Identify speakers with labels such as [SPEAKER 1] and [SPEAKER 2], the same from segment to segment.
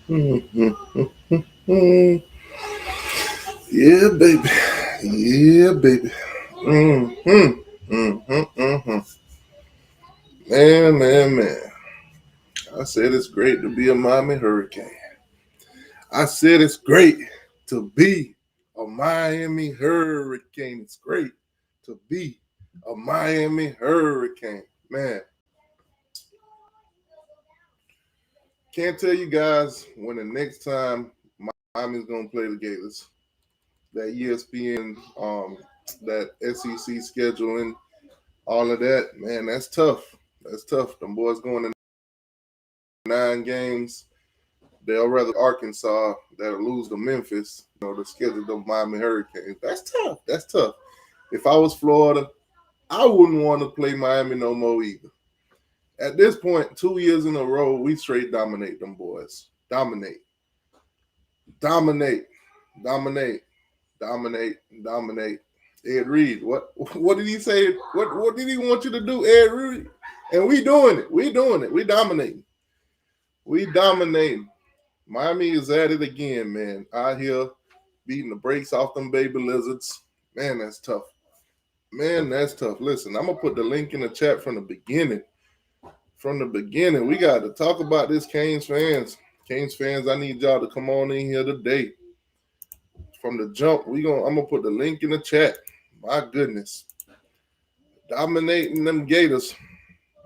[SPEAKER 1] Mm-hmm. Yeah, baby. Yeah, baby. Mm-hmm. Mm-hmm. Mm-hmm. Man. I said it's great to be a Miami Hurricane. I said it's great to be a Miami Hurricane. It's great to be a Miami Hurricane. Man, can't tell you guys when the next time Miami's gonna play the Gators. That ESPN, that SEC scheduling, all of that, man, that's tough. That's tough. Them boys going to 9 games. They'll rather Arkansas that'll lose to Memphis, to schedule the Miami Hurricanes. That's tough. That's tough. If I was Florida, I wouldn't want to play Miami no more either. At this point, 2 years in a row, we straight dominate them boys. Dominate. Dominate. Dominate. Dominate. Dominate. Ed Reed, what did he say? What did he want you to do, Ed Reed? And we doing it. We doing it. We dominating. We dominating. Miami is at it again, man. Out here beating the brakes off them baby lizards. Man, that's tough. Man, that's tough. Listen, I'm gonna put the link in the chat from the beginning. From the beginning, we got to talk about this, Canes fans. Canes fans, I need y'all to come on in here today. From the jump, I'm gonna put the link in the chat. My goodness, dominating them Gators,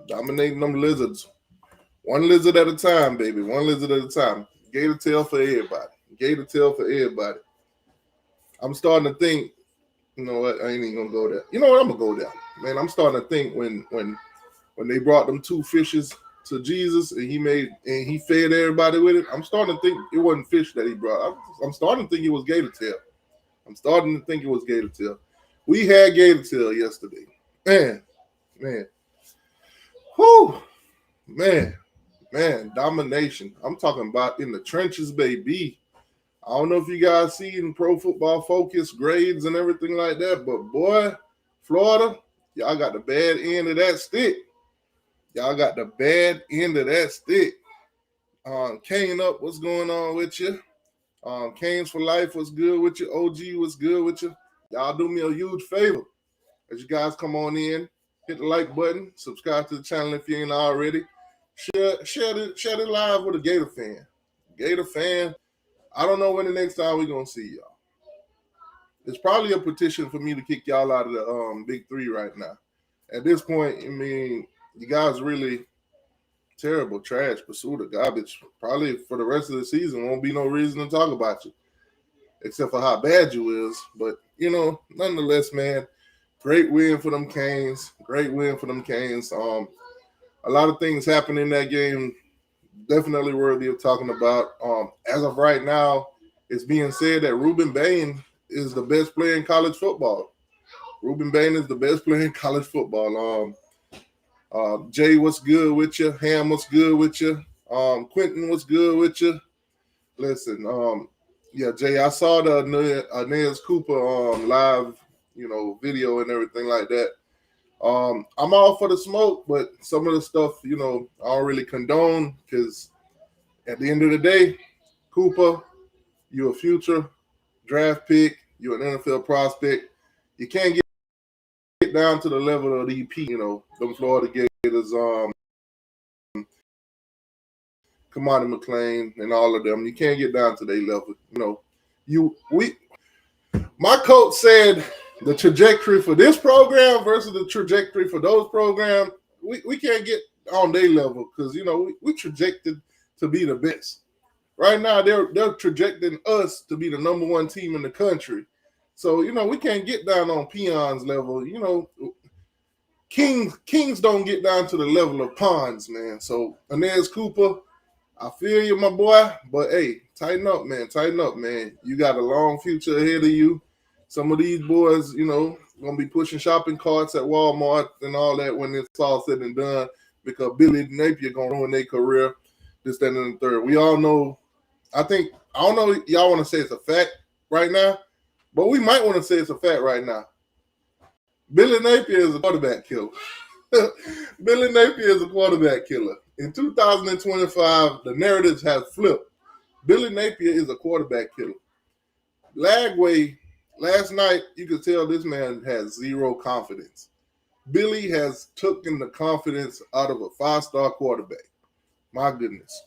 [SPEAKER 1] dominating them lizards. One lizard at a time, baby. One lizard at a time. Gator tail for everybody. Gator tail for everybody. I'm starting to think, you know what? I ain't even gonna go there. You know what? I'm gonna go there, man. I'm starting to think when they brought them 2 fishes to Jesus and he fed everybody with it. I'm starting to think it wasn't fish that he brought. I'm starting to think it was gator tail. I'm starting to think it was gator tail. We had gator tail yesterday. Man. Whew. Man, domination. I'm talking about in the trenches, baby. I don't know if you guys see in Pro Football Focus grades and everything like that, but boy, Florida, y'all got the bad end of that stick. Y'all got the bad end of that stick. Kane up, what's going on with you? Canes for life, what's good with you? OG, what's good with you? Y'all do me a huge favor. As you guys come on in, hit the like button, subscribe to the channel if you ain't already. Share the live with a Gator fan. Gator fan, I don't know when the next time we're going to see y'all. It's probably a petition for me to kick y'all out of the Big Three right now. At this point, I mean, you guys really terrible, trash, pursuit of garbage. Probably for the rest of the season won't be no reason to talk about you, except for how bad you is. But, nonetheless, man, great win for them Canes. Great win for them Canes. A lot of things happened in that game, definitely worthy of talking about. As of right now, it's being said that Ruben Bain is the best player in college football. Ruben Bain is the best player in college football. Jay, what's good with you? Ham, what's good with you? Quentin, what's good with you? Listen, Jay, I saw the Nez Cooper live, video and everything like that. I'm all for the smoke, but some of the stuff, I don't really condone because at the end of the day, Cooper, you're a future draft pick, you're an NFL prospect. You can't get down to the level of the EP, them Florida Gators, Kamani McLean, and all of them. You can't get down to their level. My coach said the trajectory for this program versus the trajectory for those programs, we can't get on their level because, we trajected to be the best. Right now, they're trajecting us to be the number 1 team in the country. So, we can't get down on peons level. Kings don't get down to the level of pawns, man. So, Inez Cooper, I feel you, my boy. But, hey, tighten up, man. Tighten up, man. You got a long future ahead of you. Some of these boys, going to be pushing shopping carts at Walmart and all that when it's all said and done because Billy Napier going to ruin their career, this, that, and the third. We all know. I don't know if y'all want to say it's a fact right now, but we might want to say it's a fact right now. Billy Napier is a quarterback killer. Billy Napier is a quarterback killer. In 2025, the narratives have flipped. Billy Napier is a quarterback killer. Lagway, last night, you could tell this man has zero confidence. Billy has taken the confidence out of a five-star quarterback. My goodness.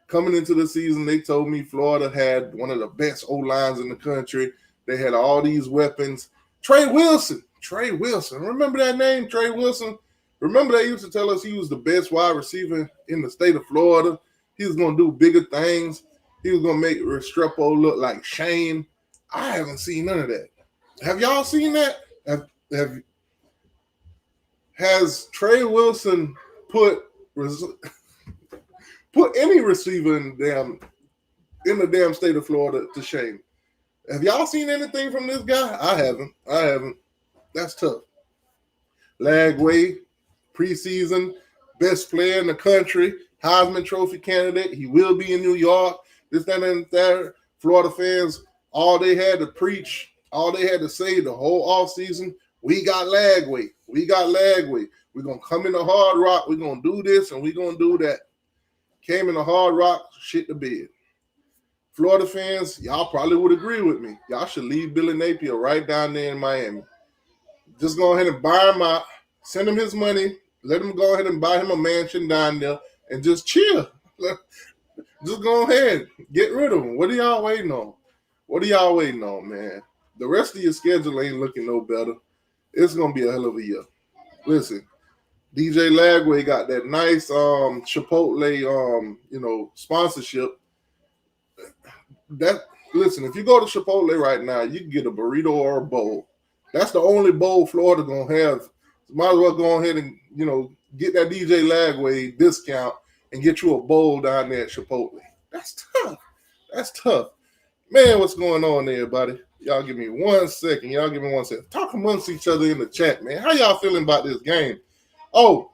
[SPEAKER 1] Coming into the season, they told me Florida had one of the best O-lines in the country. They had all these weapons. Trey Wilson. Remember that name, Trey Wilson? Remember they used to tell us he was the best wide receiver in the state of Florida. He was going to do bigger things. He was going to make Restrepo look like Shane. I haven't seen none of that. Have y'all seen that? Has Trey Wilson put any receiver in the damn state of Florida to shame? Have y'all seen anything from this guy? I haven't. That's tough. Lagway, preseason, best player in the country, Heisman Trophy candidate. He will be in New York. This, that, and that. Florida fans, all they had to preach, all they had to say the whole offseason, we got Lagway. We're going to come in the Hard Rock. We're going to do this and we're going to do that. Came in the Hard Rock, shit the bed. Florida fans, y'all probably would agree with me. Y'all should leave Billy Napier right down there in Miami. Just go ahead and buy him out. Send him his money. Let him go ahead and buy him a mansion down there and just chill. Just go ahead. Get rid of him. What are y'all waiting on? Man? The rest of your schedule ain't looking no better. It's going to be a hell of a year. Listen, DJ Lagway got that nice Chipotle sponsorship. Listen, if you go to Chipotle right now, you can get a burrito or a bowl. That's the only bowl Florida gonna have. Might as well go ahead and get that DJ Lagway discount and get you a bowl down there at Chipotle. That's tough. Man, what's going on there, everybody? Y'all give me 1 second. Talk amongst each other in the chat, man. How y'all feeling about this game? Oh,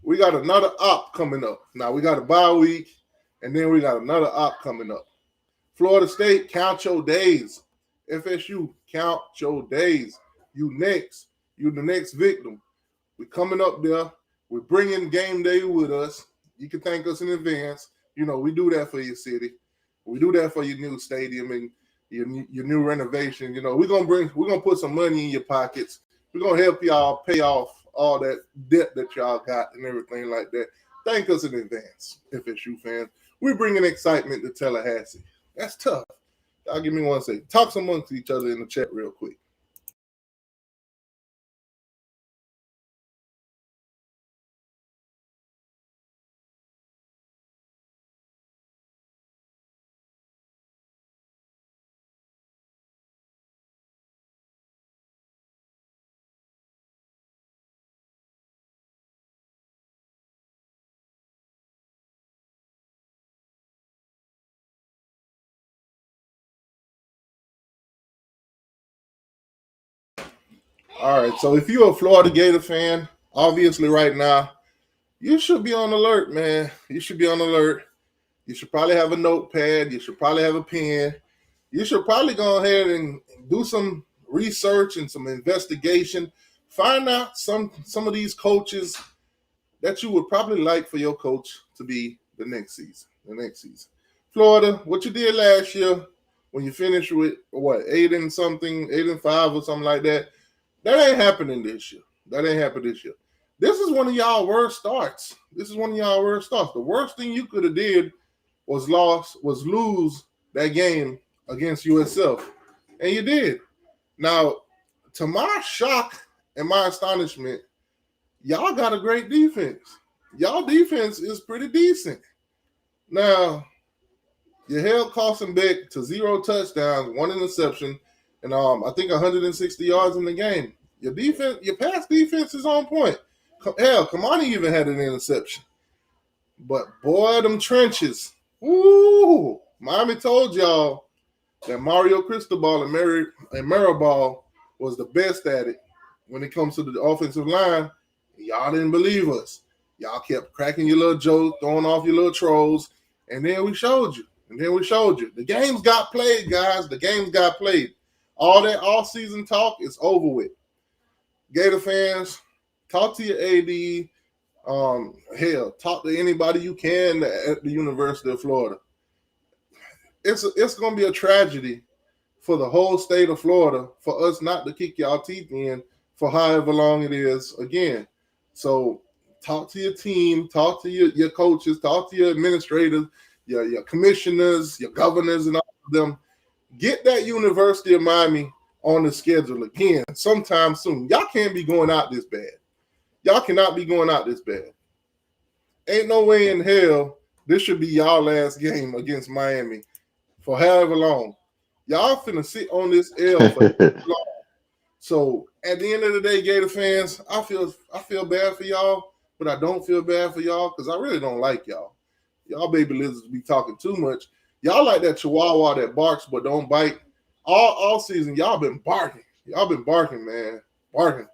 [SPEAKER 1] we got another op coming up. Now we got a bye week, and then we got another op coming up. Florida State, count your days. FSU, count your days. You next. You the next victim. We're coming up there. We're bringing game day with us. You can thank us in advance. We do that for your city. We do that for your new stadium and your new renovation. We're gonna put some money in your pockets. We're gonna help y'all pay off all that debt that y'all got and everything like that. Thank us in advance, FSU fans. We're bringing excitement to Tallahassee. That's tough. Y'all give me 1 second. Talk amongst each other in the chat real quick. All right, so if you're a Florida Gator fan, obviously right now, you should be on alert, man. You should be on alert. You should probably have a notepad. You should probably have a pen. You should probably go ahead and do some research and some investigation. Find out some of these coaches that you would probably like for your coach to be the next season. Florida, what you did last year when you finished with 8 and 5 or something like that, that ain't happening this year. This is one of y'all worst starts. The worst thing you could have did was lose that game against USF. And you did. Now, to my shock and my astonishment, y'all got a great defense. Y'all defense is pretty decent. Now, you held Carson Beck to 0 touchdowns, 1 interception, and I think 160 yards in the game. Your defense, your pass defense is on point. Hell, Kamani even had an interception. But boy, them trenches. Woo! Miami told y'all that Mario Cristobal and Maribal was the best at it when it comes to the offensive line. Y'all didn't believe us. Y'all kept cracking your little jokes, throwing off your little trolls, and then we showed you. The games got played, guys. The games got played. All that off-season talk is over with. Gator fans, talk to your AD. Talk to anybody you can at the University of Florida. it's going to be a tragedy for the whole state of Florida for us not to kick y'all teeth in for however long it is again. So talk to your team, talk to your coaches, talk to your administrators, your commissioners, your governors, and all of them. Get that University of Miami on the schedule again sometime soon. Y'all can't be going out this bad. Y'all cannot be going out this bad. Ain't no way in hell this should be y'all last game against Miami for however long. Y'all finna sit on this L for long. So at the end of the day, Gator fans, I feel bad for y'all, but I don't feel bad for y'all because I really don't like y'all. Y'all baby lizards be talking too much. Y'all like that chihuahua that barks but don't bite. All season, y'all been barking. Y'all been barking, man. Barking.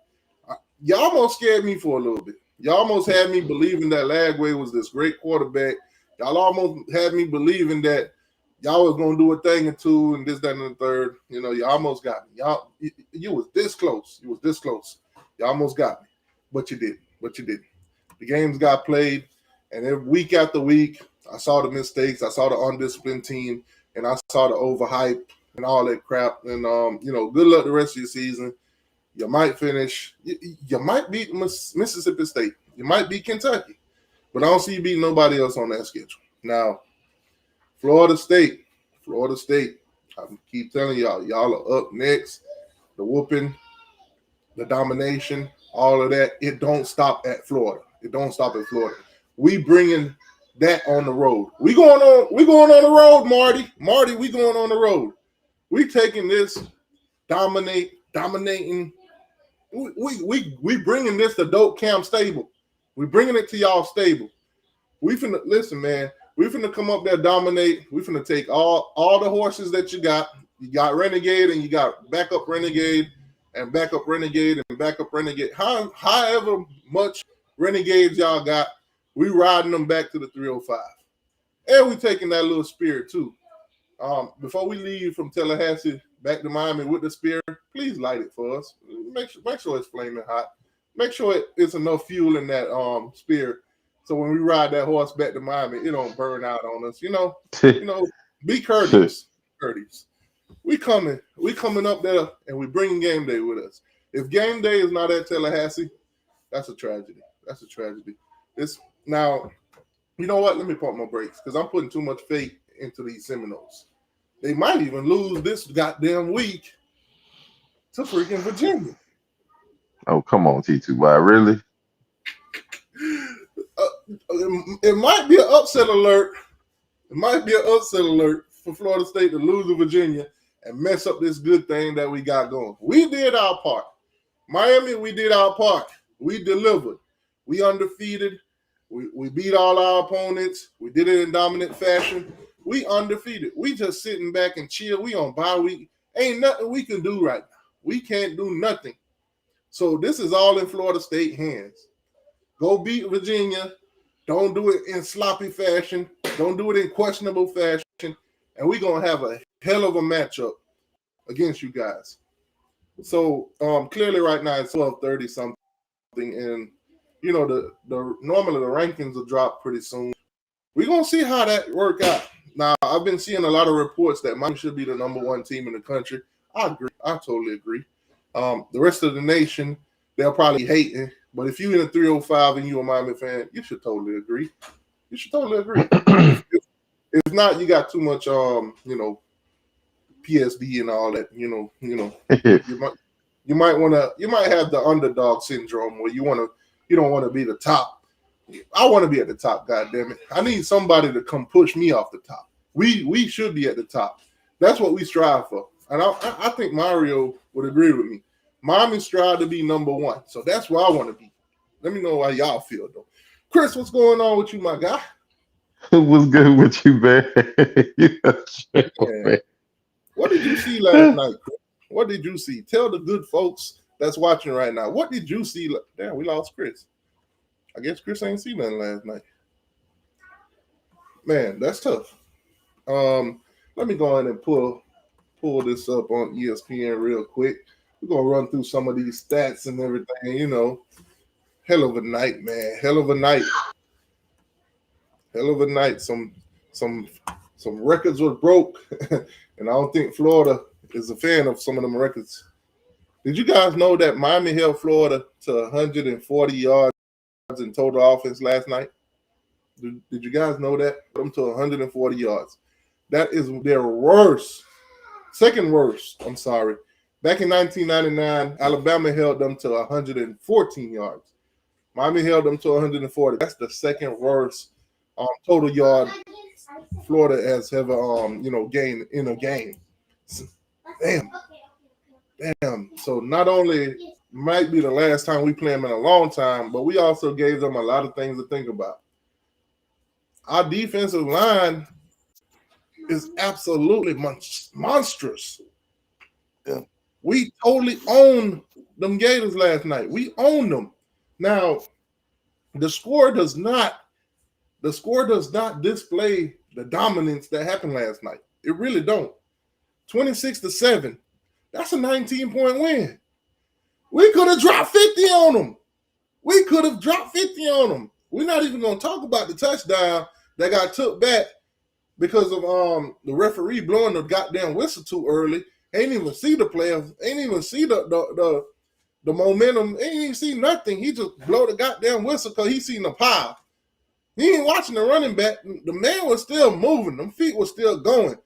[SPEAKER 1] Y'all almost scared me for a little bit. Y'all almost had me believing that Lagway was this great quarterback. Y'all almost had me believing that y'all was gonna do a thing or two and this, that, and the third. You know, you almost got me. Y'all, you was this close. You was this close. You almost got me, but you didn't. But you didn't. The games got played, and every week after week, I saw the mistakes. I saw the undisciplined team, and I saw the overhype and all that crap. And you know, good luck the rest of your season. You might finish. You might beat Mississippi State. You might beat Kentucky, but I don't see you beating nobody else on that schedule. Now, Florida State. I keep telling y'all are up next. The whooping, the domination, all of that. It don't stop at Florida. It don't stop at Florida. We bringing that on the road. We going on the road, Marty. Marty, we going on the road. We taking this dominating. We bringing this to Dope Camp Stable. We bringing it to y'all stable. We finna listen, man. We finna come up there, dominate. We finna take all the horses that you got. You got Renegade and you got backup Renegade and backup Renegade and backup Renegade. However much Renegades y'all got, we riding them back to the 305. And we taking that little spirit too. Before we leave from Tallahassee back to Miami with the spear, please light it for us. Make sure it's flaming hot. Make sure it's enough fuel in that spear, so when we ride that horse back to Miami, it don't burn out on us. You know, be courteous. We coming up there, and we bringing game day with us. If game day is not at Tallahassee, that's a tragedy. That's a tragedy. It's now. You know what? Let me pump my brakes because I'm putting too much faith into these Seminoles. They might even lose this goddamn week to freaking Virginia.
[SPEAKER 2] Oh, come on, T2Y. Really?
[SPEAKER 1] It might be an upset alert. It might be an upset alert for Florida State to lose to Virginia and mess up this good thing that we got going. We did our part. Miami, we did our part. We delivered. We undefeated. We beat all our opponents. We did it in dominant fashion. We undefeated. We just sitting back and chill. We on bye week. Ain't nothing we can do right now. We can't do nothing. So this is all in Florida State hands. Go beat Virginia. Don't do it in sloppy fashion. Don't do it in questionable fashion. And we're going to have a hell of a matchup against you guys. So clearly right now it's 12:30 something. And you know, the normally the rankings will drop pretty soon. We're gonna see how that work out. Now, I've been seeing a lot of reports that Miami should be the number one team in the country. I agree. I totally agree. The rest of the nation, they'll probably hate it. But if you're in a 305 and you're a Miami fan, you should totally agree. You should totally agree. If not, you got too much PSD and all that, you might have the underdog syndrome where you don't want to be the top. I want to be at the top, goddamn it. I need somebody to come push me off the top. We should be at the top. That's what we strive for. And I think Mario would agree with me. Miami strive to be number one. So that's where I want to be. Let me know how y'all feel, though. Chris, what's going on with you, my guy?
[SPEAKER 2] What's good with you, man?
[SPEAKER 1] Man. What did you see last night, Chris? What did you see? Tell the good folks that's watching right now. What did you see? Damn, we lost Chris. I guess Chris ain't seen nothing last night. Man, that's tough. Let me go ahead and pull this up on ESPN real quick. We're gonna run through some of these stats and everything. You know, hell of a night, man. Hell of a night. Hell of a night. Some Some records were broke, and I don't think Florida is a fan of some of them records. Did you guys know that Miami held Florida to 140 yards in total offense last night? Did you guys know that? Them to 140 yards. That is their worst, second worst. I'm sorry. Back in 1999, Alabama held them to 114 yards. Miami held them to 140. That's the second worst total yard Florida has ever gained in a game. Damn, damn. So not only might be the last time we play them in a long time, but we also gave them a lot of things to think about. Our defensive line is absolutely monstrous. Yeah. We totally owned them Gators last night. We owned them. Now, the score does not display the dominance that happened last night. It really don't. 26-7. That's a 19-point win. We could have dropped 50 on them. We're not even going to talk about the touchdown that got took back because of the referee blowing the goddamn whistle too early. Ain't even see the players. Ain't even see the momentum. Ain't even see nothing. He just blow the goddamn whistle because he seen the pile. He ain't watching the running back. The man was still moving. Them feet was still going.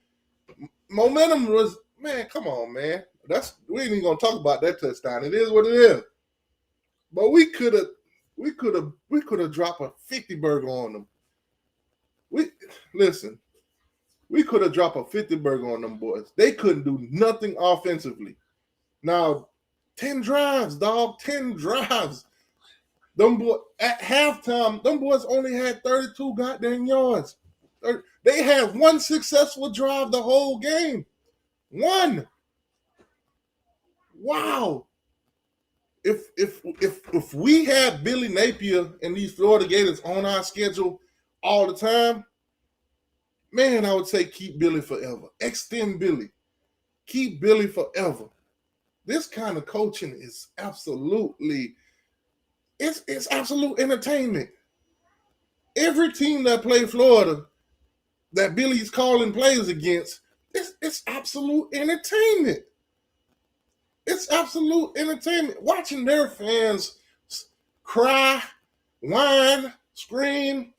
[SPEAKER 1] Momentum was, man, come on, man. We ain't even gonna talk about that touchdown. It is what it is. But we could have dropped a 50 burger on them. We could have dropped a 50 burger on them boys. They couldn't do nothing offensively. Now, 10 drives, dog. 10 drives. Them boys at halftime, them boys only had 32 goddamn yards. They had one successful drive the whole game. One. Wow. If we had Billy Napier and these Florida Gators on our schedule all the time, man, I would say keep Billy forever. Extend Billy. Keep Billy forever. This kind of coaching is absolutely, it's absolute entertainment. Every team that play Florida that Billy's calling plays against, it's absolute entertainment. It's absolute entertainment. Watching their fans cry, whine, scream.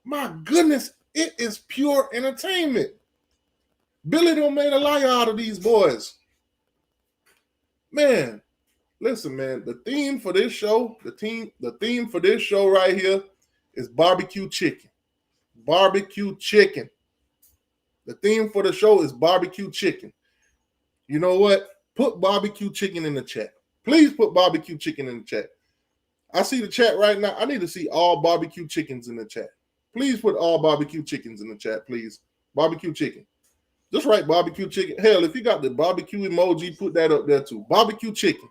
[SPEAKER 1] My goodness, it is pure entertainment. Billy done made a liar out of these boys. Man, listen, man, the theme for this show right here is barbecue chicken. Barbecue chicken. The theme for the show is barbecue chicken. You know what? Put barbecue chicken in the chat. Please put barbecue chicken in the chat. I see the chat right now. I need to see all barbecue chickens in the chat. Please put all barbecue chickens in the chat, please. Barbecue chicken. Just write barbecue chicken. Hell, if you got the barbecue emoji, put that up there too. Barbecue chicken.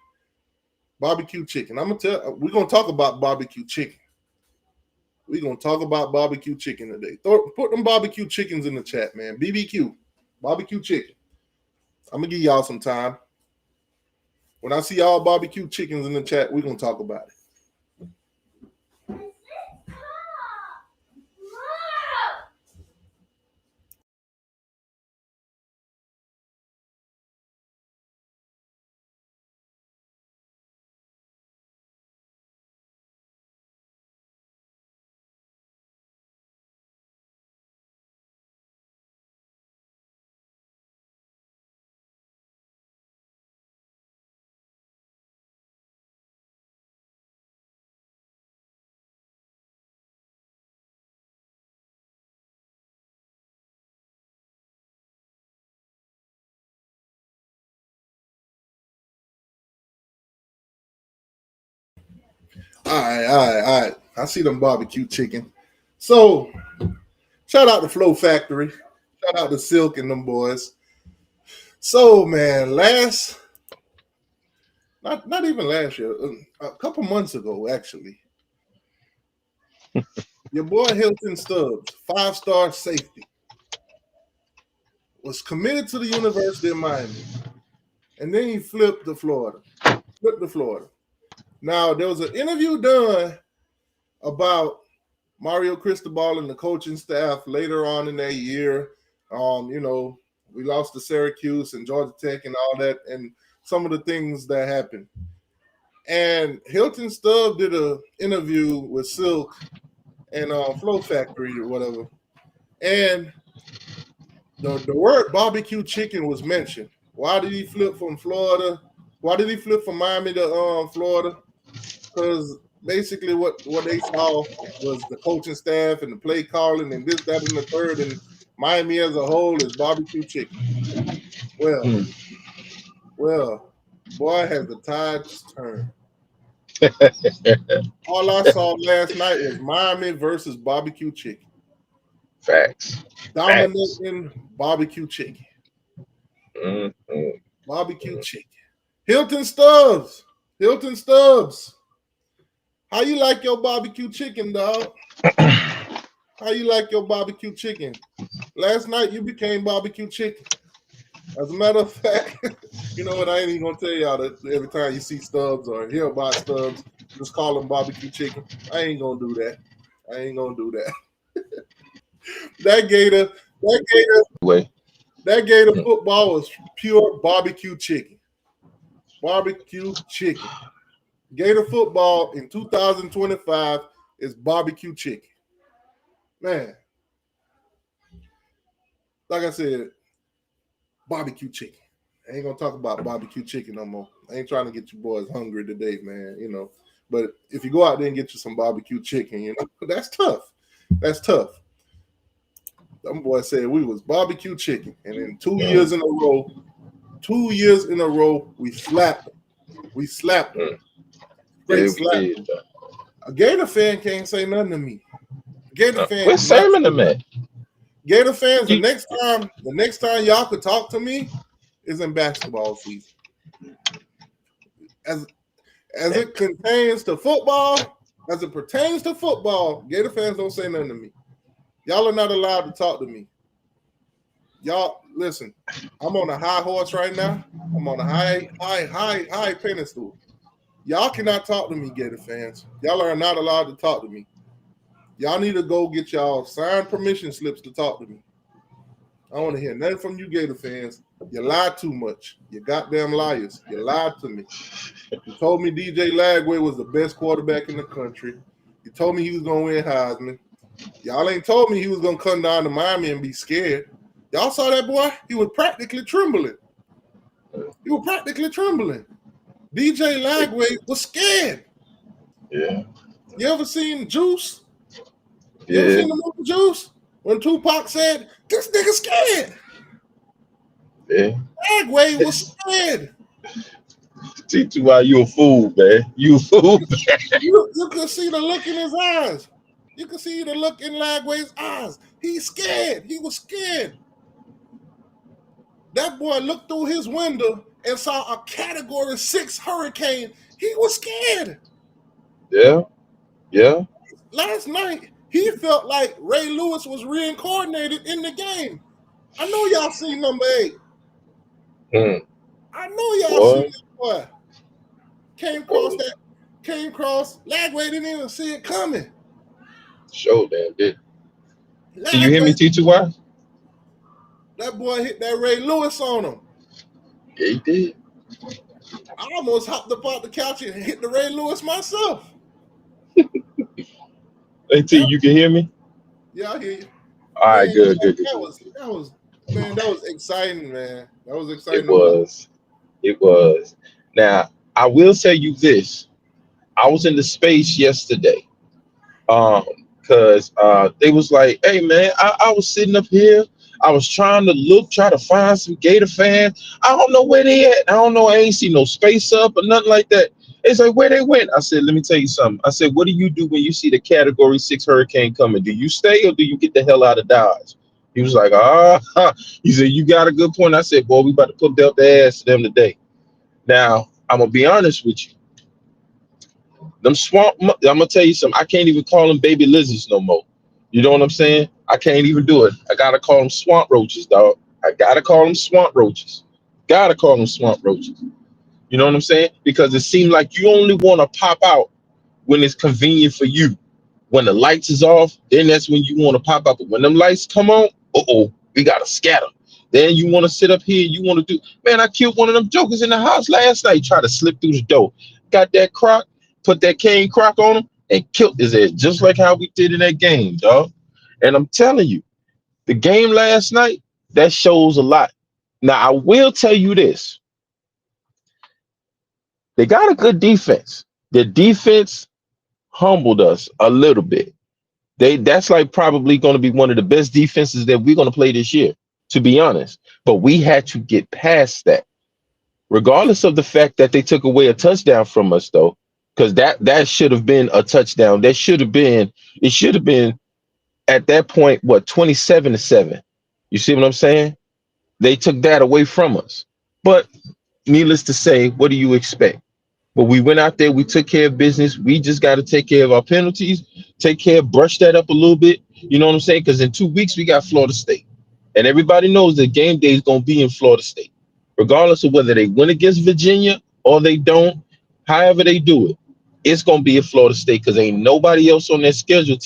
[SPEAKER 1] Barbecue chicken. We're gonna talk about barbecue chicken. We're gonna talk about barbecue chicken today. Put them barbecue chickens in the chat, man. BBQ. Barbecue chicken. I'm gonna give y'all some time. When I see all barbecue chickens in the chat, we're gonna talk about it. All right. I see them barbecue chicken. So, shout out to Flow Factory. Shout out to Silk and them boys. So, man, not even last year, a couple months ago, actually, your boy Hilton Stubbs, 5-star safety, was committed to the University of Miami, and then he flipped to Florida. Now, there was an interview done about Mario Cristobal and the coaching staff later on in that year You know, we lost to Syracuse and Georgia Tech and all that, and some of the things that happened. And Hilton Stubb did a interview with Silk and Flow Factory or whatever, and the word barbecue chicken was mentioned. Why did he flip from Florida? Why did he flip from Miami to Florida? Because basically what they saw was the coaching staff and the play calling and this, that, and the third, and Miami as a whole is barbecue chicken. Well,
[SPEAKER 3] Mm.
[SPEAKER 1] well, boy, has the tides turned. All I saw last night was Miami versus barbecue chicken.
[SPEAKER 3] Facts. Facts.
[SPEAKER 1] Dominating barbecue chicken.
[SPEAKER 3] Mm, mm,
[SPEAKER 1] Barbecue chicken. Hilton Stubbs. Hilton Stubbs. How you like your barbecue chicken, dog?
[SPEAKER 3] mm.
[SPEAKER 1] How you like your barbecue chicken? Last night you became barbecue chicken. As a matter of fact, you know what? I ain't even gonna tell y'all that every time you see Stubbs or hear about Stubbs, just call him barbecue chicken. I ain't gonna do that. I ain't gonna do that. That Gator, that Gator,
[SPEAKER 3] Way.
[SPEAKER 1] that Gator
[SPEAKER 3] Mm.
[SPEAKER 1] football was pure barbecue chicken. Barbecue chicken. Gator football in 2025 is barbecue chicken. Man, like I said, barbecue chicken. I ain't gonna talk about barbecue chicken no more. I ain't trying to get you boys hungry today, man. You know, but if you go out there and get you some barbecue chicken, you know, that's tough. That's tough. Them boys said we was barbecue chicken, and then
[SPEAKER 3] Mm,
[SPEAKER 1] 2 years in a row, we slapped them. We slapped them.
[SPEAKER 3] mm.
[SPEAKER 1] Straight
[SPEAKER 3] Yeah, we
[SPEAKER 1] slap.
[SPEAKER 3] did.
[SPEAKER 1] A Gator fan can't say nothing to me. Gator fan
[SPEAKER 3] Where's
[SPEAKER 1] cannot
[SPEAKER 3] Sam in
[SPEAKER 1] say
[SPEAKER 3] the
[SPEAKER 1] nothing.
[SPEAKER 3] man?
[SPEAKER 1] Gator fans,
[SPEAKER 3] You,
[SPEAKER 1] the next time y'all could talk to me is in basketball season. As as
[SPEAKER 3] man,
[SPEAKER 1] it contains to football, as it pertains to football, Gator fans don't say nothing to me. Y'all are not allowed to talk to me. Y'all listen. I'm on a high horse right now. I'm on a high pedestal. Y'all cannot talk to me, Gator fans. Y'all are not allowed to talk to me. Y'all need to go get y'all signed permission slips to talk to me. I don't want to hear nothing from you Gator fans. You lied too much. You goddamn liars. You lied to me. You told me DJ Lagway was the best quarterback in the country. You told me he was going to win Heisman. Y'all ain't told me he was going to come down to Miami and be scared. Y'all saw that boy? He was practically trembling. He was practically trembling. DJ Lagway was scared.
[SPEAKER 3] yeah,
[SPEAKER 1] You ever seen Juice? You ever
[SPEAKER 3] yeah,
[SPEAKER 1] seen the movie Juice? When Tupac said, "This nigga scared."
[SPEAKER 3] yeah.
[SPEAKER 1] Lagway was scared.
[SPEAKER 3] T2Y, you a fool, man. You a fool.
[SPEAKER 1] You could see the look in his eyes. You could see the look in Lagway's eyes. He's scared. He was scared. That boy looked through his window and saw a Category 6 hurricane. He was scared.
[SPEAKER 3] Yeah, yeah.
[SPEAKER 1] Last night, he felt like Ray Lewis was reincarnated in the game. I know y'all seen number 8.
[SPEAKER 3] Mm.
[SPEAKER 1] I know y'all seen
[SPEAKER 3] Boy,
[SPEAKER 1] that boy. Came across
[SPEAKER 3] oh,
[SPEAKER 1] that, came across. Lagway didn't even see it coming.
[SPEAKER 3] show damn did. Can you hear me,
[SPEAKER 1] Lagway,
[SPEAKER 3] T2Y?
[SPEAKER 1] that boy hit that Ray Lewis on him.
[SPEAKER 3] Yeah, he did.
[SPEAKER 1] I almost hopped up off the couch and hit the Ray Lewis myself.
[SPEAKER 3] Hey, T,
[SPEAKER 1] That,
[SPEAKER 3] you can hear me?
[SPEAKER 1] yeah, I hear you.
[SPEAKER 3] All right,
[SPEAKER 1] Man,
[SPEAKER 3] good, good, good,
[SPEAKER 1] that
[SPEAKER 3] good.
[SPEAKER 1] was that was man, that was exciting, man. That was exciting
[SPEAKER 3] It
[SPEAKER 1] to watch.
[SPEAKER 3] was. It was. Now, I will tell you this. I was in the space yesterday. um because they was like, hey man, I was sitting up here, I was trying to try to find some Gator fans. I don't know where they at. I don't know, I ain't see no space up or nothing like that. It's like, where they went? I said, let me tell you something. I said, what do you do when you see the Category 6 hurricane coming? Do you stay or do you get the hell out of Dodge? He was like, he said, you got a good point. I said, boy, we about to put belt their ass to them today. Now I'm gonna be honest with you. Them I'm gonna tell you something. I can't even call them baby lizards no more. You know what I'm saying? I can't even do it. I gotta call them swamp roaches, dog. I gotta call them swamp roaches. Gotta call them swamp roaches. You know what I'm saying? Because it seems like you only want to pop out when it's convenient for you. When the lights is off, then that's when you want to pop out. But when them lights come on, uh-oh, We gotta scatter. Then you want to sit up here, you want to do, man, I killed one of them jokers in the house last night, try to slip through the door. Got that croc, put that cane croc on him, and killed his ass, just like how we did in that game, dog. And I'm telling you, the game last night, that shows a lot. Now, I will tell you this. They got a good defense. The defense humbled us a little bit. That's like probably going to be one of the best defenses that we're going to play this year, to be honest. But we had to get past that, regardless of the fact that they took away a touchdown from us, though, because that should have been a touchdown. It should have been at that point, what, 27-7. You see what I'm saying? They took that away from us. But needless to say, what do you expect? But we went out there, we took care of business. We just got to take care of our penalties, brush that up a little bit. You know what I'm saying? Because in 2 weeks, we got Florida State. And everybody knows that game day is going to be in Florida State, regardless of whether they win against Virginia or they don't. However they do it, it's going to be at Florida State because ain't nobody else on that schedule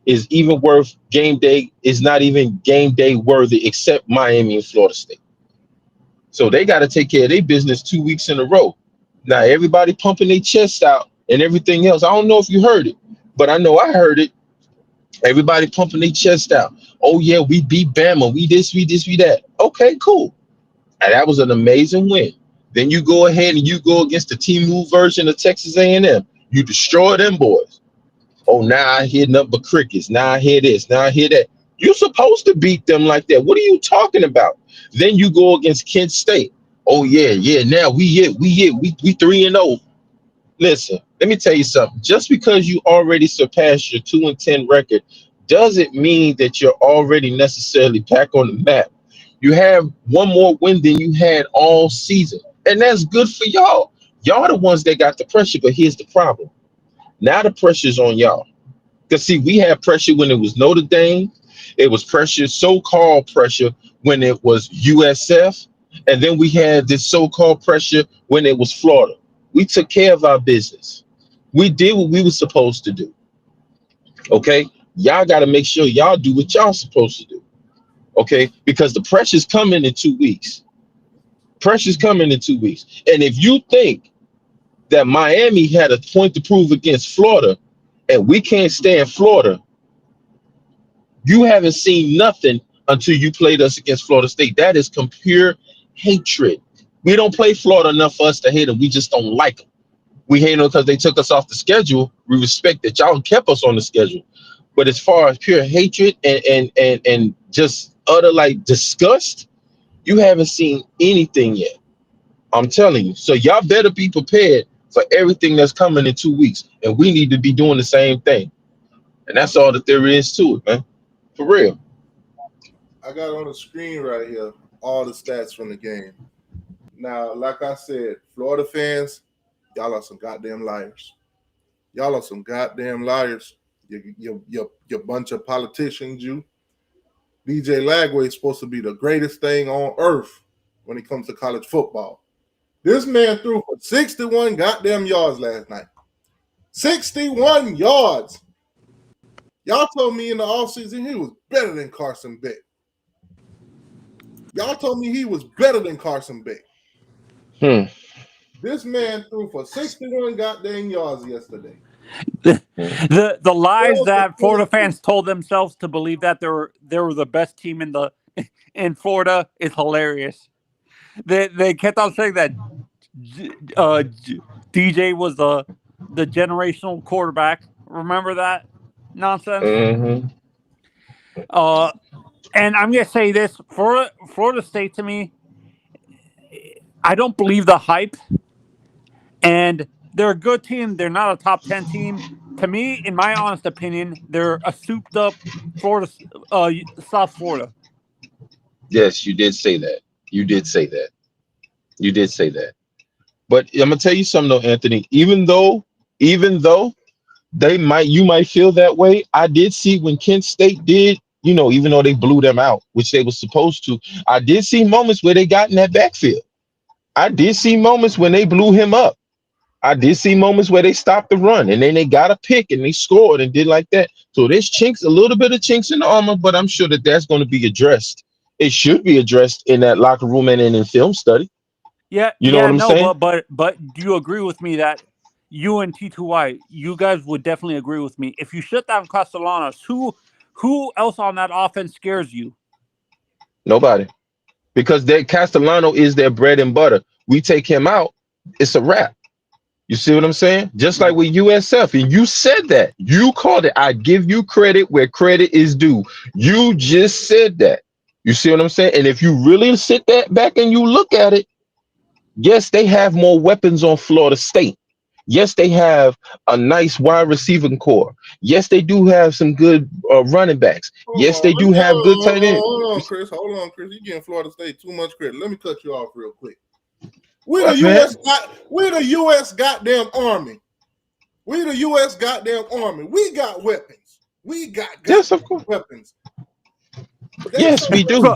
[SPEAKER 3] is even worth game day, is not even game day worthy except Miami and Florida State. So they got to take care of their business 2 weeks in a row. Now, everybody pumping their chest out and everything else. I don't know if you heard it, but I know I heard it. Everybody pumping their chest out. Oh, yeah, we beat Bama. We this, we that. Okay, cool. And that was an amazing win. Then you go ahead and you go against the T-Move version of Texas A&M. You destroy them boys. Oh, now I hear nothing but crickets. Now I hear this. Now I hear that. You're supposed to beat them like that. What are you talking about? Then you go against Kent State. Oh, yeah. Now we 3-0. Listen, let me tell you something. Just because you already surpassed your 2-10 record doesn't mean that you're already necessarily back on the map. You have one more win than you had all season, and that's good for y'all. Y'all the ones that got the pressure, but here's the problem. Now the pressure's on y'all. Because, see, we had pressure when it was Notre Dame. It was pressure, so-called pressure, when it was USF. And then we had this so-called pressure when it was Florida. We took care of our business. We did what we were supposed to do. Okay? Y'all got to make sure y'all do what y'all supposed to do. Okay? Because the pressure's coming in 2 weeks. Pressure's coming in 2 weeks. And if you think that Miami had a point to prove against Florida and we can't stay in Florida, you haven't seen nothing until you played us against Florida State. That is pure hatred. We don't play Florida enough for us to hate them. We just don't like them. We hate them because they took us off the schedule. We respect that y'all kept us on the schedule. But as far as pure hatred and just utter like disgust, you haven't seen anything yet. I'm telling you. So y'all better be prepared for everything that's coming in 2 weeks. And we need to be doing the same thing. And that's all that there is to it, man. For real.
[SPEAKER 1] I got on the screen right here all the stats from the game. Now, like I said, Florida fans, y'all are some goddamn liars. Y'all are some goddamn liars. You bunch of politicians, you. DJ LAGWAY is supposed to be the greatest thing on earth when it comes to college football. This man threw for 61 goddamn yards last night. 61 yards. Y'all told me in the offseason he was better than Carson Beck. Y'all told me he was better than Carson Beck. This man threw for 61 goddamn yards yesterday.
[SPEAKER 4] The lies that Florida fans told themselves to believe that they were the best team in Florida is hilarious. They kept on saying that DJ was the generational quarterback. Remember that nonsense?
[SPEAKER 3] Mm-hmm.
[SPEAKER 4] And I'm gonna say this: Florida State, to me, I don't believe the hype. And they're a good team. They're not a top 10 team. To me, in my honest opinion, they're a souped up Florida, South Florida.
[SPEAKER 3] Yes, you did say that. You did say that. You did say that. But I'm gonna tell you something though, Anthony. Even though you might feel that way. I did see when Kent State did, even though they blew them out, which they were supposed to, I did see moments where they got in that backfield. I did see moments when they blew him up. I did see moments where they stopped the run and then they got a pick and they scored and did like that. So there's a little bit of chinks in the armor, but I'm sure that that's going to be addressed it should be addressed in that locker room and in film study.
[SPEAKER 4] Yeah,
[SPEAKER 3] You know what I'm
[SPEAKER 4] no,
[SPEAKER 3] saying?
[SPEAKER 4] but do you agree with me that you and T2Y, you guys would definitely agree with me if you shut down Castellanos, who else on that offense scares you?
[SPEAKER 3] Nobody, because that Castellano is their bread and butter. We take him out, it's a wrap. You see what I'm saying? Just like with USF, and you said that. You called it. I give you credit where credit is due. You just said that. You see what I'm saying? And if you really sit that back and you look at it, yes, they have more weapons on Florida State. Yes, they have a nice wide receiving core. Yes, they do have some good running backs.
[SPEAKER 1] Hold
[SPEAKER 3] Yes,
[SPEAKER 1] on,
[SPEAKER 3] they do have good tight ends.
[SPEAKER 1] hold on, Chris. Hold on, Chris. You giving Florida State too much credit. Let me cut you off real quick. We the
[SPEAKER 3] What, man?
[SPEAKER 1] U.S. goddamn army. We the U.S. goddamn army. We got weapons. We got
[SPEAKER 3] Yes, of course.
[SPEAKER 1] weapons.
[SPEAKER 3] Yes, we do.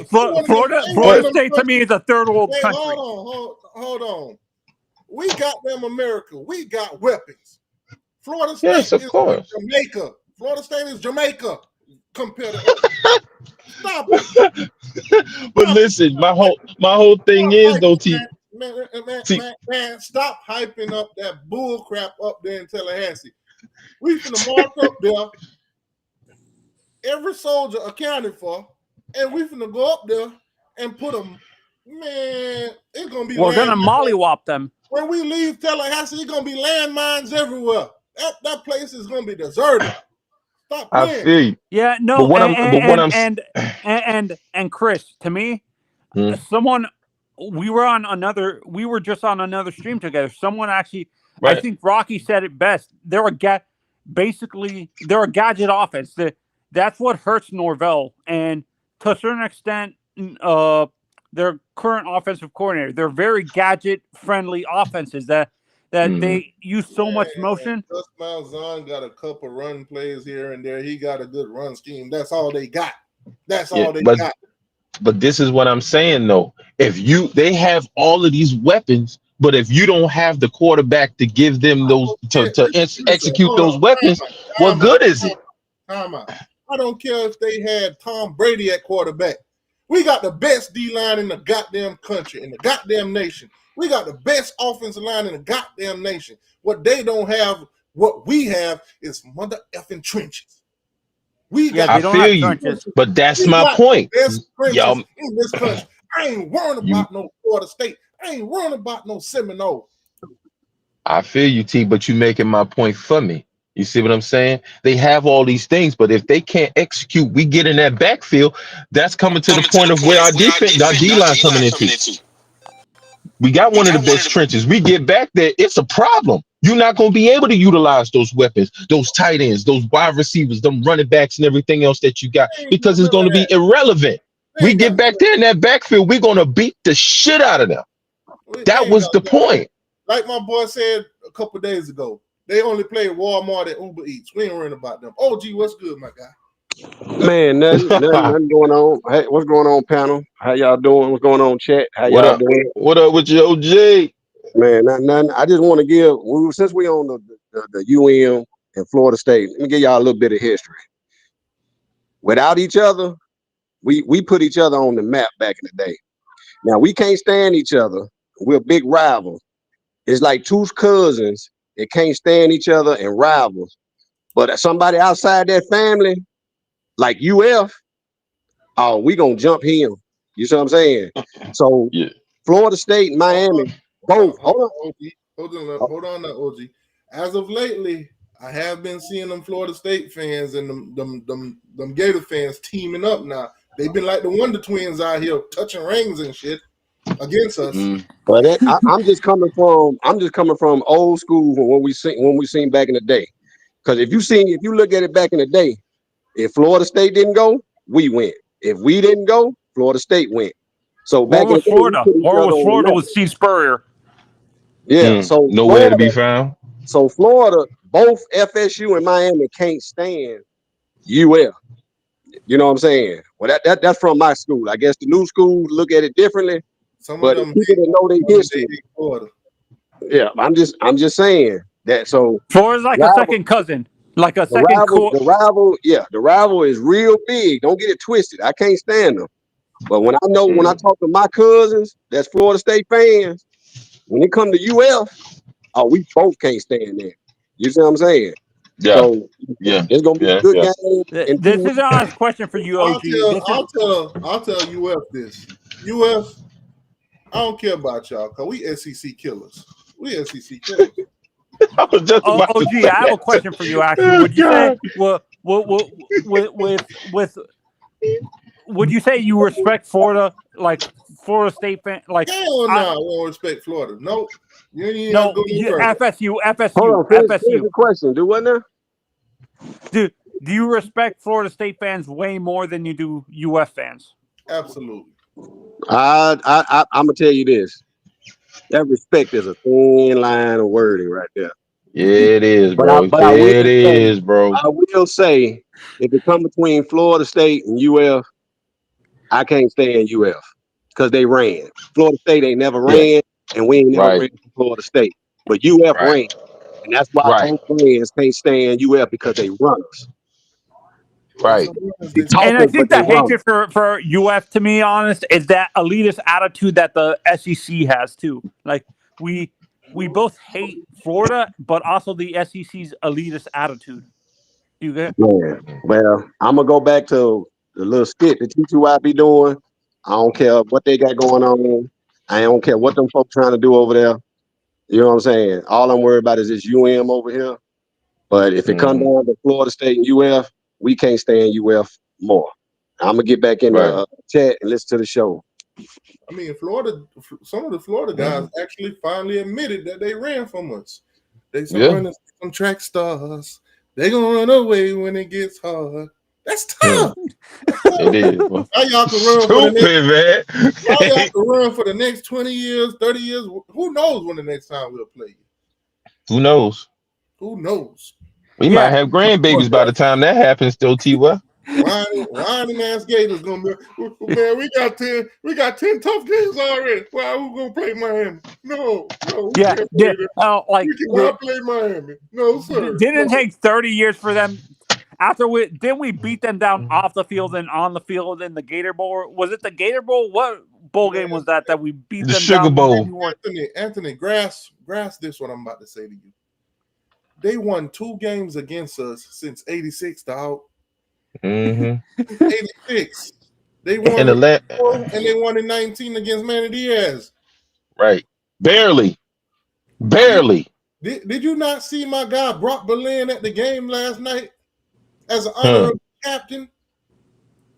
[SPEAKER 4] Florida State to me is a third world country.
[SPEAKER 1] Hold on. We got them America. We got weapons. Florida State
[SPEAKER 3] Yes, of
[SPEAKER 1] is
[SPEAKER 3] course.
[SPEAKER 1] Jamaica. Florida State is Jamaica compared to us. Stop it.
[SPEAKER 3] But listen, my whole thing is though, T.
[SPEAKER 1] Man, stop hyping up that bull crap up there in Tallahassee. We finna mark up there. Every soldier accounted for, and we finna go up there and put them. Man, it's gonna be.
[SPEAKER 4] We're gonna mollywop them.
[SPEAKER 1] When we leave Tallahassee, it's gonna be landmines everywhere. That place is gonna be deserted. Stop playing.
[SPEAKER 3] I feel you.
[SPEAKER 4] Yeah, no, and Chris, to me, someone we were just on another stream together. Someone actually, right. I think Rocky said it best. They're a gadget offense. That's what hurts Norvell, and to a certain extent, their current offensive coordinator. They're very gadget friendly offenses that they use so much motion.
[SPEAKER 1] Gus Malzahn got a couple run plays here and there. He got a good run scheme. That's all they got. All they got.
[SPEAKER 3] But this is what I'm saying though. They have all of these weapons, but if you don't have the quarterback to give them those to execute those weapons, what good is it?
[SPEAKER 1] I don't care if they had Tom Brady at quarterback. We got the best D-line in the goddamn country, in the goddamn nation. We got the best offensive line in the goddamn nation. What they don't have, what we have, is mother effing trenches.
[SPEAKER 3] I feel you, but that's my point.
[SPEAKER 1] Y'all in this country. I ain't worrying about no Florida State. I ain't worrying about no Seminole.
[SPEAKER 3] I feel you, T, but you making my point for me. You see what I'm saying? They have all these things, but if they can't execute, we get in that backfield. That's coming to the point of where our defense, our D-line coming into. We got one of the best trenches. We get back there, it's a problem. You're not going to be able to utilize those weapons, those tight ends, those wide receivers, them running backs, and everything else that you got, because it's going to be irrelevant. We get back there in that backfield, we're going to beat the shit out of them. That was the point.
[SPEAKER 1] Like my boy said a couple days ago, they only play Walmart and Uber Eats. We ain't worrying about them. OG, what's good, my guy?
[SPEAKER 5] Man, nothing going on. Hey, what's going on, panel? How y'all doing? What's going on, chat? How y'all doing?
[SPEAKER 3] What up with your OG?
[SPEAKER 5] Man, nothing. I just want to give, since we on the UM and Florida State, let me give y'all a little bit of history. Without each other, we put each other on the map back in the day. Now, we can't stand each other. We're big rivals. It's like two cousins that can't stand each other and rivals. But somebody outside that family, like UF, we gonna jump him. You see what I'm saying? So Florida State, Miami, both.
[SPEAKER 1] Hold on now, OG. As of lately, I have been seeing them Florida State fans and them Gator fans teaming up now. They've been like the Wonder Twins out here touching rings and shit against us.
[SPEAKER 5] But I'm just coming from old school from when we seen back in the day. Because if you look at it back in the day, if Florida State didn't go, we went. If we didn't go, Florida State went. So back in
[SPEAKER 4] Florida, Florida with Steve Spurrier.
[SPEAKER 5] Yeah, so
[SPEAKER 3] nowhere Florida, to be found.
[SPEAKER 5] So Florida, both FSU and Miami can't stand UF. You know what I'm saying? Well, that's from my school. I guess the new schools look at it differently. But people that know their history. Yeah, I'm just saying that. So
[SPEAKER 4] Florida's like a second cousin, like a second.
[SPEAKER 5] The rival is real big. Don't get it twisted. I can't stand them. But when I talk to my cousins, that's Florida State fans, when it come to UF, oh, we both can't stand there. You see what I'm saying?
[SPEAKER 3] Yeah,
[SPEAKER 5] So
[SPEAKER 3] yeah,
[SPEAKER 5] it's gonna be a
[SPEAKER 3] yeah,
[SPEAKER 5] good
[SPEAKER 3] yeah.
[SPEAKER 5] game. In 2
[SPEAKER 4] This is
[SPEAKER 5] weeks.
[SPEAKER 4] an honest question for you, OG.
[SPEAKER 1] I'll tell UF this. UF, I don't care about y'all because we SEC killers. We SEC killers.
[SPEAKER 3] I was just
[SPEAKER 4] Oh,
[SPEAKER 3] about to
[SPEAKER 4] OG,
[SPEAKER 3] say
[SPEAKER 4] I have a
[SPEAKER 3] that.
[SPEAKER 4] question for you. Actually,
[SPEAKER 3] Oh,
[SPEAKER 4] would you say
[SPEAKER 3] God.
[SPEAKER 4] with would you say you respect Florida, like Florida State fan? Like
[SPEAKER 1] Hell
[SPEAKER 4] I
[SPEAKER 1] no, I won't respect Florida. Nope. You ain't even got to
[SPEAKER 4] no
[SPEAKER 1] go no further.
[SPEAKER 5] Hold
[SPEAKER 4] FSU.
[SPEAKER 5] on, finish the question. Do what now?
[SPEAKER 4] Do you respect Florida State fans way more than you do UF fans?
[SPEAKER 1] Absolutely.
[SPEAKER 5] I'm gonna tell you this. That respect is a thin line of wording right there.
[SPEAKER 3] Yeah, it is,
[SPEAKER 5] But I
[SPEAKER 3] bro.
[SPEAKER 5] but I will
[SPEAKER 3] It
[SPEAKER 5] say
[SPEAKER 3] is, bro.
[SPEAKER 5] I will say if it come between Florida State and UF, I can't stand UF because they ran. Florida State ain't never
[SPEAKER 3] Yeah,
[SPEAKER 5] ran, and we ain't never
[SPEAKER 3] right,
[SPEAKER 5] ran for Florida State. But UF
[SPEAKER 3] right,
[SPEAKER 5] ran, and that's why
[SPEAKER 3] right,
[SPEAKER 5] both fans can't stand UF because they runners.
[SPEAKER 1] They
[SPEAKER 3] right.
[SPEAKER 1] some runners,
[SPEAKER 5] They
[SPEAKER 1] they some
[SPEAKER 4] And I
[SPEAKER 5] talkers, but
[SPEAKER 4] think
[SPEAKER 5] they
[SPEAKER 4] the
[SPEAKER 5] runners.
[SPEAKER 4] hatred for UF, to me honest, is that elitist attitude that the SEC has too. Like we both hate Florida, but also the SEC's elitist attitude. You get?
[SPEAKER 5] Man, well, I'm gonna go back to the little skit that T2I be doing. I don't care what they got going on. I don't care what them folks trying to do over there. You know what I'm saying? All I'm worried about is this UM over here. But if it come
[SPEAKER 3] Hmm.
[SPEAKER 5] down to Florida State and UF, we can't stand UF more. I'm gonna get back in the
[SPEAKER 3] Right.
[SPEAKER 5] chat and listen to the show.
[SPEAKER 1] I mean, Florida. Some of the Florida guys actually finally admitted that they ran from us. They some
[SPEAKER 3] Yeah.
[SPEAKER 1] runners, some track stars. They gonna run away when it gets hard. That's
[SPEAKER 3] Hmm.
[SPEAKER 1] tough. That's tough.
[SPEAKER 3] It is. Well,
[SPEAKER 1] Now y'all can run for the next.
[SPEAKER 3] stupid,
[SPEAKER 1] Now y'all
[SPEAKER 3] man.
[SPEAKER 1] can run for the next 20 years, 30 years. Who knows when the next time we'll play you?
[SPEAKER 3] Who knows?
[SPEAKER 1] Who knows?
[SPEAKER 3] We might
[SPEAKER 4] Yeah.
[SPEAKER 3] have grandbabies by the time that happens, still, T.Y.
[SPEAKER 1] Whining ass Gators gonna be, man. We got 10 tough games already. Why who gonna play Miami? No, we
[SPEAKER 4] Yeah.
[SPEAKER 1] can't play
[SPEAKER 4] Yeah.
[SPEAKER 1] them.
[SPEAKER 4] Like
[SPEAKER 1] We cannot play Miami. No, sir.
[SPEAKER 4] didn't
[SPEAKER 1] No.
[SPEAKER 4] take 30 years for them. After we beat them down off the field and on the field in the Gator Bowl? Was it the Gator Bowl? What bowl game
[SPEAKER 1] Man,
[SPEAKER 4] was that we beat
[SPEAKER 3] The
[SPEAKER 4] them
[SPEAKER 3] Sugar
[SPEAKER 4] down in
[SPEAKER 3] Bowl.
[SPEAKER 4] January?
[SPEAKER 1] Anthony, grasp this what I'm about to say to you. They won 2 games against us since '86, dog.
[SPEAKER 3] Mm-hmm.
[SPEAKER 1] 86. They won
[SPEAKER 3] And the
[SPEAKER 1] with 4 and they won in 19 against Manny Diaz.
[SPEAKER 3] right. Barely.
[SPEAKER 1] You,
[SPEAKER 3] Barely.
[SPEAKER 1] did you not see my guy Brock Berlin at the game last night as an
[SPEAKER 3] Huh.
[SPEAKER 1] honorary captain?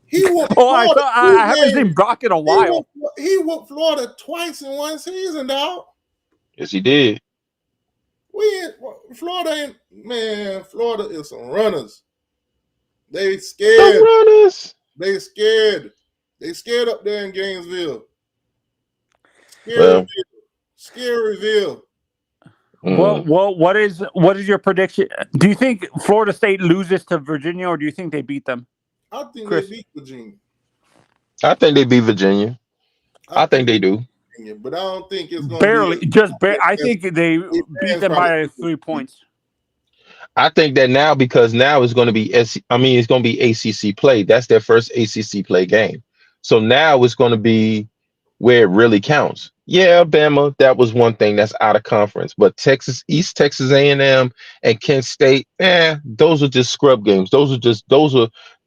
[SPEAKER 1] He whooped
[SPEAKER 4] Oh,
[SPEAKER 1] Florida
[SPEAKER 4] I
[SPEAKER 1] 2
[SPEAKER 4] haven't seen
[SPEAKER 1] games.
[SPEAKER 4] Brock in a
[SPEAKER 1] He
[SPEAKER 4] while.
[SPEAKER 1] whooped Florida twice in one season, dog.
[SPEAKER 3] Yes, he did.
[SPEAKER 1] Florida is some runners. They
[SPEAKER 3] The
[SPEAKER 1] scared.
[SPEAKER 3] runners.
[SPEAKER 1] They scared. They scared up there in Gainesville.
[SPEAKER 3] Well,
[SPEAKER 1] Scaryville.
[SPEAKER 4] What is your prediction? Do you think Florida State loses to Virginia, or do you think they beat them,
[SPEAKER 1] I think they
[SPEAKER 4] Chris?
[SPEAKER 1] beat Virginia.
[SPEAKER 3] I think they beat Virginia.
[SPEAKER 1] I
[SPEAKER 3] I think
[SPEAKER 1] think
[SPEAKER 3] they do.
[SPEAKER 1] Virginia, but I don't think it's going to be
[SPEAKER 4] Barely, just I
[SPEAKER 1] as
[SPEAKER 4] think they beat
[SPEAKER 1] fans
[SPEAKER 4] them
[SPEAKER 1] probably
[SPEAKER 4] by
[SPEAKER 1] think it's
[SPEAKER 4] 3
[SPEAKER 1] gonna be.
[SPEAKER 4] points.
[SPEAKER 3] I think that now because now it's going to be it's going to be ACC play. That's their first ACC play game. So now it's going to be where it really counts. Yeah, Bama, that was one thing that's out of conference. But Texas, East Texas A&M and Kent State, those are just scrub games. Those were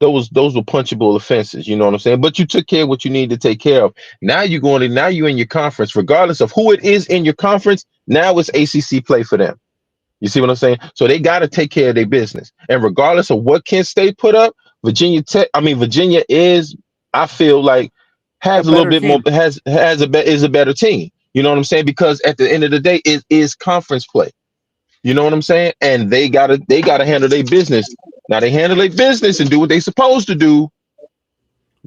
[SPEAKER 3] punchable offenses. You know what I'm saying? But you took care of what you need to take care of. Now you're in your conference, regardless of who it is in your conference. Now it's ACC play for them. You see what I'm saying? So they got to take care of their business. And regardless of what Kent State put up, Virginia is, I feel like,
[SPEAKER 4] A
[SPEAKER 3] has a little
[SPEAKER 4] better
[SPEAKER 3] bit more,
[SPEAKER 4] team.
[SPEAKER 3] is a better team. You know what I'm saying? Because at the end of the day, it is conference play. You know what I'm saying? And they gotta handle their business. Now they handle their business and do what they supposed to do.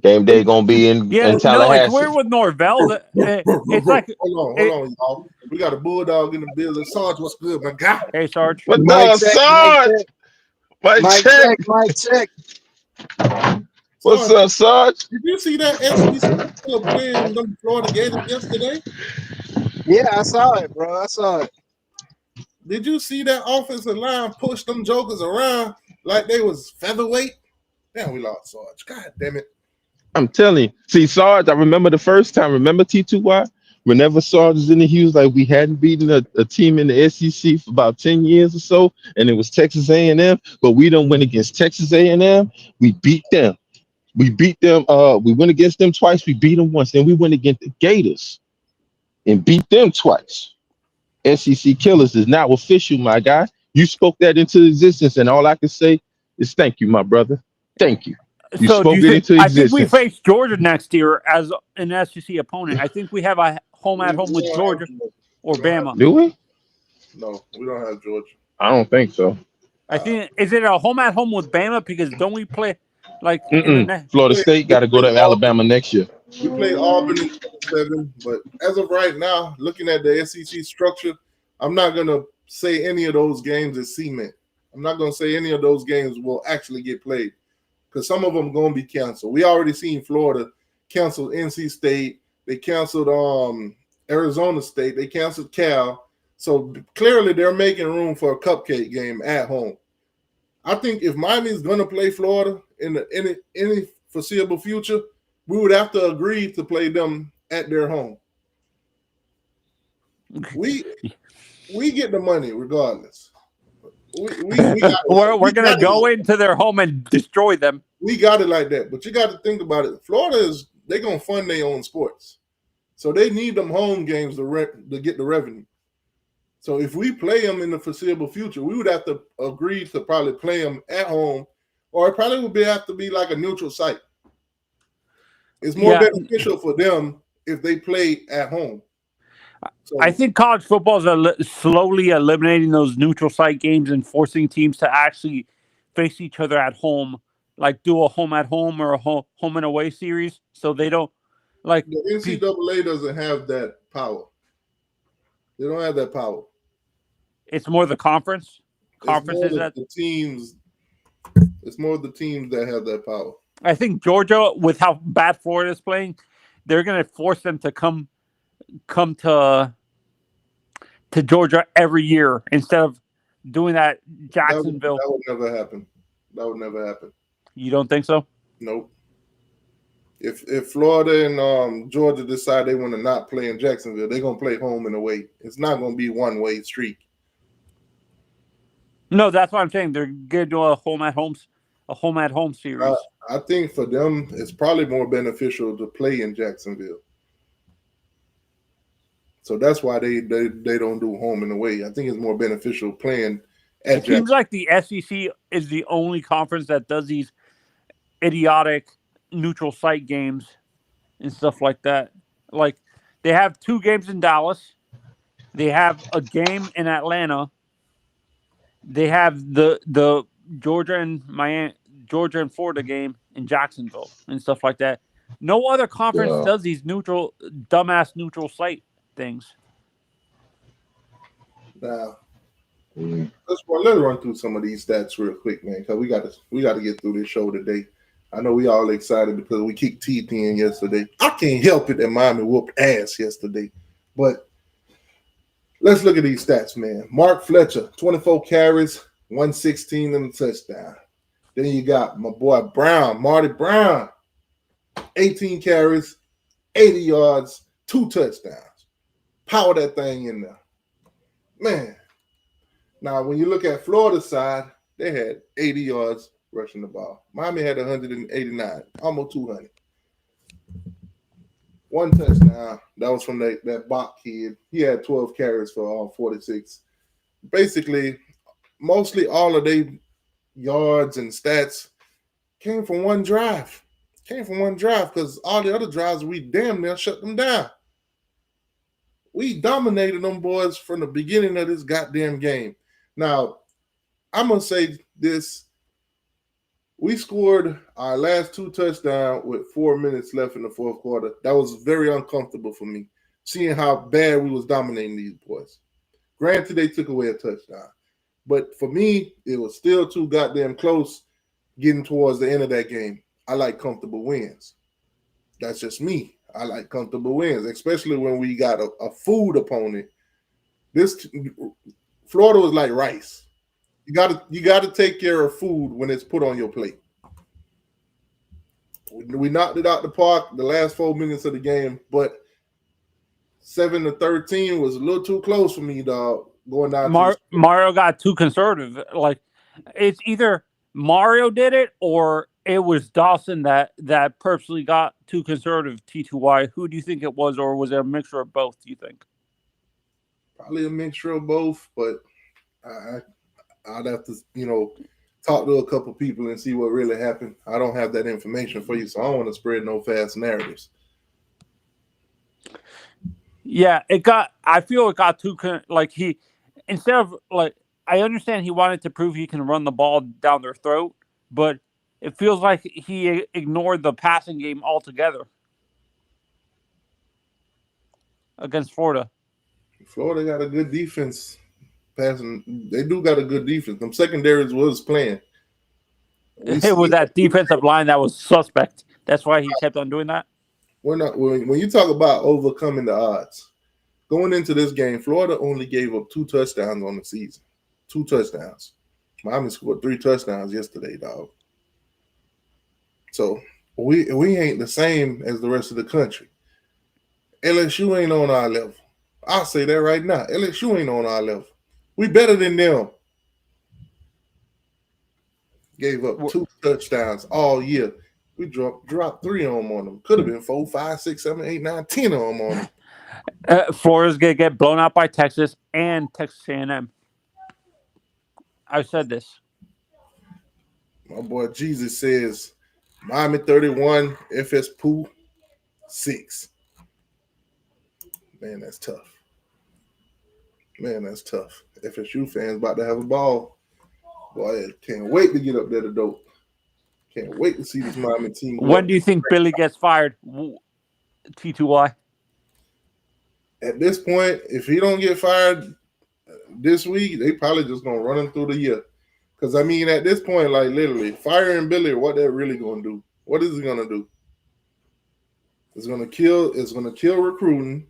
[SPEAKER 3] Game day gonna be
[SPEAKER 4] Yeah,
[SPEAKER 3] in
[SPEAKER 4] no, it's weird
[SPEAKER 3] Tallahassee.
[SPEAKER 4] with Norvell. It's like,
[SPEAKER 1] Hold on, y'all. We got a bulldog in the building. Sarge, what's good, my guy?
[SPEAKER 4] hey, Sarge.
[SPEAKER 3] What
[SPEAKER 5] Mic
[SPEAKER 3] the
[SPEAKER 5] check, mic
[SPEAKER 3] Sarge?
[SPEAKER 5] check,
[SPEAKER 3] My
[SPEAKER 5] mic
[SPEAKER 3] check.
[SPEAKER 5] check, mic check.
[SPEAKER 3] What's
[SPEAKER 1] Sarge,
[SPEAKER 3] up, Sarge?
[SPEAKER 1] did you see that SEC playing them Florida Gators yesterday?
[SPEAKER 5] Yeah, I saw it, bro. I saw it.
[SPEAKER 1] Did you see that offensive line push them jokers around like they was featherweight? Damn, we lost Sarge. God damn it.
[SPEAKER 3] I'm telling you. See, Sarge, I remember the first time. Remember T2Y? Whenever Sarge was in the Hughes, like we hadn't beaten a team in the SEC for about 10 years or so, and it was Texas A&M, but we don't win against Texas A&M. We beat them. We beat them. We went against them twice. We beat them once. Then we went against the Gators and beat them twice. SEC Killers is now official, my guy. You spoke that into existence, and all I can say is thank you, my brother. Thank you. You
[SPEAKER 4] So do you
[SPEAKER 3] spoke it
[SPEAKER 4] think?
[SPEAKER 3] into
[SPEAKER 4] I think we
[SPEAKER 3] existence.
[SPEAKER 4] face Georgia next year as an SEC opponent. I think we have a home at home
[SPEAKER 1] We
[SPEAKER 4] with
[SPEAKER 1] don't have
[SPEAKER 4] Georgia
[SPEAKER 1] Georgia.
[SPEAKER 4] or
[SPEAKER 1] We don't have
[SPEAKER 4] Bama.
[SPEAKER 3] Do we?
[SPEAKER 1] no. We don't have Georgia.
[SPEAKER 3] I don't think so.
[SPEAKER 4] I think is it a home at home with Bama because don't we play like in the
[SPEAKER 3] Mm-mm.
[SPEAKER 4] next?
[SPEAKER 1] We
[SPEAKER 3] Florida
[SPEAKER 1] play.
[SPEAKER 3] State
[SPEAKER 1] We
[SPEAKER 3] got to go
[SPEAKER 1] play
[SPEAKER 3] to
[SPEAKER 1] Auburn.
[SPEAKER 3] Alabama next year.
[SPEAKER 1] We play Auburn in 27. But as of right now, looking at the SEC structure, I'm not gonna say any of those games is cement. I'm not gonna say any of those games will actually get played because some of them gonna be canceled. We already seen Florida cancel NC State. They canceled Arizona State. They canceled Cal. So clearly they're making room for a cupcake game at home. I think if Miami's gonna play Florida in any foreseeable future, we would have to agree to play them at their home. We we get the money regardless. We got it.
[SPEAKER 4] We're gonna go into their home and destroy them.
[SPEAKER 1] We got it like that. But you got to think about it. Florida is they're gonna fund their own sports, so they need them home games to get the revenue. So if we play them in the foreseeable future, we would have to agree to probably play them at home, or it probably would have to be like a neutral site. It's more
[SPEAKER 4] Yeah,
[SPEAKER 1] beneficial for them if they play at home. So
[SPEAKER 4] I think college football is slowly eliminating those neutral site games and forcing teams to actually face each other at home, like do a home at home or a home and away series, so they don't like.
[SPEAKER 1] the NCAA doesn't have that power. They don't have that power.
[SPEAKER 4] It's more the conference
[SPEAKER 1] It's more
[SPEAKER 4] conferences that
[SPEAKER 1] the teams. It's more the teams that have that power.
[SPEAKER 4] I think Georgia, with how bad Florida is playing, they're going to force them to come to Georgia every year instead of doing that Jacksonville.
[SPEAKER 1] That would never happen. That would never happen.
[SPEAKER 4] You don't think so?
[SPEAKER 1] Nope. If Florida and Georgia decide they want to not play in Jacksonville, they're gonna play home and away. It's not gonna be one way street.
[SPEAKER 4] No, that's what I'm saying. They're going to do a home at home series.
[SPEAKER 1] I think for them, it's probably more beneficial to play in Jacksonville. So that's why they don't do home and away. I think it's more beneficial playing at
[SPEAKER 4] It seems like the SEC is the only conference that does these idiotic neutral site games and stuff like that. Like they have 2 games in Dallas. They have a game in Atlanta. They have the Georgia and Florida game in Jacksonville and stuff like that. No other conference
[SPEAKER 3] Yeah.
[SPEAKER 4] does these dumbass neutral site things.
[SPEAKER 1] Now,
[SPEAKER 3] Mm.
[SPEAKER 1] let's run through some of these stats real quick, man, because we got to get through this show today. I know we all excited because we kicked teeth in yesterday. I can't help it that Miami whooped ass yesterday, but let's look at these stats, man. Mark Fletcher, 24 carries, 116 and a touchdown. Then you got my boy Brown, Marty Brown, 18 carries, 80 yards, 2 touchdowns. Power that thing in there. Man. Now, when you look at Florida's side, they had 80 yards rushing the ball. Miami had 189, almost 200. 1 touchdown. That was from that Bach kid. He had 12 carries for 46. Basically, mostly all of their yards and stats came from one drive. Because all the other drives, we damn near shut them down. We dominated them boys from the beginning of this goddamn game. Now, I'm going to say this. We scored our last 2 touchdowns with 4 minutes left in the fourth quarter. That was very uncomfortable for me, seeing how bad we was dominating these boys. Granted, they took away a touchdown. But for me, it was still too goddamn close getting towards the end of that game. I like comfortable wins. That's just me. I like comfortable wins, especially when we got a food opponent. Florida was like rice. You got to take care of food when it's put on your plate. We knocked it out the park the last 4 minutes of the game, but 7-13 was a little too close for me, dog. Going down to
[SPEAKER 4] Mario got too conservative. Like, it's either Mario did it or it was Dawson that purposely got too conservative. T2Y. Who do you think it was, or was it a mixture of both? Do you think?
[SPEAKER 1] probably a mixture of both, but I'd have to, talk to a couple people and see what really happened. I don't have that information for you, so I don't want to spread no fast narratives.
[SPEAKER 4] Yeah, I feel it got too like he instead of like I understand he wanted to prove he can run the ball down their throat, but it feels like he ignored the passing game altogether against Florida.
[SPEAKER 1] Florida got a good defense. Passing, they do got a good defense. Them secondaries was playing.
[SPEAKER 4] It was that defensive line that was suspect. That's why he kept on doing that.
[SPEAKER 1] We're not when you talk about overcoming the odds. Going into this game, Florida only gave up 2 touchdowns on the season. 2 touchdowns. Miami scored 3 touchdowns yesterday, dog. So we ain't the same as the rest of the country. LSU ain't on our level. I'll say that right now. LSU ain't on our level. We better than them. Gave up 2 touchdowns all year. We dropped 3 on them. Could have been 4, 5, 6, 7, 8, 9, 10 on them.
[SPEAKER 4] Florida's gonna get blown out by Texas and Texas A&M. I said this.
[SPEAKER 1] My boy Jesus says Miami 31, FS Pooh 6. Man, that's tough. FSU fans about to have a ball. Boy, can't wait to get up there to dope. Can't wait to see this Miami team.
[SPEAKER 4] When do you think Billy gets fired? T2Y.
[SPEAKER 1] At this point, if he don't get fired this week, they probably just gonna run him through the year. Because I mean, at this point, like literally, firing Billy, what they're really gonna do? What is he gonna do? It's gonna kill recruiting.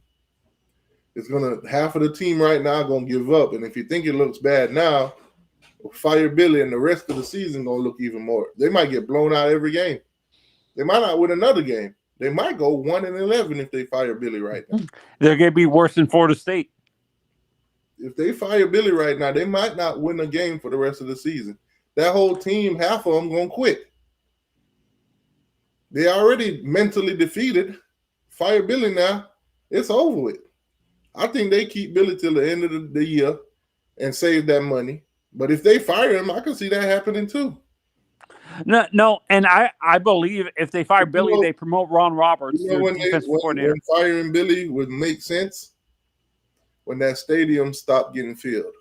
[SPEAKER 1] It's gonna half of the team right now gonna give up. And if you think it looks bad now, fire Billy and the rest of the season gonna look even more. They might get blown out every game. They might not win another game. They might go 1-11 if they fire Billy right now.
[SPEAKER 4] They're gonna be worse than Florida State.
[SPEAKER 1] If they fire Billy right now, they might not win a game for the rest of the season. That whole team, half of them gonna quit. They already mentally defeated. Fire Billy now, it's over with. I think they keep Billy till the end of the year and save that money. But if they fire him, I can see that happening too.
[SPEAKER 4] No, and I believe if they fire Billy, they promote Ron Roberts.
[SPEAKER 1] When firing Billy would make sense when that stadium stopped getting filled.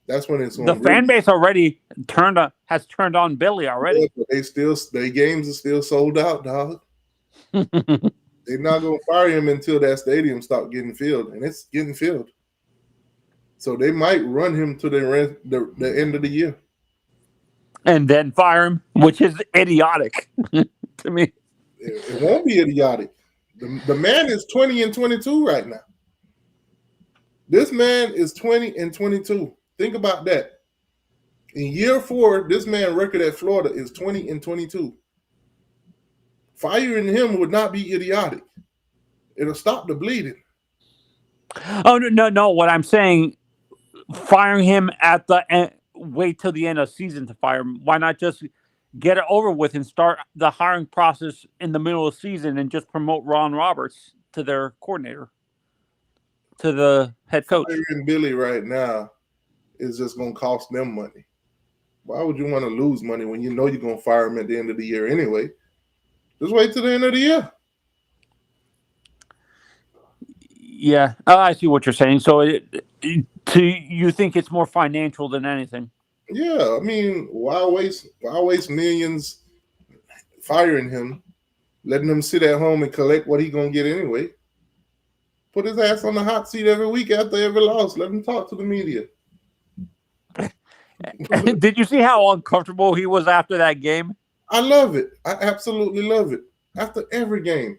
[SPEAKER 1] That's when it's
[SPEAKER 4] the fan base already has turned on Billy already.
[SPEAKER 1] Yeah, but their games are still sold out, dog. They're not gonna fire him until that stadium stops getting filled, and it's getting filled. So they might run him to the end of the year.
[SPEAKER 4] And then fire him, which is idiotic to me.
[SPEAKER 1] It won't be idiotic. The man is 20-22 right now. This man is 20-22. Think about that. In year 4, this man's record at Florida is 20-22. Firing him would not be idiotic. It'll stop the bleeding.
[SPEAKER 4] Oh no! What I'm saying, firing him at the end. Wait till the end of the season to fire him. Why not just get it over with and start the hiring process in the middle of the season and just promote Ron Roberts to their coordinator, to the head coach?
[SPEAKER 1] Firing Billy right now is just going to cost them money. Why would you want to lose money when you know you're going to fire him at the end of the year anyway? Just wait till the end of the year.
[SPEAKER 4] Yeah, I see what you're saying. So you think it's more financial than anything?
[SPEAKER 1] Yeah, I mean, why waste millions firing him, letting him sit at home and collect what he's going to get anyway? Put his ass on the hot seat every week after every loss. Let him talk to the media.
[SPEAKER 4] Did you see how uncomfortable he was after that game?
[SPEAKER 1] I love it. I absolutely love it. After every game.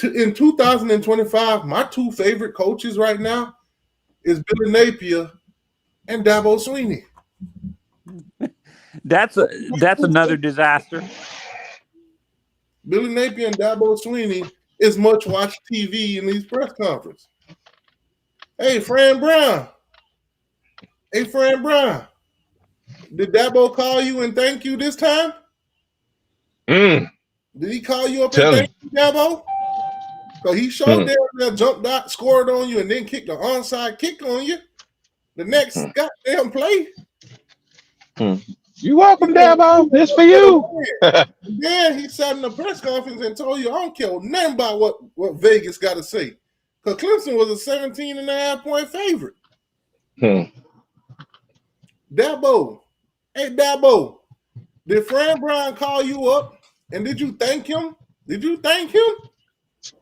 [SPEAKER 1] In 2025, my 2 favorite coaches right now is Billy Napier and Dabo Swinney.
[SPEAKER 4] That's another disaster.
[SPEAKER 1] Billy Napier and Dabo Swinney is much watched TV in these press conferences. Hey, Fran Brown. Hey, Fran Brown. Did Dabo call you and thank you this time?
[SPEAKER 3] Mm,
[SPEAKER 1] Did he call you up and
[SPEAKER 3] tell
[SPEAKER 1] thank
[SPEAKER 3] him.
[SPEAKER 1] you, Dabo? So he showed down there, jumped out, scored on you, and then kicked the onside kick on you. The next goddamn play.
[SPEAKER 3] You welcome, Dabo. This for you.
[SPEAKER 1] Then he sat in the press conference and told you, I don't care nothing about what Vegas got to say. Because Clemson was a 17.5-point favorite. Dabo. Hey, Dabo. Did Fran Brown call you up? And did you thank him? Did you thank him?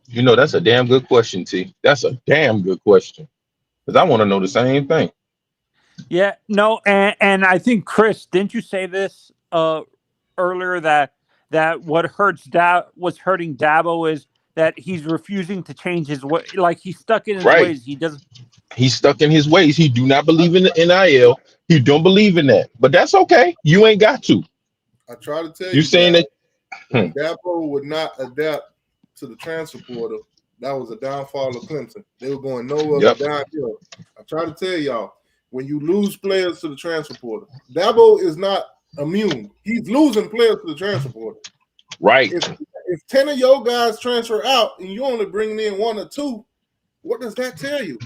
[SPEAKER 3] You know, that's a damn good question, T. That's a damn good question. Because I want to know the same thing.
[SPEAKER 4] Yeah, no, and I think Chris, didn't you say this earlier that what's hurting Dabo is that he's refusing to change his way, like he's stuck in his
[SPEAKER 3] Right.
[SPEAKER 4] ways. He doesn't.
[SPEAKER 3] He's stuck in his ways. He do not believe in the NIL. He don't believe in that. But that's okay. You ain't got to.
[SPEAKER 1] I try to tell
[SPEAKER 3] You
[SPEAKER 1] you
[SPEAKER 3] saying
[SPEAKER 1] that
[SPEAKER 3] that?
[SPEAKER 1] when Dabo would not adapt to the transfer portal, that was a downfall of Clemson. They were going nowhere but downhill. I try to tell y'all, when you lose players to the transfer portal, Dabo is not immune. He's losing players to the transfer portal.
[SPEAKER 3] Right.
[SPEAKER 1] If 10 of your guys transfer out and you only bringing in 1 or 2, what does that tell you?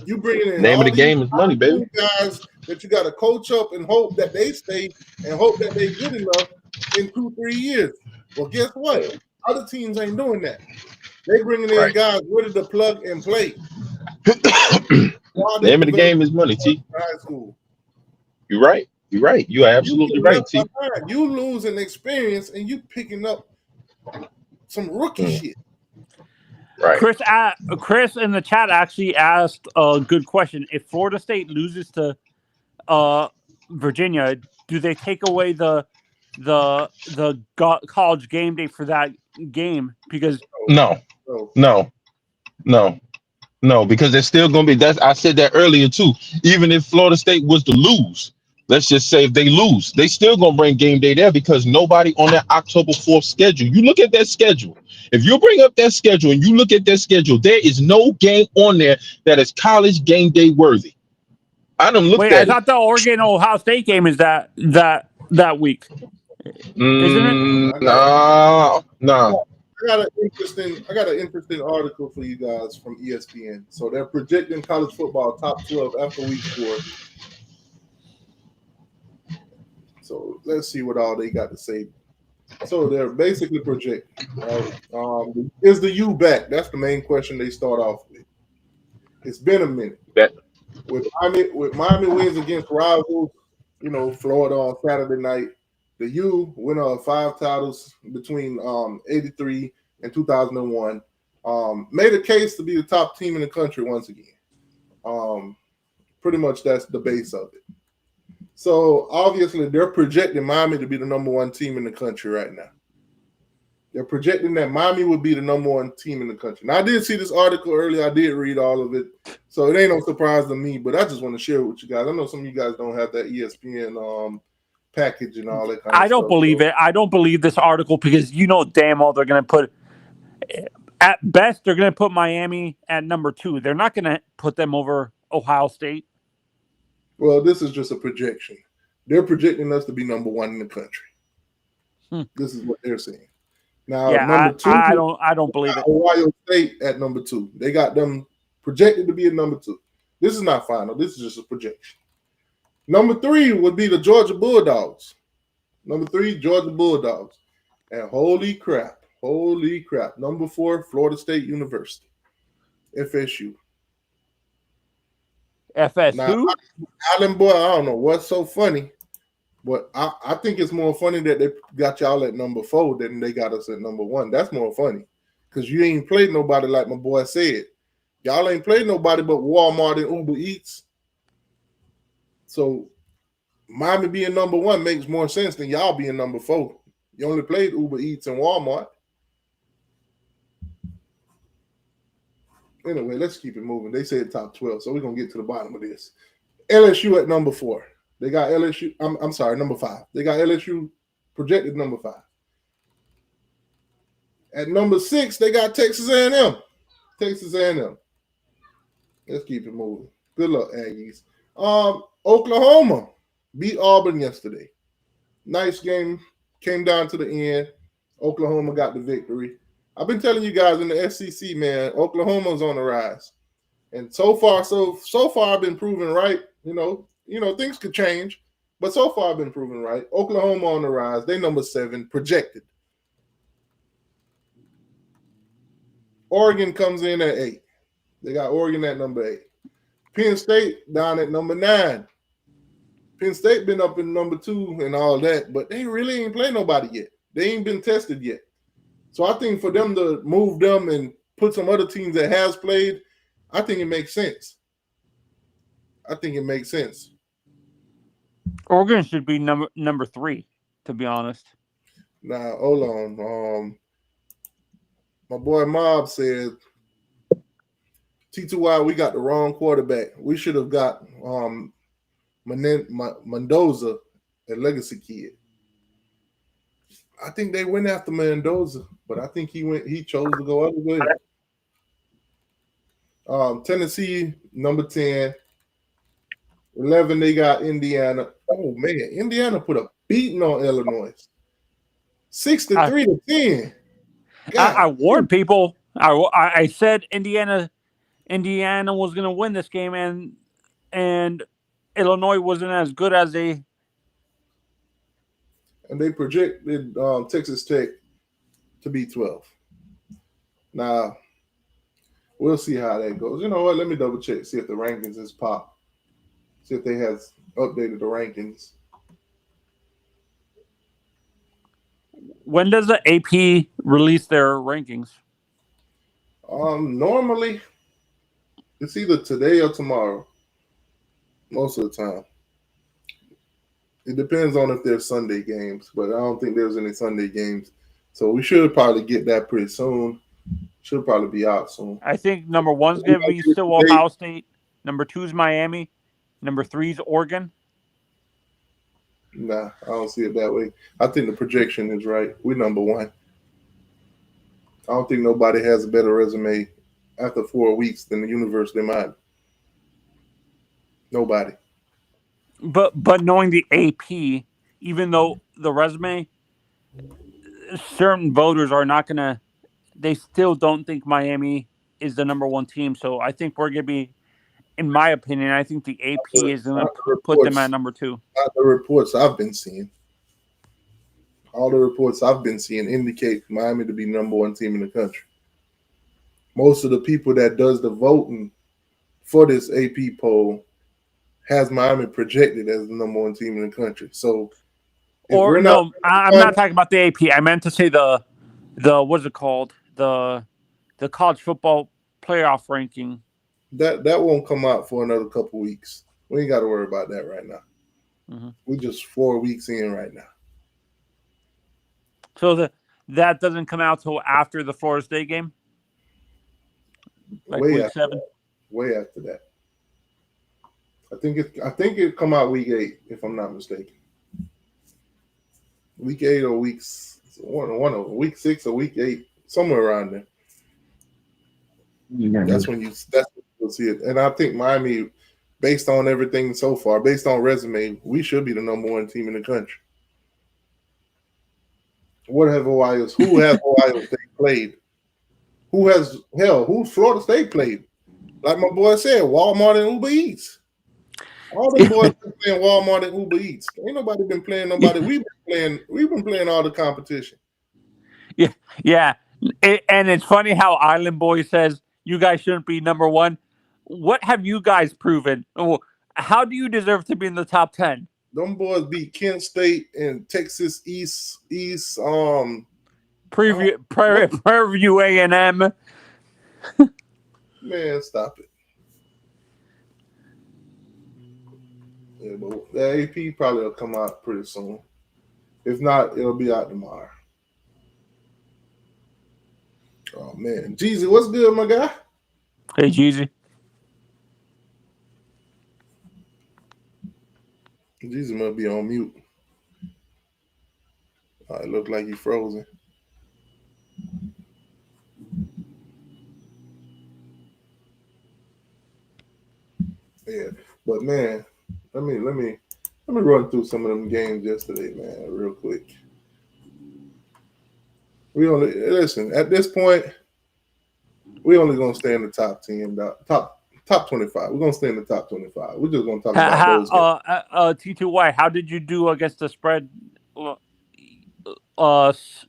[SPEAKER 1] You bringing in
[SPEAKER 3] Name
[SPEAKER 1] all
[SPEAKER 3] of the game is money, baby.
[SPEAKER 1] guys that you got to coach up and hope that they stay and hope that they good enough in 2-3 years. Well, guess what? Other teams ain't doing that. They bringing in guys ready to plug and play.
[SPEAKER 3] Name of the game is money, T.
[SPEAKER 1] High school.
[SPEAKER 3] You're right. You're right. You are absolutely right, T.
[SPEAKER 1] You losing experience and you picking up some rookie shit.
[SPEAKER 3] Right.
[SPEAKER 4] Chris in the chat actually asked a good question. If Florida State loses to Virginia, do they take away the college game day for that game? Because
[SPEAKER 3] no, because there's still going to be that. I said that earlier too. Even if Florida State was to lose, let's just say if they lose, they still going to bring game day there because nobody on that October 4th schedule. You look at that schedule. If you bring up that schedule and you look at that schedule, there is no game on there that is college game day worthy. I done looked
[SPEAKER 4] wait,
[SPEAKER 3] at
[SPEAKER 4] I thought the Oregon Ohio State game is that week, isn't it?
[SPEAKER 3] No.
[SPEAKER 1] I got an interesting article for you guys from ESPN. So they're projecting college football top 12 after week 4. So let's see what all they got to say. So they're basically projecting, right? Is the U back? That's the main question they start off with. It's been a minute. With Miami wins against rivals, Florida on Saturday night. The U winner of 5 titles between 83 and 2001. Made a case to be the top team in the country once again. Pretty much that's the base of it. So obviously they're projecting Miami to be the number 1 team in the country right now. They're projecting that Miami would be the number 1 team in the country. Now I did see this article earlier. I did read all of it. So it ain't no surprise to me, but I just want to share it with you guys. I know some of you guys don't have that ESPN package and all that kind of stuff.
[SPEAKER 4] I don't believe it. I don't believe this article because damn well they're going to put, at best, they're going to put Miami at number 2. They're not going to put them over Ohio State.
[SPEAKER 1] Well, this is just a projection. They're projecting us to be number 1 in the country. This is what they're saying. Now, number 2,
[SPEAKER 4] I don't believe it.
[SPEAKER 1] Ohio State at number 2. They got them projected to be at number 2. This is not final. This is just a projection. Number 3 would be the Georgia Bulldogs. Number 3, Georgia Bulldogs. And holy crap. Number 4, Florida State University. FSU.
[SPEAKER 4] FSU?
[SPEAKER 1] Now, Island Boy, I don't know what's so funny, but I think it's more funny that they got y'all at number 4 than they got us at number 1. That's more funny because you ain't played nobody like my boy said. Y'all ain't played nobody but Walmart and Uber Eats. So Miami being number 1 makes more sense than y'all being number 4. You only played Uber Eats and Walmart. Anyway, let's keep it moving. They said top 12, so we're going to get to the bottom of this. LSU at number 4. They got LSU. I'm sorry, number 5. They got LSU projected number 5. At number 6, they got Texas A&M. Texas A&M. Let's keep it moving. Good luck, Aggies. Oklahoma beat Auburn yesterday. Nice game. Came down to the end. Oklahoma got the victory. I've been telling you guys in the SEC, man, Oklahoma's on the rise. And so far I've been proven right. Things could change, but so far I've been proven right. Oklahoma on the rise. They number 7 projected. Oregon comes in at 8. They got Oregon at number 8. Penn State down at number 9. Penn State been up in number 2 and all that, but they really ain't played nobody yet. They ain't been tested yet. So I think for them to move them and put some other teams that has played, I think it makes sense.
[SPEAKER 4] Oregon should be number 3, to be honest.
[SPEAKER 1] Now, hold on. My boy Mob said, T2Y, we got the wrong quarterback. We should have got Mendoza, a legacy kid. I think they went after Mendoza, but I think he chose to go other way. Tennessee, number 10. 11, they got Indiana. Oh, man. Indiana put a beating on Illinois. 63-10.
[SPEAKER 4] I warned people. I said Indiana was going to win this game, and Illinois wasn't as good as they.
[SPEAKER 1] And they projected Texas Tech to be 12. Now, we'll see how that goes. You know what? Let me double check, see if the rankings is popped. See if they have updated the rankings.
[SPEAKER 4] When does the AP release their rankings?
[SPEAKER 1] Normally, it's either today or tomorrow. Most of the time. It depends on if there's Sunday games, but I don't think there's any Sunday games. So we should probably get that pretty soon. Should probably be out soon.
[SPEAKER 4] I think number 1's going to be still Ohio State. Number 2 is Miami. Number 3 is Oregon.
[SPEAKER 1] Nah, I don't see it that way. I think the projection is right. We're number 1. I don't think nobody has a better resume after 4 weeks than the University of Miami. Nobody.
[SPEAKER 4] But knowing the AP, even though the resume, certain voters are not going to, they still don't think Miami is the number 1 team. So I think we're going to be, in my opinion, I think the AP is going to put them at number 2.
[SPEAKER 1] Not the reports I've been seeing. All the reports I've been seeing indicate Miami to be number 1 team in the country. Most of the people that does the voting for this AP poll has Miami projected as the number 1 team in the country. So,
[SPEAKER 4] I'm not talking about the AP. I meant to say the what's it called? The college football playoff ranking.
[SPEAKER 1] That won't come out for another couple weeks. We ain't got to worry about that right now.
[SPEAKER 4] Mm-hmm.
[SPEAKER 1] We're just 4 weeks in right now.
[SPEAKER 4] So that doesn't come out till after the Florida State game? Like week 7?
[SPEAKER 1] Way after that. I think it come out week 8, if I'm not mistaken. Week 8 or one of week 6 or week 8, somewhere around there. Yeah. That's when you'll see it. And I think Miami, based on everything so far, based on resume, we should be the number 1 team in the country. Who has Ohio State played? Who's Florida State played? Like my boy said, Walmart and Uber Eats. All the boys been playing Walmart and Uber Eats. Ain't nobody been playing nobody. We've been playing all the competition.
[SPEAKER 4] Yeah. And it's funny how Island Boy says you guys shouldn't be number 1. What have you guys proven? How do you deserve to be in the top 10?
[SPEAKER 1] Them boys beat Kent State and Texas East.
[SPEAKER 4] Prairie View A&M.
[SPEAKER 1] Man, stop it. Yeah, but the AP probably will come out pretty soon. If not, it'll be out tomorrow. Oh man, Jeezy, what's good, my guy?
[SPEAKER 4] Hey, Jeezy.
[SPEAKER 1] Jeezy must be on mute. It looked like he's frozen. But man, let me run through some of them games yesterday, man, real quick. We only listen at this point. We only gonna stay in the top 10, top 25. We're gonna stay in the top 25. We're just gonna talk about those games.
[SPEAKER 4] T2Y, how did you do against the spread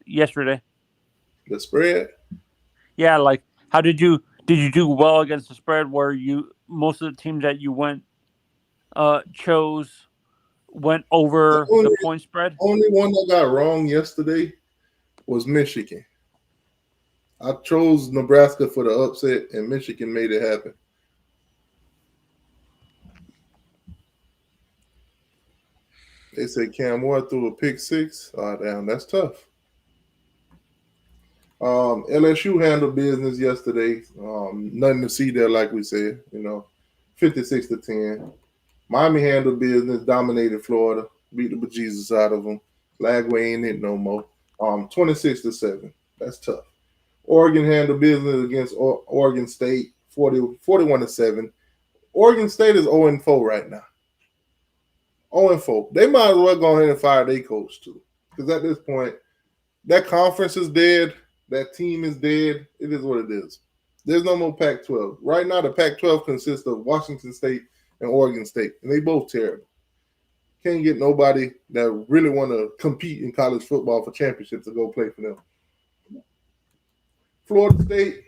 [SPEAKER 4] yesterday?
[SPEAKER 1] The spread.
[SPEAKER 4] Yeah, like how did you do well against the spread where you most of the teams that you went over
[SPEAKER 1] The
[SPEAKER 4] the point spread?
[SPEAKER 1] only one that got wrong yesterday was Michigan. I chose Nebraska for the upset, and Michigan made it happen. They said Cam Ward threw a pick six. Oh, damn, that's tough. LSU handled business yesterday. Nothing to see there, like we said. 56-10. Miami handled business, dominated Florida, beat the bejesus out of them. LAGWAY ain't it no more. 26-7. That's tough. Oregon handled business against Oregon State, 41-7. Oregon State is 0-4 right now. 0-4. They might as well go ahead and fire their coach too, because at this point, that conference is dead. That team is dead. It is what it is. There's no more Pac-12. Right now, the Pac-12 consists of Washington State and Oregon State, and they both terrible. Can't get nobody that really want to compete in college football for championships to go play for them. Florida State,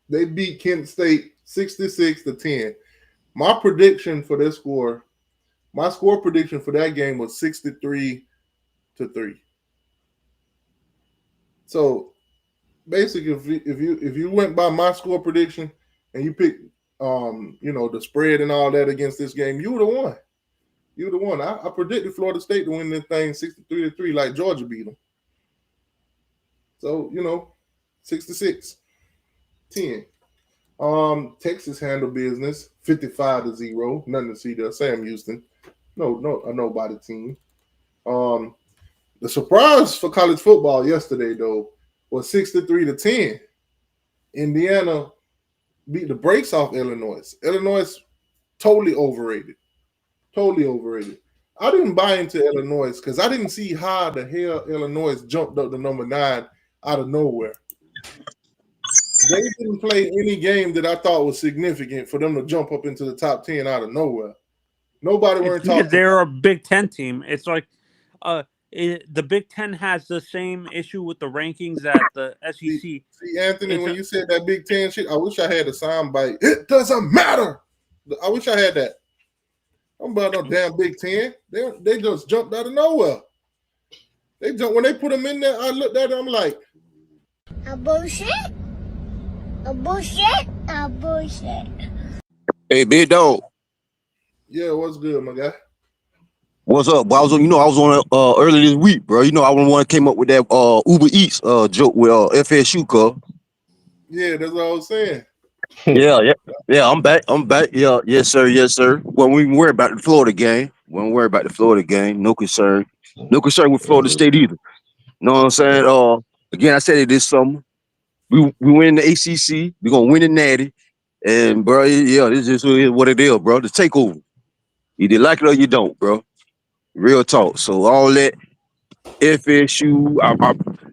[SPEAKER 1] they beat Kent State 66-10. My prediction for this score, my score prediction for that game was 63-3. So basically, if you went by my score prediction and you picked the spread and all that against this game, you would have won. You would have won. I predicted Florida State to win this thing 63-3, like Georgia beat them. So 66-10. Texas handled business 55-0. Nothing to see there. Sam Houston, a nobody team. The surprise for college football yesterday though was 63-10. Indiana beat the brakes off Illinois. Illinois totally overrated. Totally overrated. I didn't buy into Illinois because I didn't see how the hell Illinois jumped up to number 9 out of nowhere. They didn't play any game that I thought was significant for them to jump up into the top 10 out of nowhere. Nobody weren't talking.
[SPEAKER 4] They're a Big Ten team. It's like the Big Ten has the same issue with the rankings that the SEC.
[SPEAKER 1] See Anthony, when you said that Big Ten shit, I wish I had a sound bite. It doesn't matter. I wish I had that. I'm about no damn Big Ten. They just jumped out of nowhere. When they put them in there. I looked at them. I'm like,
[SPEAKER 6] a bullshit. A bullshit. A bullshit.
[SPEAKER 5] Hey, big dog.
[SPEAKER 1] Yeah, what's good, my guy?
[SPEAKER 5] What's up? Well, I was on early this week, bro. I was the one that came up with that Uber Eats joke with FSU, cuz.
[SPEAKER 1] Yeah, that's what I was saying.
[SPEAKER 5] Yeah. I'm back. Yeah, yes, sir. Well, we didn't worry about the Florida game. No concern. No concern with Florida State either. Know what I'm saying? Again, I said it this summer. We win the ACC. We're gonna win the Natty, and bro, yeah, this is what it is, bro. The takeover. Either like it or you don't, bro. Real talk. So all that FSU,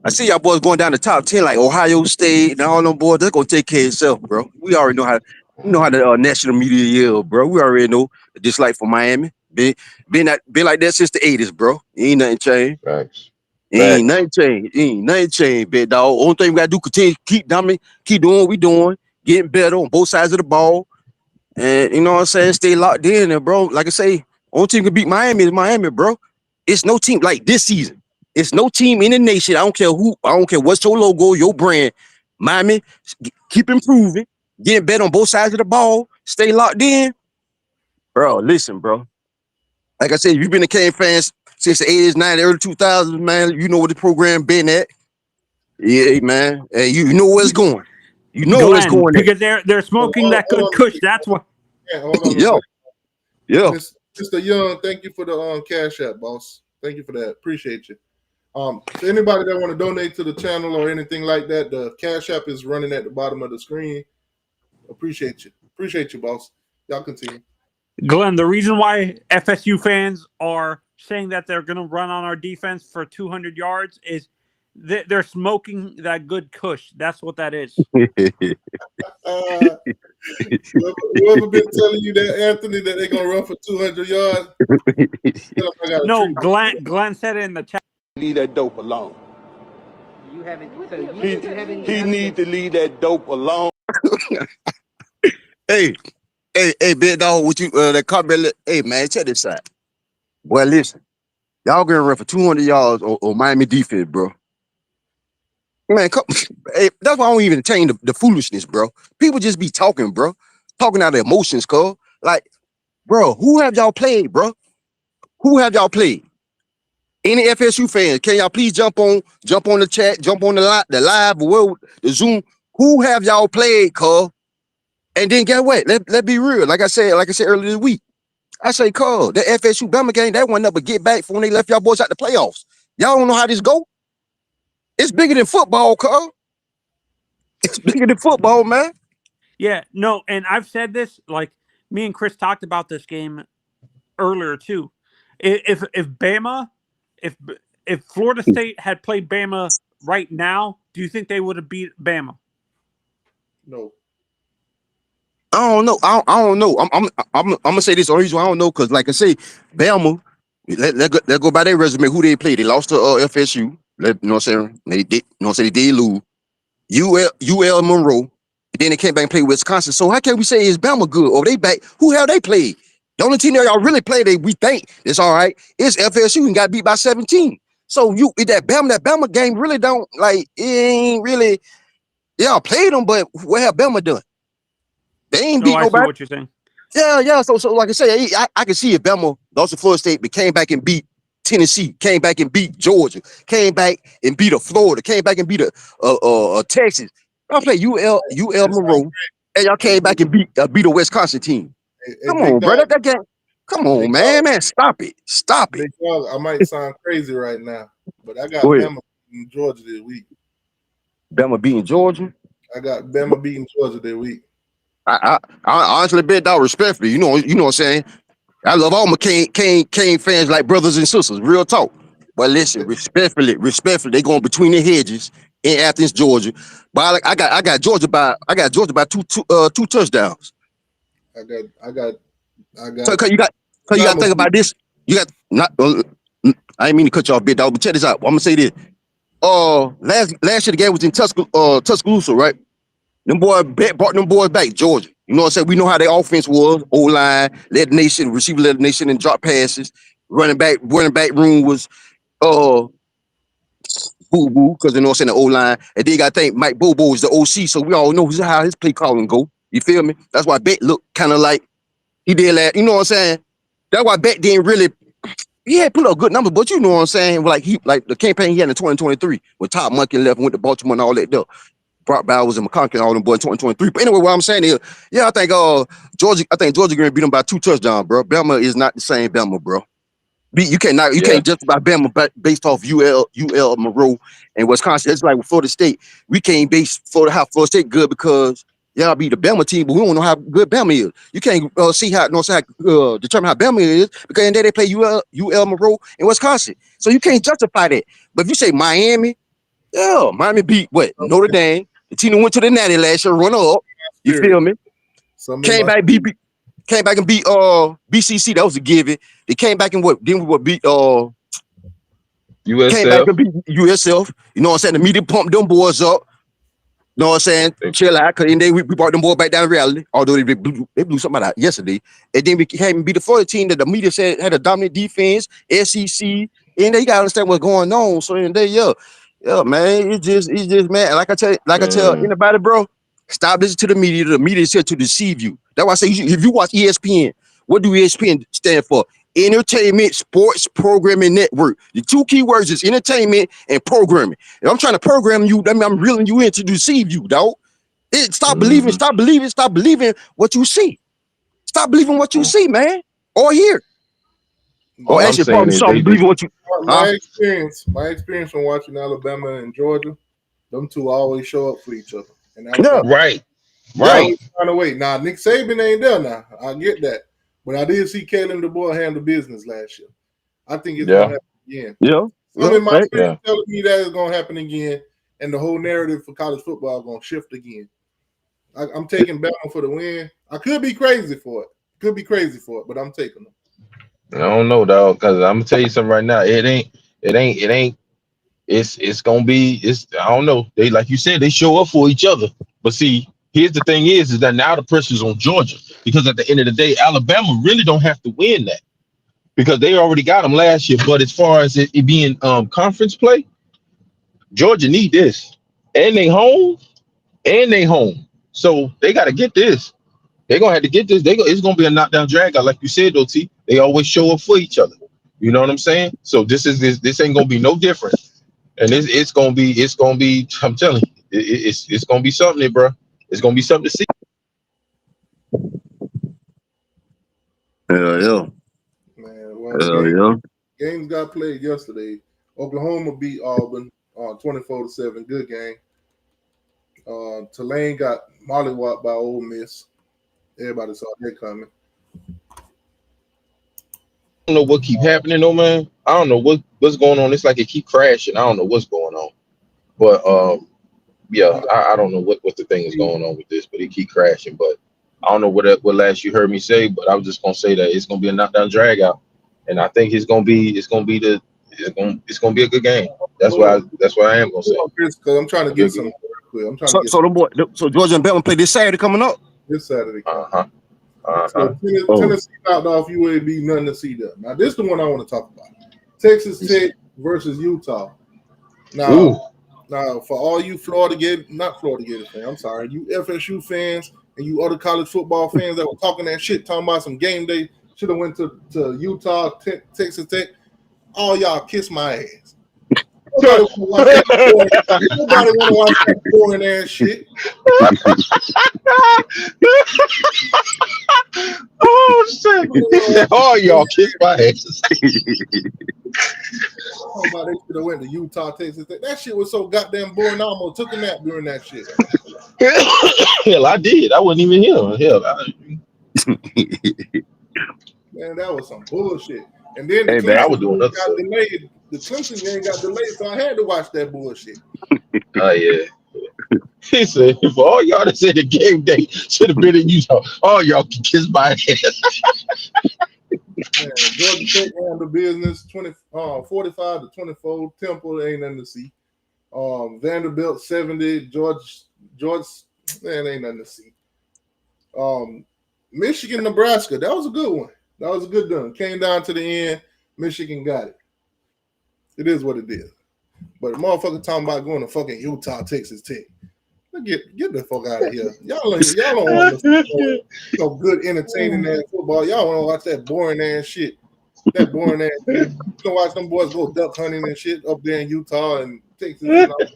[SPEAKER 5] I see y'all boys going down the top 10 like Ohio State and all them boys. They're gonna take care of itself, bro. We already know how the national media is, bro. We already know. Just like for Miami, been like that since the 80s, bro. Ain't nothing changed.
[SPEAKER 2] Facts.
[SPEAKER 5] Ain't nothing changed, big dog. Only thing we gotta do continue keep doing what we doing, getting better on both sides of the ball, and you know what I'm saying. Stay locked in there, bro. Like I say, only team can beat Miami is Miami, bro. It's no team like this season. It's no team in the nation. I don't care who. I don't care what's your logo, your brand. Miami, keep improving, getting better on both sides of the ball. Stay locked in, bro. Listen, bro. Like I said, you've been a Cane fans since the 80s, 90s, early 2000s, man. You know what the program been at. Yeah, man. Hey, you know where it's going. You know where it's going
[SPEAKER 4] because they're smoking that good kush. That's what.
[SPEAKER 1] Yeah, hold on.
[SPEAKER 5] Yeah.
[SPEAKER 1] Mr. Young, thank you for the Cash App, boss. Thank you for that. Appreciate you. To anybody that want to donate to the channel or anything like that, the Cash App is running at the bottom of the screen. Appreciate you, boss. Y'all continue.
[SPEAKER 4] Glenn, the reason why FSU fans are saying that they're going to run on our defense for 200 yards is they're smoking that good kush. That's what that is.
[SPEAKER 1] Uh, whoever been telling you that, Anthony, that they're gonna run for 200 yards? I got a
[SPEAKER 4] No,
[SPEAKER 1] treat.
[SPEAKER 4] Glenn said it in the chat.
[SPEAKER 7] Leave that dope alone.
[SPEAKER 8] You haven't. So
[SPEAKER 7] He need to leave that dope alone.
[SPEAKER 9] Hey, big dog, what you that car belly? Hey man, check this out. Boy, listen, y'all gonna run for 200 yards on Miami defense, bro. Man, come, hey, that's why I don't even entertain the foolishness, bro. People just be talking, bro, talking out of emotions, cuz. Like, bro, who have y'all played, bro? Who have y'all played? Any FSU fans, can y'all please jump on the chat, jump on the live, or the Zoom? Who have y'all played, cuz? And then get what? Let's be real. Like I said earlier this week, I say, cuz, the FSU Bama game, that one never get back from when they left y'all boys out the playoffs. Y'all don't know how this go? It's bigger than football, cuz. It's bigger than football, man.
[SPEAKER 4] Yeah, no, and I've said this, like, me and Chris talked about this game earlier too. If Bama, if Florida State had played Bama right now, do you think they would have beat Bama?
[SPEAKER 1] No.
[SPEAKER 9] I don't know. I don't know. I'm gonna say this. The only reason why I don't know, because like I say, Bama, let go by their resume. Who they played? They lost to FSU. You know what I'm saying? They did. You know what I'm saying? They did lose. UL Monroe. And then they came back and played Wisconsin. So how can we say is Bama good? Or they back? Who hell they played? The only team that y'all really played, we think it's all right. It's FSU and got beat by 17. So that Bama game really don't like. It ain't really. Y'all played them, but what have Bama done? They ain't beat
[SPEAKER 4] I see
[SPEAKER 9] nobody.
[SPEAKER 4] what you're saying.
[SPEAKER 9] Yeah. So like I say, I can see if Bama lost to Florida State, but came back and beat Tennessee, came back and beat Georgia, came back and beat Florida, came back and beat Texas. Y'all play UL Monroe, and y'all came back and beat a Wisconsin team. Come on, bro. That game. Come on, man. Stop it.
[SPEAKER 1] Big dog, I might sound crazy right now, but I got
[SPEAKER 9] Go ahead.
[SPEAKER 1] Bama beating Georgia this week.
[SPEAKER 9] Bama beating Georgia.
[SPEAKER 1] I got Bama beating Georgia this week.
[SPEAKER 9] I honestly bet that respectfully. You know what I'm saying? I love all my Kane fans like brothers and sisters. Real talk. But listen, respectfully, they going between the hedges in Athens, Georgia. But I got Georgia by two touchdowns.
[SPEAKER 1] I got.
[SPEAKER 9] So cause you got to think about this. You got not. I didn't mean to cut you off, bit dog. But check this out. I'm gonna say this. Last year the game was in Tuscaloosa, right? Them boys brought them boys back, Georgia. You know what I'm saying? We know how their offense was. O-line, led the nation, receiver led the nation in drop passes. Running back room was boo-boo, because you know what I'm saying, the O-line. And then you got to think Mike Bobo is the OC, so we all know how his play calling go. You feel me? That's why Bet looked kind of like he did that. You know what I'm saying? That's why Bet didn't really. He had put up good numbers, but you know what I'm saying? Like the campaign he had in 2023 when Top Monkey left and went to Baltimore and all that stuff. Brock Bowers and McConkey and all them boys in 2023. But anyway, what I'm saying is, yeah, I think Georgia gonna beat them by 2 touchdowns, bro. Bama is not the same Bama, bro. You can't justify Bama based off UL Monroe and Wisconsin. It's like with Florida State. We can't base how Florida State good because y'all beat the Bama team, but we don't know how good Bama is. You can't see how determine how Bama is because in there they play UL Monroe and Wisconsin. So you can't justify that. But if you say Miami, yeah, Miami beat what? Notre Dame. The team that went to the Natty last year, run up. You feel me? Came back and beat BCC. That was a given. They came back and beat
[SPEAKER 3] USF.
[SPEAKER 9] Came back and beat USF. You know what I'm saying? The media pumped them boys up. You know what I'm saying? Chill out, because we brought them boys back down to reality. Although they blew something out yesterday. And then we came and beat the Florida team that the media said had a dominant defense, SEC. And they gotta understand what's going on. So in there, yeah, man, it's just man. Like I tell anybody, bro, stop listening to the media. The media is here to deceive you. That's why I say if you watch ESPN, what do ESPN stand for? Entertainment Sports Programming Network. The 2 key words is entertainment and programming. If I'm trying to program you, that means I'm reeling you in to deceive you, dog. Stop believing what you see. Stop believing what you see, man, or hear. Or actually, probably stop believing what you.
[SPEAKER 1] My experience from watching Alabama and Georgia, them two always show up for each other. And
[SPEAKER 3] right.
[SPEAKER 1] Find a way. Now Nick Saban ain't there now. I get that, But I did see Kalen DeBoer handle business last year. I think it's
[SPEAKER 3] Yeah.
[SPEAKER 1] gonna happen again.
[SPEAKER 5] Yeah.
[SPEAKER 1] Something in my
[SPEAKER 5] Right.
[SPEAKER 1] spirit telling me that it's gonna happen again, and the whole narrative for college football is gonna shift again. I'm taking Bama for the win. I could be crazy for it. But I'm taking them.
[SPEAKER 3] I don't know, dog, because I'm gonna tell you something right now. It ain't. It's gonna be. I don't know. They, like you said, they show up for each other. But see, here's the thing: is that now the pressure's on Georgia, because at the end of the day, Alabama really don't have to win that, because they already got them last year. But as far as it being conference play, Georgia need this, and they home, so they got to get this. They're gonna have to get this. It's gonna be a knockdown drag out, like you said, though. T. They always show up for each other. You know what I'm saying? So this ain't gonna be no different, and it's gonna be. I'm telling you, it's gonna be something, bro. It's gonna be something to see.
[SPEAKER 5] Yeah.
[SPEAKER 1] Man, well, games got played yesterday. Oklahoma beat Auburn 24-7. Good game. Tulane got mollywopped by Ole Miss. Everybody saw that coming.
[SPEAKER 3] I don't know what keep happening, though, man. I don't know what's going on. It's like it keep crashing. I don't know what's going on, but yeah, I don't know what the thing is going on with this, but it keep crashing. But I don't know what last you heard me say, but I was just gonna say that it's gonna be a knockdown drag out, and I think it's gonna be a good game. That's why I am gonna say.
[SPEAKER 1] Because I'm trying to get some. I'm trying to get
[SPEAKER 5] So Georgia and Bama play this Saturday coming up.
[SPEAKER 1] this Saturday.
[SPEAKER 3] Uh-huh.
[SPEAKER 1] So Tennessee knocked off UAB, nothing to see there. Now this is the one I want to talk about. Texas Tech versus Utah. Now for all you not Florida Gator fans, I'm sorry, you FSU fans and you other college football fans that were talking that shit, talking about some game day, should have went to Utah, Texas Tech. All y'all kiss my ass. Nobody want to watch that boring ass shit.
[SPEAKER 3] Oh shit! Oh, y'all kiss my ass.
[SPEAKER 1] Nobody should have went to Utah, Texas Tech. That shit was so goddamn boring. I almost took a nap during that shit.
[SPEAKER 3] Hell, I did. I wasn't even here. Hell,
[SPEAKER 1] man, that was some bullshit. And then the
[SPEAKER 3] Clemson
[SPEAKER 1] game got delayed. The Clemson game got delayed, so I had to watch that bullshit.
[SPEAKER 3] Oh yeah. He said, for all y'all that said the game day should have been in Utah, all y'all can kiss my ass.
[SPEAKER 1] Man, Georgia Tech ran the business 45-24. Temple ain't nothing to see. Vanderbilt 70. George, man, ain't nothing to see. Michigan, Nebraska, that was a good one. That was a good one. Came down to the end. Michigan got it. It is what it is. But the motherfucker talking about going to fucking Utah, Texas Tech. Get the fuck out of here. Y'all don't want no good entertaining ass football. Y'all want to watch that boring ass shit. That boring ass shit. You can watch them boys go duck hunting and shit up there in Utah and Texas. And all.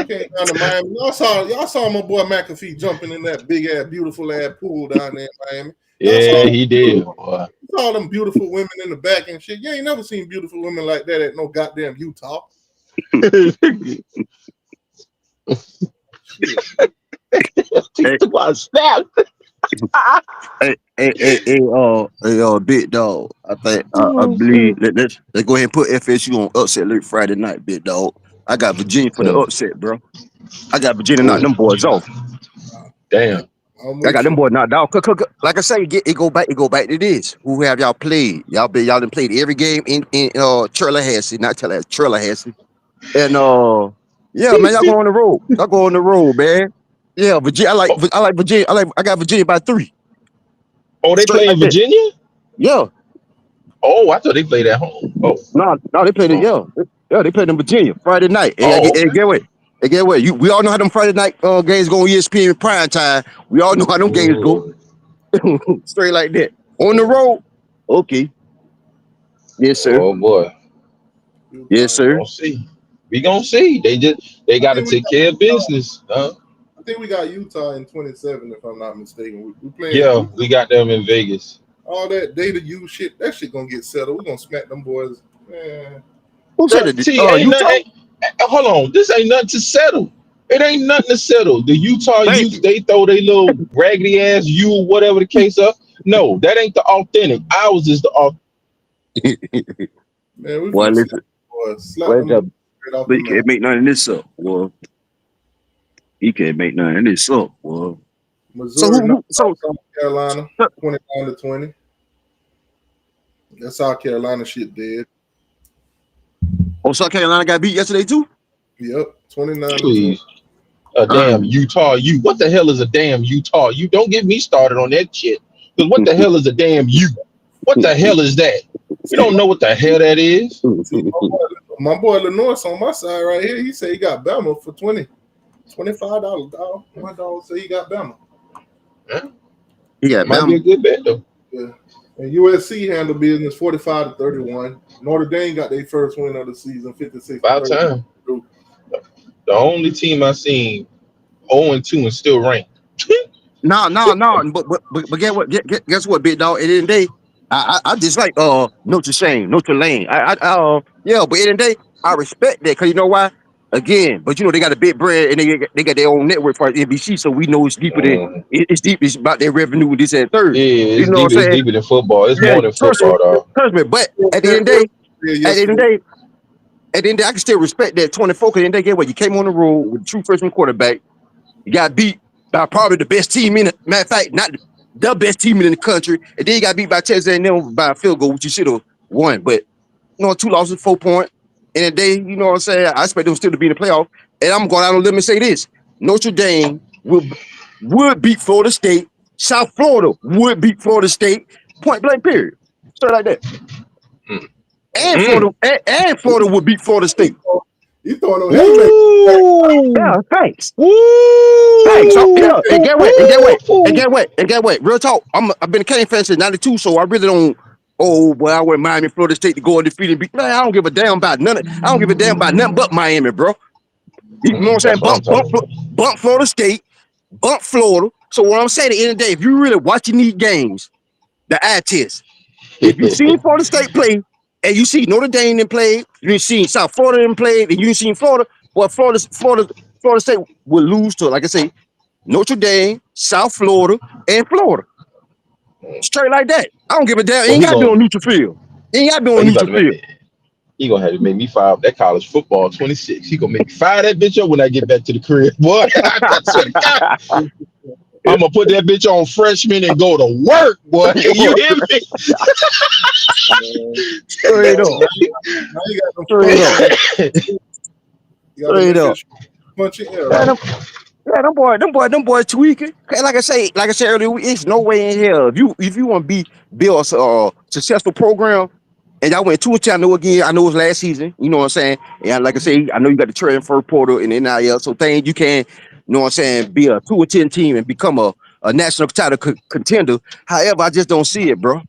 [SPEAKER 1] Came down to Miami. Y'all saw my boy McAfee jumping in that big ass, beautiful ass pool down there in Miami.
[SPEAKER 3] Yeah, he did. Boy.
[SPEAKER 1] All them beautiful women in the back and shit. You ain't never seen beautiful women like that at no goddamn Utah.
[SPEAKER 5] Big dog. I believe let's go ahead and put FSU on upset alert Friday night, big dog. I got Virginia for the upset, bro. I got Virginia knock them boys off.
[SPEAKER 3] Damn.
[SPEAKER 5] I got them boys knocked out. Like I say, it go back to this. Who have y'all played? Y'all done played every game in Tallahassee, not Tallahassee, Tallahassee. And yeah, man, y'all go on the road. Y'all go on the road, man. Yeah, Virginia. I like Virginia. I got Virginia by 3.
[SPEAKER 3] Oh, they play in Virginia?
[SPEAKER 5] Yeah.
[SPEAKER 3] Oh, I thought they played at home. Oh.
[SPEAKER 5] No, they played it. Yeah, they played in Virginia Friday night. Get away. We all know how them Friday night games go on ESPN prime time. We all know how them games go. Straight like that. On the road. Okay. Yes, sir.
[SPEAKER 3] Oh boy.
[SPEAKER 5] Yes, sir.
[SPEAKER 3] We gonna see. They got to take care of business.
[SPEAKER 1] I think we got Utah in 27, if I'm not mistaken. We playing.
[SPEAKER 3] Yeah, we got them in Vegas.
[SPEAKER 1] All that data use shit, that shit gonna get settled. We're gonna smack them boys. Man.
[SPEAKER 5] Who said it?
[SPEAKER 3] Hold on, this ain't nothing to settle. It ain't nothing to settle. The Utah
[SPEAKER 9] Thank
[SPEAKER 3] youth,
[SPEAKER 9] you.
[SPEAKER 3] they throw their little raggedy ass U, whatever the case of. No, that ain't the authentic. Ours is the authentic.
[SPEAKER 1] Man, we
[SPEAKER 9] Boy,
[SPEAKER 1] finna slap,
[SPEAKER 9] listen.
[SPEAKER 1] boy, slap
[SPEAKER 9] What's
[SPEAKER 1] them
[SPEAKER 9] up?
[SPEAKER 1] straight off
[SPEAKER 9] But
[SPEAKER 1] the
[SPEAKER 9] he can't
[SPEAKER 1] map.
[SPEAKER 9] make none of this up. Well, he can't make none of this up. Well, so
[SPEAKER 1] Missouri knocked
[SPEAKER 9] so
[SPEAKER 1] off South Carolina 29-20. That South Carolina shit dead.
[SPEAKER 9] South Carolina got beat yesterday too?
[SPEAKER 1] Yep, 29-20.
[SPEAKER 3] Please. A damn Utah U. What the hell is a damn Utah U? Don't get me started on that shit. Because what the hell is a damn U? What the hell is that? You
[SPEAKER 1] See,
[SPEAKER 3] don't know what the hell that is?
[SPEAKER 1] my boy Lenoir on my side right here. He said he got Bama for $25. Dog. My dog said he got Bama.
[SPEAKER 3] Huh?
[SPEAKER 9] He got
[SPEAKER 3] Might be a
[SPEAKER 9] Bama.
[SPEAKER 3] good bet though.
[SPEAKER 1] Yeah. And USC handled business 45-31. Notre Dame got their first win of the season, 56 to
[SPEAKER 3] About
[SPEAKER 1] 30.
[SPEAKER 3] time. The only team I seen 0-2 and still ranked.
[SPEAKER 9] No. But guess what? Guess what, big dog? At the end of the day, I just like Notre Lane. Yeah, but at the end of the day, I respect that because you know why? Again, but you know they got a big brand and they got their own network for NBC, so we know it's deeper than
[SPEAKER 3] Mm.
[SPEAKER 9] it's deep. It's about their revenue with this and third.
[SPEAKER 3] Yeah,
[SPEAKER 9] You
[SPEAKER 3] it's
[SPEAKER 9] know
[SPEAKER 3] deep.
[SPEAKER 9] what I'm
[SPEAKER 3] It's
[SPEAKER 9] saying?
[SPEAKER 3] deeper than football. It's
[SPEAKER 9] Yeah,
[SPEAKER 3] more than
[SPEAKER 9] trust me,
[SPEAKER 3] football, dog.
[SPEAKER 9] trust me. But at the end of the day, at the end of the
[SPEAKER 1] Yesterday.
[SPEAKER 9] day, I can still respect that 24. Because at the end of the day, get what you came on the road with a true freshman quarterback. You got beat by probably the best team in it. Matter of fact, not the best team in the country. And then you got beat by Texas A&M by a field goal, which you should have won. But you know, 2 losses, 4 points. In a day, you know what I'm saying? I expect them still to be in the playoff. And I'm going out on a limb and say this: Notre Dame would beat Florida State. South Florida would beat Florida State. Point blank. Period. Straight like that.
[SPEAKER 3] Mm.
[SPEAKER 9] And
[SPEAKER 3] Mm.
[SPEAKER 9] Florida would beat Florida State.
[SPEAKER 1] You throwing them haymakers.
[SPEAKER 3] Woo!
[SPEAKER 9] Yeah, thanks. Thanks. So
[SPEAKER 3] Woo!
[SPEAKER 9] yeah, and
[SPEAKER 3] Woo!
[SPEAKER 9] get what? And get what? And get what? And get what? Real talk. I've been a Cane fan since '92, so I really don't. Oh boy, I went Miami, Florida State to go undefeated. Man, I don't give a damn about none. I don't give a damn about nothing but Miami, bro. You know what I'm saying?
[SPEAKER 3] That's what I'm talking about.
[SPEAKER 9] Bump Florida State, bump Florida. So what I'm saying at the end of the day, if you really watching these games, the eye test. If you seen Florida State play, and you see Notre Dame in play, you seen South Florida in play, and you seen Florida, well, Florida State will lose to, like I say, Notre Dame, South Florida, and Florida. Straight like that. I don't give a damn. It
[SPEAKER 3] Well,
[SPEAKER 9] ain't
[SPEAKER 3] he
[SPEAKER 9] got to be
[SPEAKER 3] gonna
[SPEAKER 9] on neutral field. It ain't got to be on
[SPEAKER 3] he about
[SPEAKER 9] neutral
[SPEAKER 3] to make
[SPEAKER 9] field.
[SPEAKER 3] me. He gonna have to make me fire up that college football 26. He gonna make me fire that bitch up when I get back to the crib, boy. I swear to God, I'm gonna put that bitch on freshman and go to work, boy. You hear me?
[SPEAKER 9] Straight up.
[SPEAKER 1] Now you got them
[SPEAKER 9] Straight up.
[SPEAKER 1] punching. You got them
[SPEAKER 9] Straight up.
[SPEAKER 1] FSU punching air
[SPEAKER 9] Yeah,
[SPEAKER 1] right.
[SPEAKER 9] them boys tweaking. Like I said earlier, it's no way in hell if you want to build a successful program. And y'all went 2-10. I know again. I know it was last season. You know what I'm saying? And like I say, I know you got the transfer portal and NIL. So things you can, you know what I'm saying, be a 2-10 team and become a national title contender. However, I just don't see it, bro.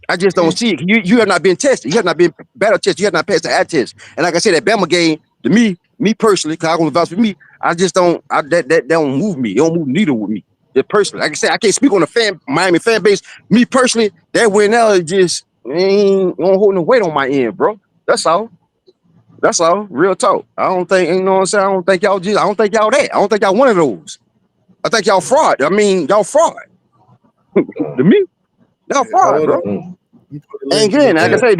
[SPEAKER 9] I just don't see it. You have not been tested. You have not been battle tested. You have not passed the eye test. And like I said, that Bama game, to me personally, because I'm gonna vouch for me, I just don't. That don't move me. It don't move neither with me. Just personally, like I said, I can't speak on the Miami fan base. Me personally, that win now is just ain't holding the weight on my end, bro. That's all. That's all. Real talk. I don't think you know what I'm saying. I don't think y'all that. I don't think y'all one of those. I think y'all fraud. I mean, y'all fraud. To me, y'all
[SPEAKER 1] Yeah,
[SPEAKER 9] fraud,
[SPEAKER 1] hold
[SPEAKER 9] bro.
[SPEAKER 1] on.
[SPEAKER 3] Mm.
[SPEAKER 1] You put the
[SPEAKER 9] And
[SPEAKER 1] link in the
[SPEAKER 9] again, like I
[SPEAKER 1] chat.
[SPEAKER 9] say,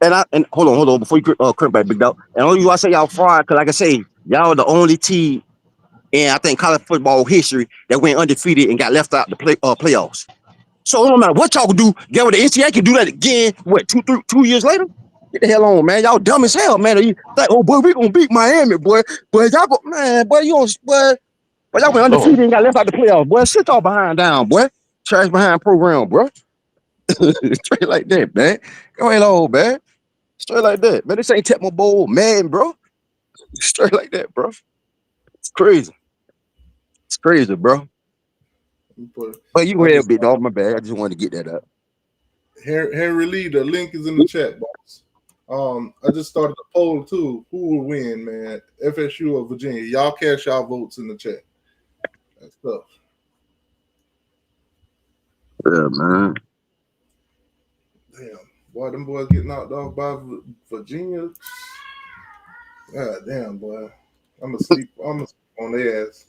[SPEAKER 9] and hold on, before you crimp back, big dog. And only reason I say y'all fraud, because like I say, y'all are the only team in I think college football history that went undefeated and got left out the playoffs. So it don't matter what y'all can do. Get what the NCAA can do that again. What 2 years later? Get the hell on, man. Y'all dumb as hell, man. You like, oh boy, we gonna beat Miami, boy. But y'all go, man, boy, you don't, but y'all went undefeated
[SPEAKER 3] Oh,
[SPEAKER 9] and got left out the playoffs, boy. Sit y'all behind down, boy. Trash behind program, bro. Straight like that, man. Go ahead on, man. Straight like that, man. This ain't Tecmo Bowl, man, bro. Straight like that, bro. It's crazy. It's crazy, bro.
[SPEAKER 1] You put,
[SPEAKER 9] But you go
[SPEAKER 1] I
[SPEAKER 9] ahead,
[SPEAKER 1] just
[SPEAKER 9] big dog. My bad. I just wanted to get that up.
[SPEAKER 1] Henry Lee, the link is in the chat box. I just started a poll too. Who will win, man? FSU or Virginia? Y'all cast y'all votes in the chat. That's tough.
[SPEAKER 9] Yeah, man.
[SPEAKER 1] Damn. Boy, them boys get knocked off by Virginia. God damn, boy. I'm gonna sleep on their ass.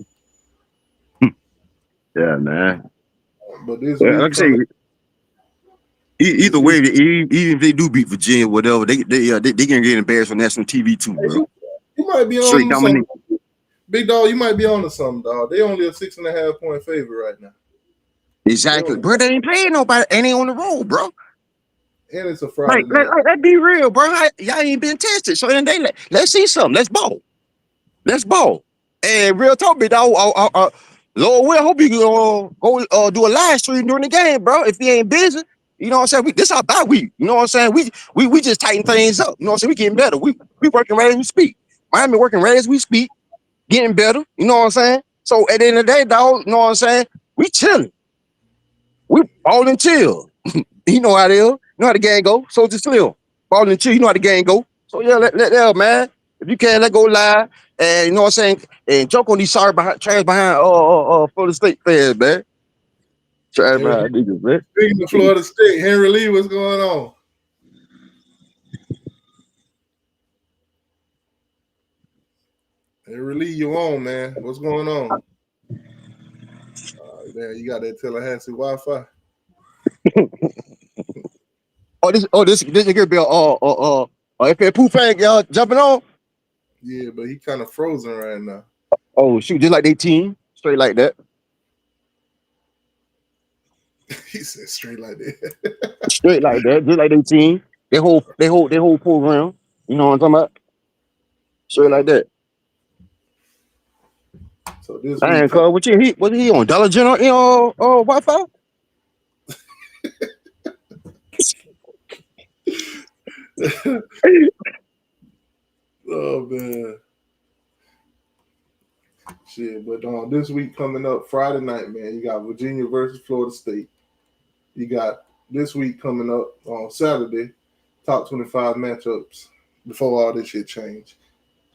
[SPEAKER 2] Yeah, man.
[SPEAKER 1] But this
[SPEAKER 9] Well,
[SPEAKER 1] week
[SPEAKER 9] like I say,
[SPEAKER 1] coming,
[SPEAKER 9] either way, even if they do beat Virginia, whatever, they can get embarrassed on national TV too, bro.
[SPEAKER 1] you might be
[SPEAKER 9] Straight
[SPEAKER 1] on
[SPEAKER 9] dominate.
[SPEAKER 1] something. Big dog, you might be on to something, dog. They only a 6.5 point favorite right now.
[SPEAKER 9] Exactly,
[SPEAKER 1] Only,
[SPEAKER 9] bro. They ain't playing nobody, and they on the road, bro.
[SPEAKER 1] and it's a Friday
[SPEAKER 9] Like,
[SPEAKER 1] night.
[SPEAKER 9] let's be real, bro. Y'all ain't been tested, so then let's see something. Let's ball. Let's ball. And real talk, big dog. Lord will hope you can go do a live stream during the game, bro. If he ain't busy, you know what I'm saying. This our bye week. You know what I'm saying. We just tighten things up. You know what I'm saying. We getting better. We working right as we speak. Miami working right as we speak, getting better. You know what I'm saying. So at the end of the day, dog, you know what I'm saying. We chilling. We ball and chill. You know how they are. You know how the game go. So just chill. Ball and chill. You know how the game go. So yeah, let man. If you can, let go live. And you know what I'm saying? And joke on these sorry trash behind Florida State fans, man. Trash behind niggas, man.
[SPEAKER 1] Speaking of Florida State, Henry Lee, what's going on? Henry Lee, you on, man? What's going on? There, you got that Tallahassee Wi-Fi.
[SPEAKER 9] This nigga be if that poo fang y'all jumping on.
[SPEAKER 1] Yeah, but he kind of frozen right now.
[SPEAKER 9] Oh shoot, just like they team, straight like that.
[SPEAKER 1] He said straight like that.
[SPEAKER 9] Straight like that, just like they team. They whole program. You know what I'm talking about? Straight like that.
[SPEAKER 1] So this
[SPEAKER 9] Dang,
[SPEAKER 1] week,
[SPEAKER 9] cuz, what he on? Dollar General, Wi-Fi?
[SPEAKER 1] oh man, shit. But this week coming up, Friday night, man, you got Virginia versus Florida State. You got this week coming up on Saturday, top 25 matchups before all this shit change.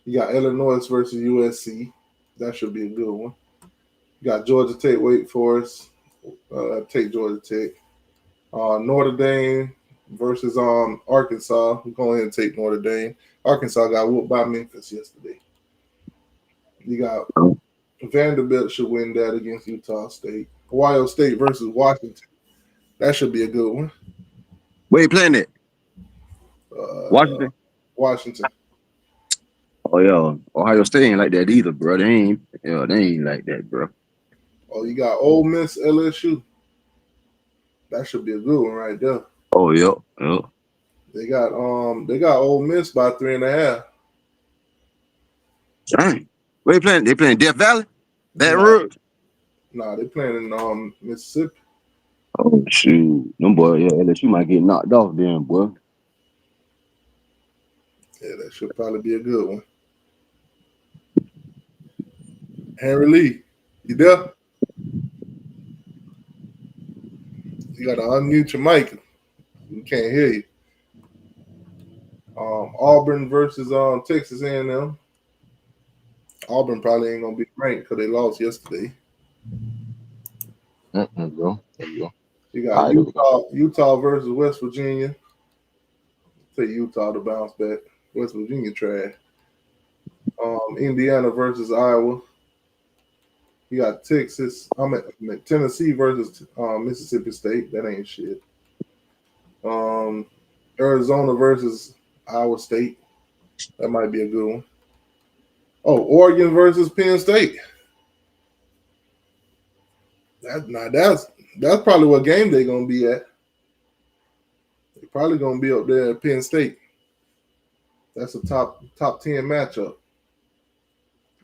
[SPEAKER 1] You got Illinois versus USC. That should be a good one. You got Georgia Tech, Wake Forest. Take Georgia Tech. Notre Dame versus Arkansas. We're going ahead and take Notre Dame. Arkansas got whooped by Memphis yesterday. You got Vanderbilt should win that against Utah State. Ohio State versus Washington. That should be a good one.
[SPEAKER 9] Where you playing it? Washington.
[SPEAKER 1] Washington.
[SPEAKER 9] Oh yeah, Ohio State ain't like that either, bro. They ain't like that, bro.
[SPEAKER 1] Oh, you got Ole Miss, LSU. That should be a good one right there.
[SPEAKER 9] Oh yeah.
[SPEAKER 1] They got Ole Miss by 3.5.
[SPEAKER 9] Dang. Where you playing? They playing Death Valley? Baton Rouge?
[SPEAKER 1] Nah, they playing in Mississippi.
[SPEAKER 9] Oh shoot. Them boy, yeah, LSU might get knocked off then, boy.
[SPEAKER 1] Yeah, that should probably be a good one. Henry Lee, you there? You got to unmute your mic. We can't hear you. Auburn versus Texas A&M. Auburn probably ain't gonna be ranked because they lost yesterday.
[SPEAKER 3] Bro. There you go.
[SPEAKER 1] You got Utah versus West Virginia. Take Utah to bounce back. West Virginia trash. Indiana versus Iowa. You got Tennessee versus Mississippi State. That ain't shit. Arizona versus Iowa State. That might be a good one. Oh, Oregon versus Penn State. That's probably what game they're gonna be at. They're probably gonna be up there at Penn State. That's a top 10 matchup.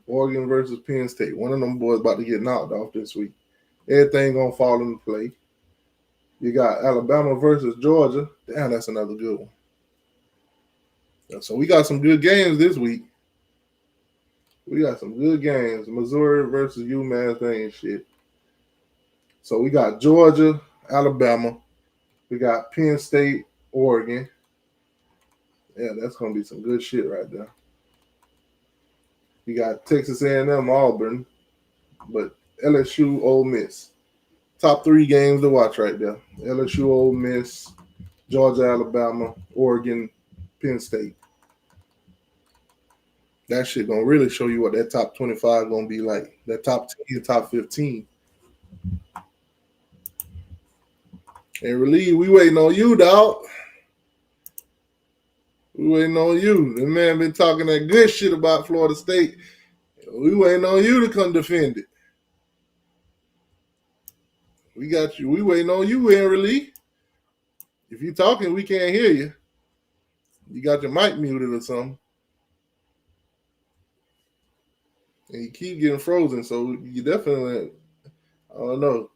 [SPEAKER 1] Oregon versus Penn State. One of them boys about to get knocked off this week. Everything gonna fall into play. You got Alabama versus Georgia. Damn, that's another good one. So we got some good games this week. We got some good games. Missouri versus UMass, they ain't shit. So we got Georgia, Alabama. We got Penn State, Oregon. Yeah, that's gonna be some good shit right there. You got Texas A&M, Auburn, but LSU, Ole Miss. Top 3 games to watch right there. LSU, Ole Miss, Georgia, Alabama, Oregon, Penn State. That shit gonna really show you what that top 25 gonna be like. That top 10, top 15. And Relieve, we waiting on you, dog. We waiting on you. The man been talking that good shit about Florida State. We waiting on you to come defend it. We got you. We waiting on you, Relief. If you talking, we can't hear you. You got your mic muted or something. And you keep getting frozen, so you definitely, I don't know.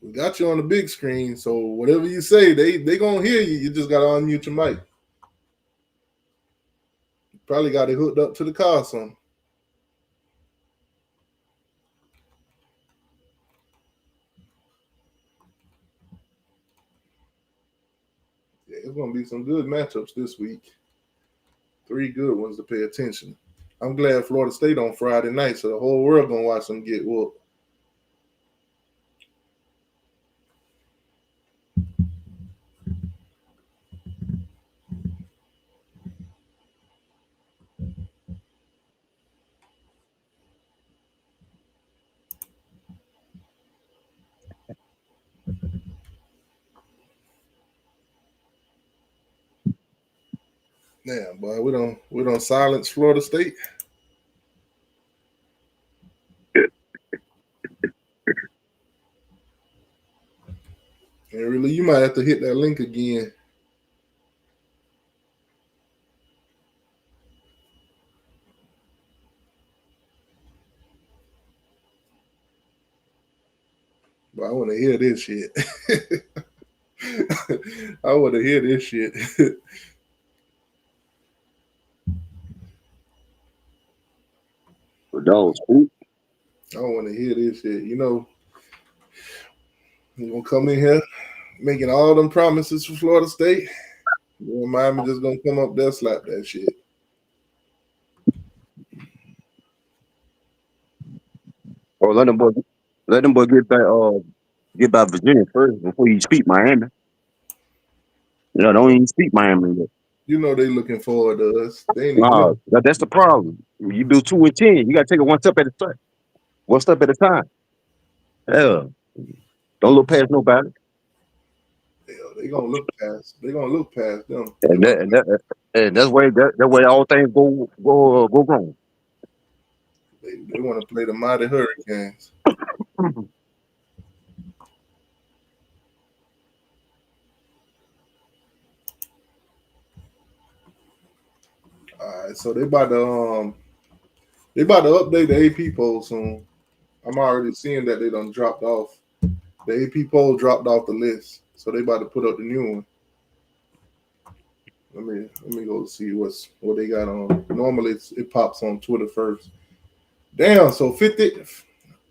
[SPEAKER 1] We got you on the big screen, so whatever you say, they gonna hear you. You just gotta unmute your mic. Probably got it hooked up to the car or something. Yeah, it's gonna be some good matchups this week. 3 good ones to pay attention. I'm glad Florida State on Friday night, so the whole world gonna watch them get whooped. Damn, boy, we don't silence Florida State. And really, you might have to hit that link again. But I want to hear this shit. I want to hear this shit.
[SPEAKER 9] Dog, spook.
[SPEAKER 1] I want to hear this shit. You know, you gonna come in here making all them promises for Florida State. Miami just gonna come up there, slap that shit.
[SPEAKER 9] Or let them boy get by Virginia first before you speak Miami. You know, don't even speak Miami yet.
[SPEAKER 1] You know they looking forward to us. They ain't even
[SPEAKER 9] Nah,
[SPEAKER 1] looking.
[SPEAKER 9] that's the problem. You do 2-10, you gotta take it one step at a time. One step at a time. Hell, don't look past nobody.
[SPEAKER 1] Hell, they gonna look past. They gonna look past them.
[SPEAKER 9] And that's where that way all things go wrong.
[SPEAKER 1] They want to play the mighty Hurricanes. All right, so they about to update the AP poll soon. I'm already seeing that they done dropped off. The AP poll dropped off the list, so they about to put up the new one. Let me go see what they got on. Normally it pops on Twitter first. Damn, so 50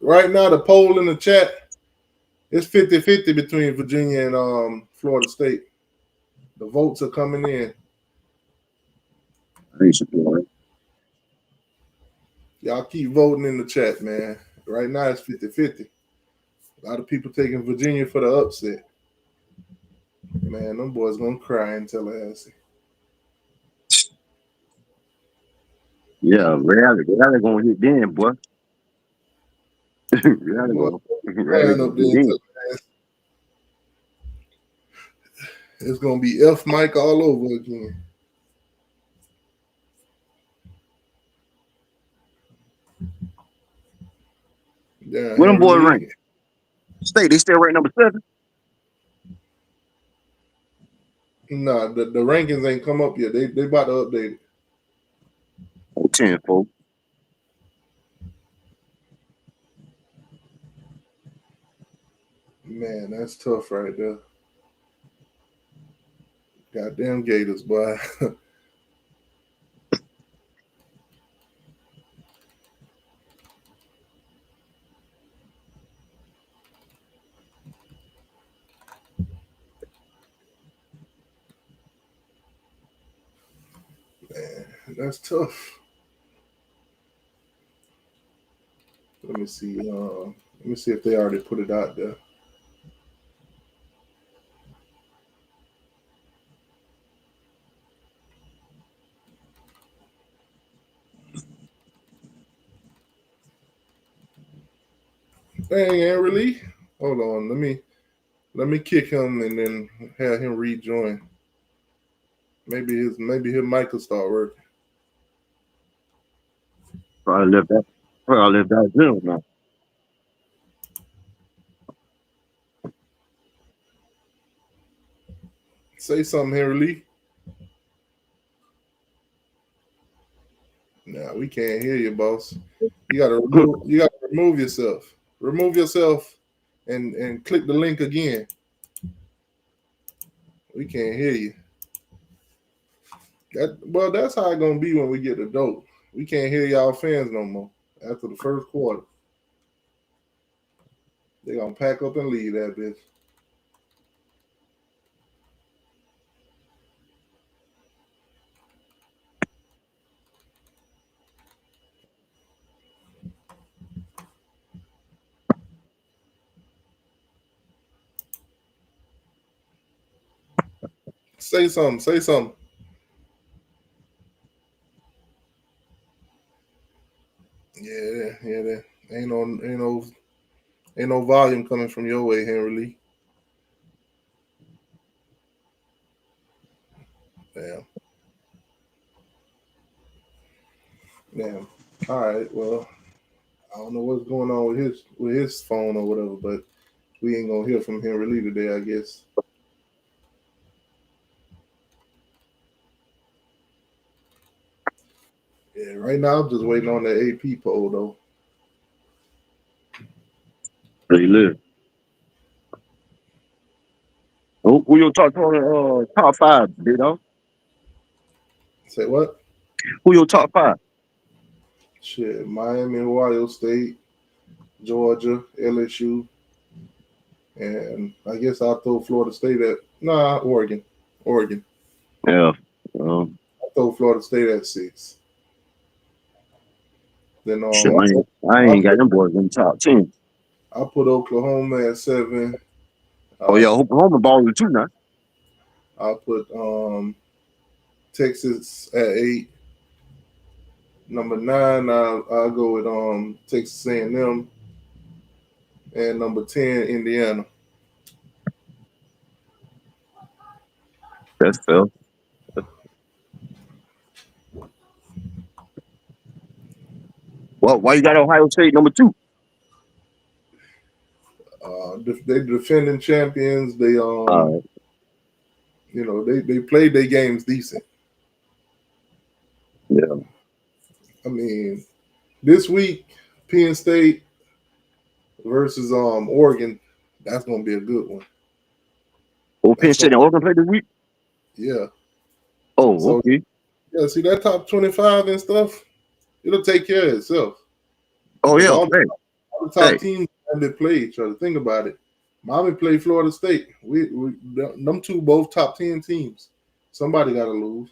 [SPEAKER 1] right now the poll in the chat it's 50-50 between Virginia and Florida State. The votes are coming in. Y'all keep voting in the chat, man. Right now it's 50-50. A lot of people taking Virginia for the upset. Man, them boys gonna cry in Tallahassee.
[SPEAKER 9] Yeah, reality gonna hit then, boy. reality
[SPEAKER 1] Boy,
[SPEAKER 9] gonna
[SPEAKER 1] up there
[SPEAKER 9] hit
[SPEAKER 1] in
[SPEAKER 9] then.
[SPEAKER 1] Tallahassee. It's gonna be F Mike all over again. Down
[SPEAKER 9] Where them
[SPEAKER 1] here,
[SPEAKER 9] boys
[SPEAKER 1] Lee.
[SPEAKER 9] rank? State, they still ranked number 7.
[SPEAKER 1] Nah, the rankings ain't come up yet. They about to update it.
[SPEAKER 9] 10, folks.
[SPEAKER 1] Man, that's tough right there. Goddamn Gators, boy. Man, that's tough. Let me see. Let me see if they already put it out there. Dang, Henry Lee. Hold on, let me kick him and then have him rejoin. Maybe his mic will start working.
[SPEAKER 9] Probably left that. Probably left that zero now.
[SPEAKER 1] Say something, Henry Lee. Nah, we can't hear you, boss. You gotta remove yourself. Remove yourself and click the link again. We can't hear you. That's how it's gonna be when we get the dope. We can't hear y'all fans no more after the first quarter. They gonna pack up and leave that bitch. Say something. Say something. Yeah, there ain't no volume coming from your way, Henry Lee. Damn. Damn. All right. Well, I don't know what's going on with his phone or whatever, but we ain't gonna hear from Henry Lee today, I guess. Yeah. Right now, I'm just waiting on the AP poll though.
[SPEAKER 9] Where you live? Who your top five, you know?
[SPEAKER 1] Say what?
[SPEAKER 9] Who your top five?
[SPEAKER 1] Shit. Miami, Ohio State, Georgia, LSU, and I guess I'll throw Florida State at Oregon. Oregon.
[SPEAKER 9] Yeah.
[SPEAKER 1] I'll throw Florida State at 6. Then
[SPEAKER 9] Shit, I ain't got them boys in the top 10.
[SPEAKER 1] I put Oklahoma at 7.
[SPEAKER 9] Oh yeah, Oklahoma balling too now.
[SPEAKER 1] I'll put Texas at 8. Number 9, I'll go with Texas A&M, and number 10, Indiana.
[SPEAKER 9] That's fair. Well, why you got Ohio State number 2?
[SPEAKER 1] They defending champions. They they played their games decent.
[SPEAKER 9] Yeah.
[SPEAKER 1] I mean, this week Penn State versus Oregon, that's gonna be a good one.
[SPEAKER 9] Oh, Penn State and Oregon play this week?
[SPEAKER 1] Yeah.
[SPEAKER 9] Oh,
[SPEAKER 1] So,
[SPEAKER 9] okay.
[SPEAKER 1] yeah, see that top 25 and stuff, it'll take care of itself.
[SPEAKER 9] Oh yeah.
[SPEAKER 1] All the top teams that play each other. Think about it. Miami played Florida State. We them two both top 10 teams. Somebody got to lose.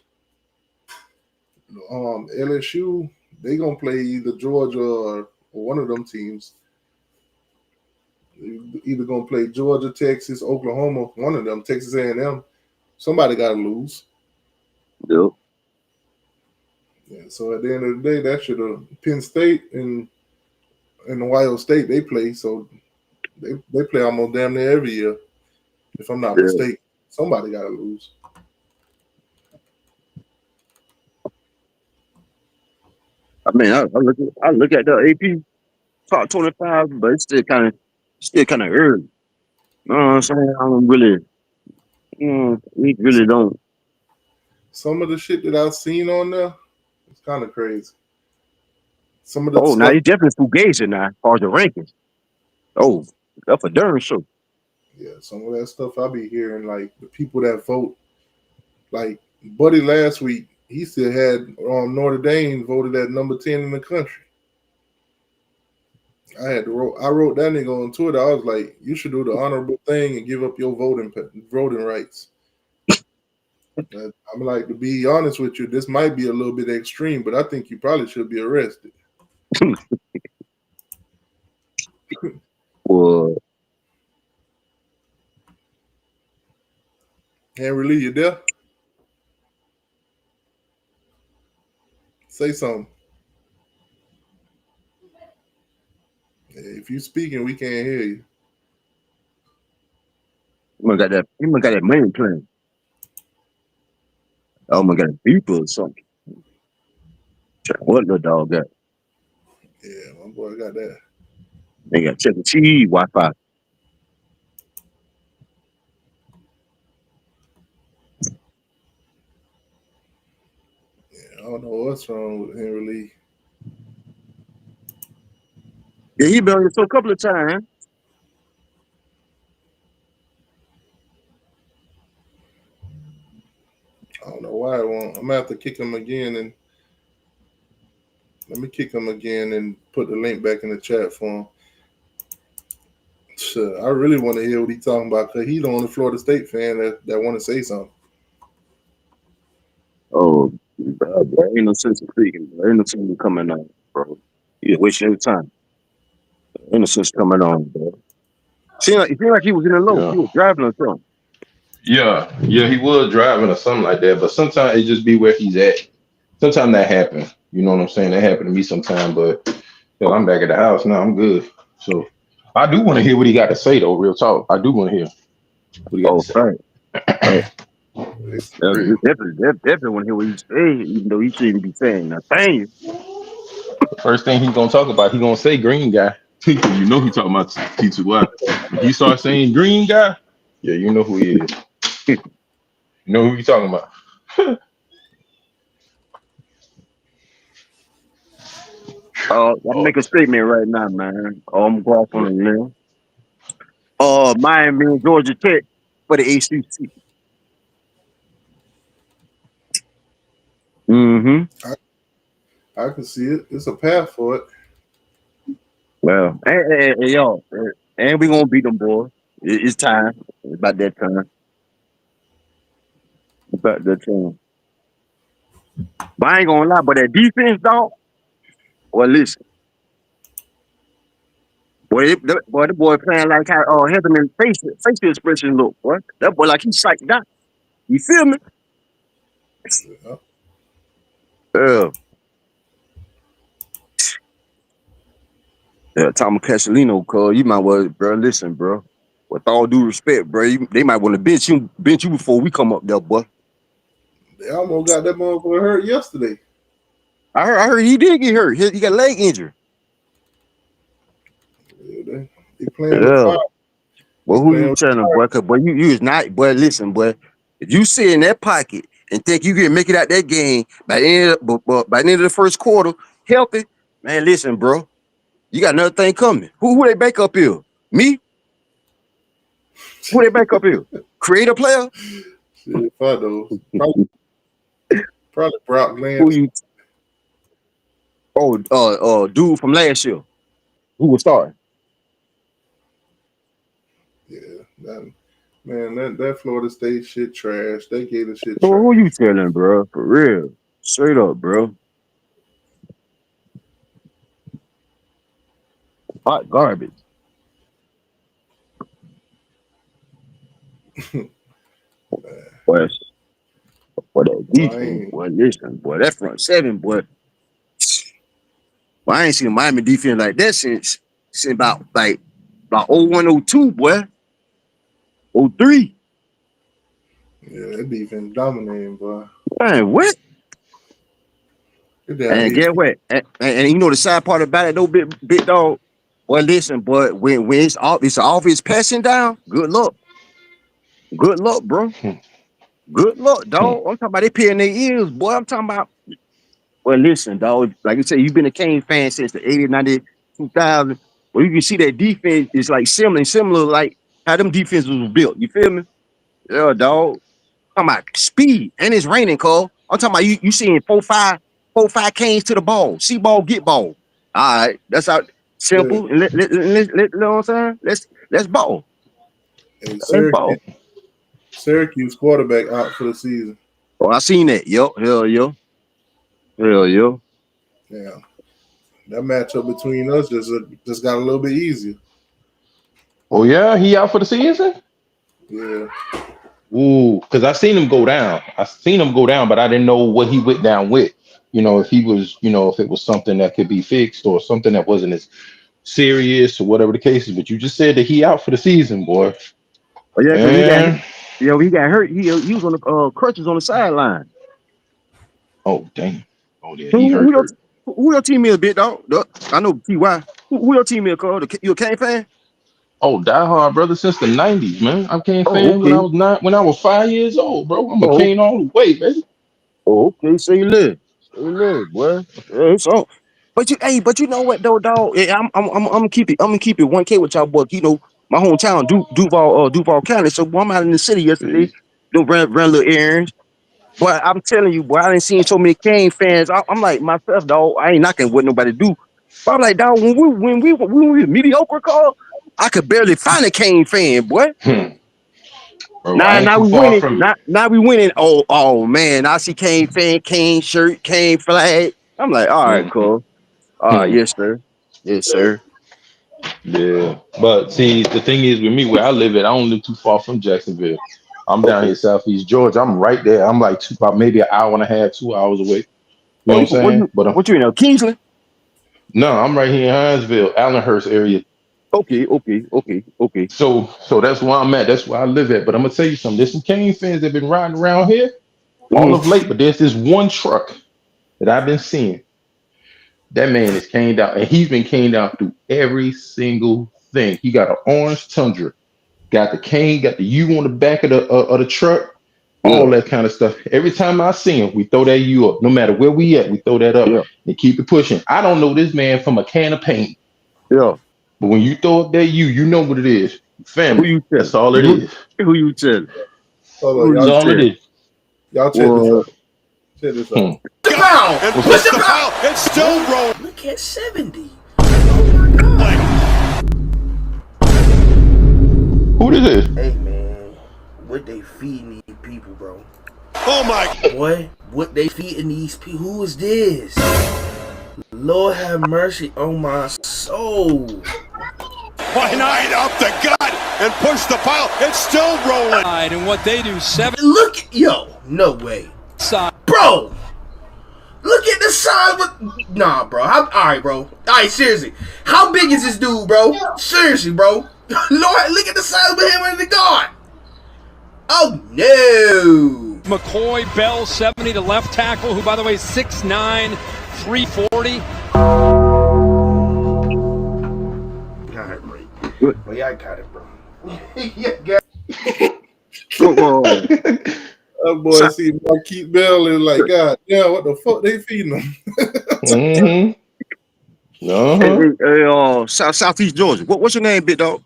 [SPEAKER 1] LSU, they gonna play either Georgia or one of them teams. Either gonna play Georgia, Texas, Oklahoma, one of them, Texas A&M. Somebody got to lose.
[SPEAKER 9] Yep.
[SPEAKER 1] Yeah, so at the end of the day, that should have Penn State and Ohio State they play. So they play almost damn near every year, if I'm not mistaken. Somebody got to lose.
[SPEAKER 9] I mean, I look at the AP top 25, but it's still kind of early. You know what I'm saying? I don't really, we really don't.
[SPEAKER 1] Some of the shit that I've seen on there, it's kind of crazy. Some of the
[SPEAKER 9] Oh, now
[SPEAKER 1] stuff,
[SPEAKER 9] it's definitely fugazi now, as far as the rankings. Oh, that's for darn sure.
[SPEAKER 1] yeah, some of that stuff I be hearing, like the people that vote, like Buddy last week, he still had Notre Dame voted at number 10 in the country. I wrote that nigga on Twitter. I was like, you should do the honorable thing and give up your voting rights. I'm like, to be honest with you, this might be a little bit extreme, but I think you probably should be arrested.
[SPEAKER 9] Well,
[SPEAKER 1] Henry Lee, you there? Say something. Yeah, he If you speaking, we can't hear you.
[SPEAKER 9] You must got that. You must got that money playing. Oh my god, people or something. What little dog got?
[SPEAKER 1] Yeah, my boy got that.
[SPEAKER 9] They got Chuck E. Cheese Wi-Fi.
[SPEAKER 1] I don't know what's wrong with Henry Lee.
[SPEAKER 9] Yeah, he been on the show a couple of times.
[SPEAKER 1] I don't know why I won't. I'm gonna have to kick him again, and let me kick him again and put the link back in the chat for him. Sure, I really want to hear what he's talking about because he's the only Florida State fan that want to say something.
[SPEAKER 9] Oh, bro, ain't no sense of speaking. Bro. Ain't no sense of coming on, bro. You wasting your time. Ain't no sense coming on, bro. It seemed like he was in the low.
[SPEAKER 3] Yeah.
[SPEAKER 9] He was driving or something.
[SPEAKER 3] Yeah, he was driving or something like that. But sometimes it just be where he's at. Sometimes that happen. You know what I'm saying? That happened to me sometime. But hell, I'm back at the house now. I'm good. So I do want to hear what he got to say, though. Real talk. I do want to hear what he got to
[SPEAKER 9] Oh,
[SPEAKER 3] say.
[SPEAKER 9] right. Right.
[SPEAKER 1] It's real.
[SPEAKER 9] Definitely want to hear what he's saying, even though he shouldn't be saying nothing.
[SPEAKER 3] First thing he's gonna talk about, he gonna say green guy. You know he talking about T2Y. When he start saying green guy, yeah, you know who he is. You know who he talking about.
[SPEAKER 9] I'm make a statement right now, man. I'm going off on
[SPEAKER 3] Yeah.
[SPEAKER 9] a limb. Miami and Georgia Tech for the ACC. Mm-hmm.
[SPEAKER 1] I can see it. It's a path for it.
[SPEAKER 9] Well, hey, y'all, and we gonna beat them, boys. It's time. It's about that time. It's about that time. But I ain't gonna lie, but that defense, dog. Well, listen, the boy playing like how Heatherman facial expression look, boy. That boy like he psyched out. You feel me?
[SPEAKER 1] Yeah.
[SPEAKER 9] Yeah. Yeah, Tommy Castellino, cuz you might well, bro. Listen, bro. With all due respect, bro, they might want to bench you before we come up there, boy.
[SPEAKER 1] They almost got that motherfucker hurt yesterday.
[SPEAKER 9] I heard he did get hurt. He got a leg injury.
[SPEAKER 1] Yeah, they playing with
[SPEAKER 9] Yeah.
[SPEAKER 1] fire.
[SPEAKER 9] Well,
[SPEAKER 1] They
[SPEAKER 9] who
[SPEAKER 1] playing
[SPEAKER 9] you
[SPEAKER 1] with
[SPEAKER 9] telling, boy? Cause boy, you is not, boy. Listen, boy. If you sit in that pocket and think you can make it out that game by the end of the first quarter, healthy, man. Listen, bro. You got another thing coming. Who they back up here? Me? Who they back up here? Creator player?
[SPEAKER 1] shit, fuck those. Probably Brock
[SPEAKER 9] Who
[SPEAKER 1] Lance.
[SPEAKER 9] you? Oh, dude from last year. Who was starting?
[SPEAKER 1] Yeah, that Florida State shit trash. That Gator shit
[SPEAKER 9] So who you
[SPEAKER 1] trash.
[SPEAKER 9] telling, bro? For real. Straight up, bro. Hot garbage. Boy, boy, that
[SPEAKER 1] Boy, I
[SPEAKER 9] defense,
[SPEAKER 1] ain't.
[SPEAKER 9] boy, listen, boy, that front seven, boy. Well, I ain't seen Miami defense like that since about 01, 02, boy. 03.
[SPEAKER 1] Yeah, that defense dominating, boy.
[SPEAKER 9] Man, what?
[SPEAKER 1] They down
[SPEAKER 9] And get
[SPEAKER 1] 18.
[SPEAKER 9] what? And you know the sad part about it, though, big dog. Boy, listen, boy, when it's off his passing down, good luck. Good luck, bro. Good luck, dog. I'm talking about they paying their ears, boy. I'm talking about. Well, listen, dog. Like you said, you've been a Kane fan since the 80s, 90s, 2000. Well, you can see that defense is like similar like how them defenses was built. You feel me? Yeah, dog. I'm talking about speed and it's raining, Cole. I'm talking about you seeing 4-5 canes to the ball. See ball, get ball. All right, that's how
[SPEAKER 1] Yeah.
[SPEAKER 9] simple. And you know what I'm saying? Let's ball.
[SPEAKER 1] Hey,
[SPEAKER 9] Let's ball.
[SPEAKER 1] Syracuse quarterback out for the season.
[SPEAKER 9] Oh, I seen that. Yo, hell, yo. Hell, yo.
[SPEAKER 1] Yeah. That matchup between us just got a little bit easier.
[SPEAKER 3] Oh yeah, he out for the season.
[SPEAKER 1] Yeah.
[SPEAKER 3] Ooh, because I seen him go down. But I didn't know what he went down with. You know, if he was, if it was something that could be fixed or something that wasn't as serious or whatever the case is. But you just said that he out for the season, boy.
[SPEAKER 9] Oh yeah, because
[SPEAKER 3] Man.
[SPEAKER 9] he got hurt. He was on the crutches on the sideline.
[SPEAKER 3] Oh dang. Oh yeah, he
[SPEAKER 9] Who, who, your,
[SPEAKER 3] hurt.
[SPEAKER 9] who your team is, big dog? I know TY. Who your team is, Carl? You a Kane fan?
[SPEAKER 3] Oh, diehard brother since the '90s, man. I'm Kane
[SPEAKER 9] Oh,
[SPEAKER 3] fan
[SPEAKER 9] okay.
[SPEAKER 3] when I was 5 years old, bro. I'm a
[SPEAKER 9] Oh,
[SPEAKER 3] Kane all the way, baby.
[SPEAKER 9] oh, okay. Say live. Say live, boy. Yeah, so, but you know what though, dog? Yeah, I'm gonna keep it. I'm gonna keep it 1K with y'all, boy. You know, my hometown, Duval County. So boy, I'm out in the city yesterday.
[SPEAKER 3] Jeez.
[SPEAKER 9] Ran little errands. But I'm telling you, boy, I didn't see so many Kane fans. I'm like myself, dog. I ain't knocking what nobody do. But I'm like, dog, when we mediocre, call, I could barely find a Kane fan, boy.
[SPEAKER 3] Bro, I ain't
[SPEAKER 9] Now
[SPEAKER 3] too
[SPEAKER 9] we
[SPEAKER 3] far
[SPEAKER 9] winning.
[SPEAKER 3] from it.
[SPEAKER 9] Now we winning. Oh man, I see Kane fan, Kane shirt, Kane flag. I'm like, all right,
[SPEAKER 3] Mhm.
[SPEAKER 9] cool. All right, yes, sir. Yes, sir.
[SPEAKER 3] Yeah, but see, the thing is with me, where I live at, I don't live too far from Jacksonville. I'm down
[SPEAKER 9] Okay.
[SPEAKER 3] here southeast Georgia. I'm right there. I'm like about maybe an hour and a half, 2 hours away. You know
[SPEAKER 9] Oh,
[SPEAKER 3] what I'm saying? But
[SPEAKER 9] what you in Kingsland?
[SPEAKER 3] no, I'm right here in Hinesville, Allenhurst area.
[SPEAKER 9] Okay.
[SPEAKER 3] So that's where I'm at. That's where I live at. But I'm gonna tell you something. There's some Kane fans that have been riding around here all
[SPEAKER 9] Mm-hmm.
[SPEAKER 3] of late. But there's this one truck that I've been seeing. That man is caned out, and he's been caned out through every single thing. He got an orange Tundra, got the cane, got the U on the back of the truck, all
[SPEAKER 9] Yeah,
[SPEAKER 3] that kind of stuff. Every time I see him, we throw that U up. No matter where we at, we throw that up
[SPEAKER 9] yeah,
[SPEAKER 3] and keep it pushing. I don't know this man from a can of paint,
[SPEAKER 9] yeah.
[SPEAKER 3] but when you throw up that U, you know what it is.
[SPEAKER 9] Who
[SPEAKER 3] Family.
[SPEAKER 9] you
[SPEAKER 3] That's
[SPEAKER 9] telling?
[SPEAKER 3] all it is.
[SPEAKER 9] Who you telling?
[SPEAKER 1] Hold
[SPEAKER 9] Who
[SPEAKER 1] on,
[SPEAKER 3] That's
[SPEAKER 9] you
[SPEAKER 3] all it
[SPEAKER 9] telling?
[SPEAKER 3] is.
[SPEAKER 1] y'all check this
[SPEAKER 9] Well,
[SPEAKER 1] out. Check this
[SPEAKER 3] Hmm.
[SPEAKER 1] out.
[SPEAKER 7] Foul! And
[SPEAKER 3] What's
[SPEAKER 7] push
[SPEAKER 3] up?
[SPEAKER 7] the foul! It's still rolling.
[SPEAKER 10] Look at 70. Oh my God.
[SPEAKER 3] Who this is?
[SPEAKER 10] Hey man, what they feeding these people, bro?
[SPEAKER 7] Oh my!
[SPEAKER 10] Boy, what they feeding these people? Who is this? Lord have mercy on my soul.
[SPEAKER 7] Why not up the gut and push the foul? It's still rolling.
[SPEAKER 11] And what they do, 7
[SPEAKER 10] Look, yo, no way,
[SPEAKER 11] side.
[SPEAKER 10] bro. Look at the size. Nah, bro. Alright, bro. Alright, seriously. How big is this dude, bro? Seriously, bro. Lord, look at the size of him in the guard. Oh, no.
[SPEAKER 11] McCoy, Bell, 70, the left tackle, who, by the way, is 6'9", 340.
[SPEAKER 10] Alright, bro.
[SPEAKER 9] good.
[SPEAKER 10] Well, yeah, I got it, bro. Yeah, got it.
[SPEAKER 1] That boy see Marquise Bell and like, God, yeah, what the fuck they feeding them?
[SPEAKER 3] Mm-hmm. Uh-huh.
[SPEAKER 9] Southeast Georgia. What's your name, big dog?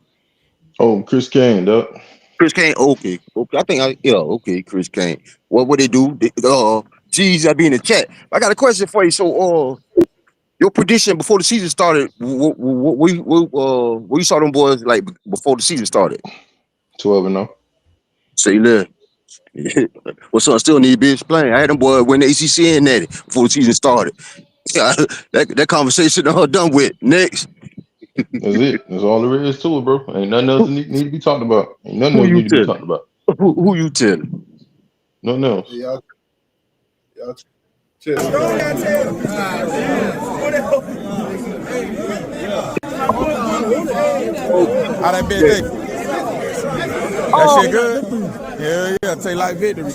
[SPEAKER 3] Oh, Chris Kane, dog.
[SPEAKER 9] Chris Kane. Okay. Okay, Chris Kane. What they do? Geez, I be in the chat. I got a question for you. So, your prediction before the season started, what you saw them boys like before the season started?
[SPEAKER 3] 12-0.
[SPEAKER 9] Say look. Well, son still need to be explained. I had them boys win the ACC and that before the season started. Yeah, that conversation done with. Next,
[SPEAKER 3] That's it. That's all there is to it, bro. Ain't nothing else that need to be talked about. Ain't nothing
[SPEAKER 9] who
[SPEAKER 3] else
[SPEAKER 9] you
[SPEAKER 3] need to be
[SPEAKER 9] telling?
[SPEAKER 3] talked about.
[SPEAKER 9] Who you telling?
[SPEAKER 3] Nothing else.
[SPEAKER 1] Y'all check this out.
[SPEAKER 12] How that been
[SPEAKER 9] Yeah.
[SPEAKER 12] take? That shit good? Hell yeah, take like victory.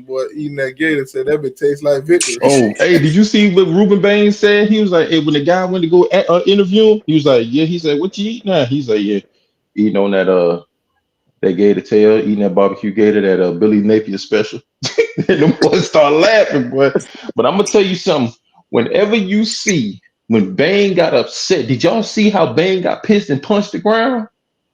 [SPEAKER 1] Boy eating that gator said that bit tastes like victory.
[SPEAKER 3] Oh, hey, did you see what Ruben Baines said? He was like, hey, when the guy went to go interview him, he was like, yeah. He said, what you eating now? He's like, yeah, eating on that gator tail, eating that barbecue gator, that Billy Napier special. And the boys start laughing, boy. But I'm gonna tell you something. Whenever you see when Bane got upset, did y'all see how Bane got pissed and punched the ground?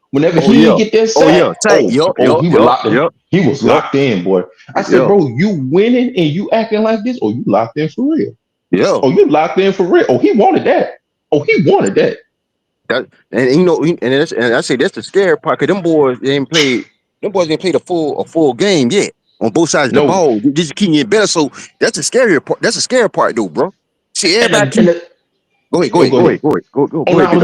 [SPEAKER 3] Whenever
[SPEAKER 9] Oh
[SPEAKER 3] he
[SPEAKER 9] yeah.
[SPEAKER 3] didn't get that
[SPEAKER 9] Oh
[SPEAKER 3] sack,
[SPEAKER 9] yeah. Tight. Yup.
[SPEAKER 3] he was locked in. He was
[SPEAKER 9] Yup.
[SPEAKER 3] locked in, boy. I said,
[SPEAKER 9] Yeah.
[SPEAKER 3] bro, you winning and you acting like this, or you locked in for real?
[SPEAKER 9] Yeah.
[SPEAKER 3] Oh, you locked in for real? Oh, he wanted that. Oh, he wanted that.
[SPEAKER 9] And you know, and I say that's the scary part because them boys ain't played. Them boys ain't played a full game yet on both sides of the
[SPEAKER 3] No,
[SPEAKER 9] ball. Just keep getting better. So that's the scary part. That's the scary part, though, bro. See,
[SPEAKER 3] and
[SPEAKER 9] everybody
[SPEAKER 3] the, and
[SPEAKER 9] keep.
[SPEAKER 3] the,
[SPEAKER 9] Go ahead.
[SPEAKER 3] oh, go ahead. Oh
[SPEAKER 9] Go
[SPEAKER 3] no,
[SPEAKER 9] ahead,
[SPEAKER 3] I
[SPEAKER 9] big
[SPEAKER 3] was
[SPEAKER 9] dog.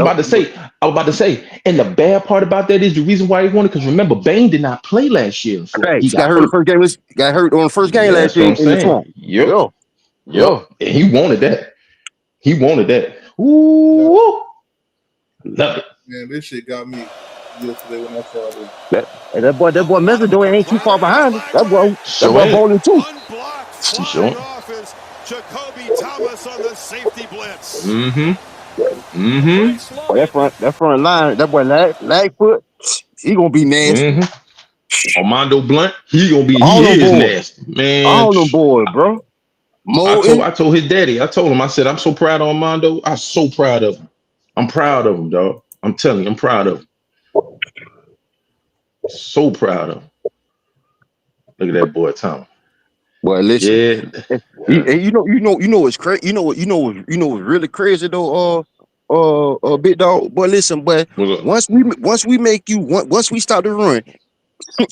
[SPEAKER 3] about to say, and the bad part about that is the reason why he wanted, because remember, Bane did not play last year in Florida. He
[SPEAKER 9] Thanks. Got
[SPEAKER 3] got
[SPEAKER 9] hurt on the
[SPEAKER 3] hurt.
[SPEAKER 9] first game. Got hurt on the first game last
[SPEAKER 3] That's
[SPEAKER 9] year
[SPEAKER 3] what I'm
[SPEAKER 9] in the
[SPEAKER 3] saying.
[SPEAKER 9] swamp.
[SPEAKER 3] Yep.
[SPEAKER 9] Yeah.
[SPEAKER 3] Yo, and he wanted that. He wanted that. Ooh, love it.
[SPEAKER 1] Man, this shit got me yesterday when I saw this.
[SPEAKER 5] That boy Messidor ain't too far behind him. That
[SPEAKER 3] Sure
[SPEAKER 5] boy
[SPEAKER 3] ain't.
[SPEAKER 5] bowling too.
[SPEAKER 7] Unblocked,
[SPEAKER 3] He sure
[SPEAKER 7] flying
[SPEAKER 3] ain't.
[SPEAKER 7] off is Jacoby Thomas on the safety blitz.
[SPEAKER 3] Mm-hmm. Mm-hmm.
[SPEAKER 11] Pretty slow.
[SPEAKER 5] Boy, that front line, that boy lag foot, he gonna be nasty.
[SPEAKER 3] Mm-hmm. Armando Blunt,
[SPEAKER 5] All
[SPEAKER 3] he
[SPEAKER 5] them
[SPEAKER 3] is
[SPEAKER 5] boys,
[SPEAKER 3] nasty. Man,
[SPEAKER 5] all them boys, bro.
[SPEAKER 3] I
[SPEAKER 5] Molten.
[SPEAKER 3] told his daddy, I told him, I said, I'm so proud of Armando. I'm so proud of him. I'm proud of him, dog. I'm telling you, I'm proud of him. So proud of him. Look at that boy, Tom.
[SPEAKER 5] Boy, listen.
[SPEAKER 3] Yeah.
[SPEAKER 5] And
[SPEAKER 3] Yeah.
[SPEAKER 5] you know what's crazy. You know what's really crazy though. Big dog. Boy, listen, but
[SPEAKER 3] What's up?
[SPEAKER 5] once we make you once we start to run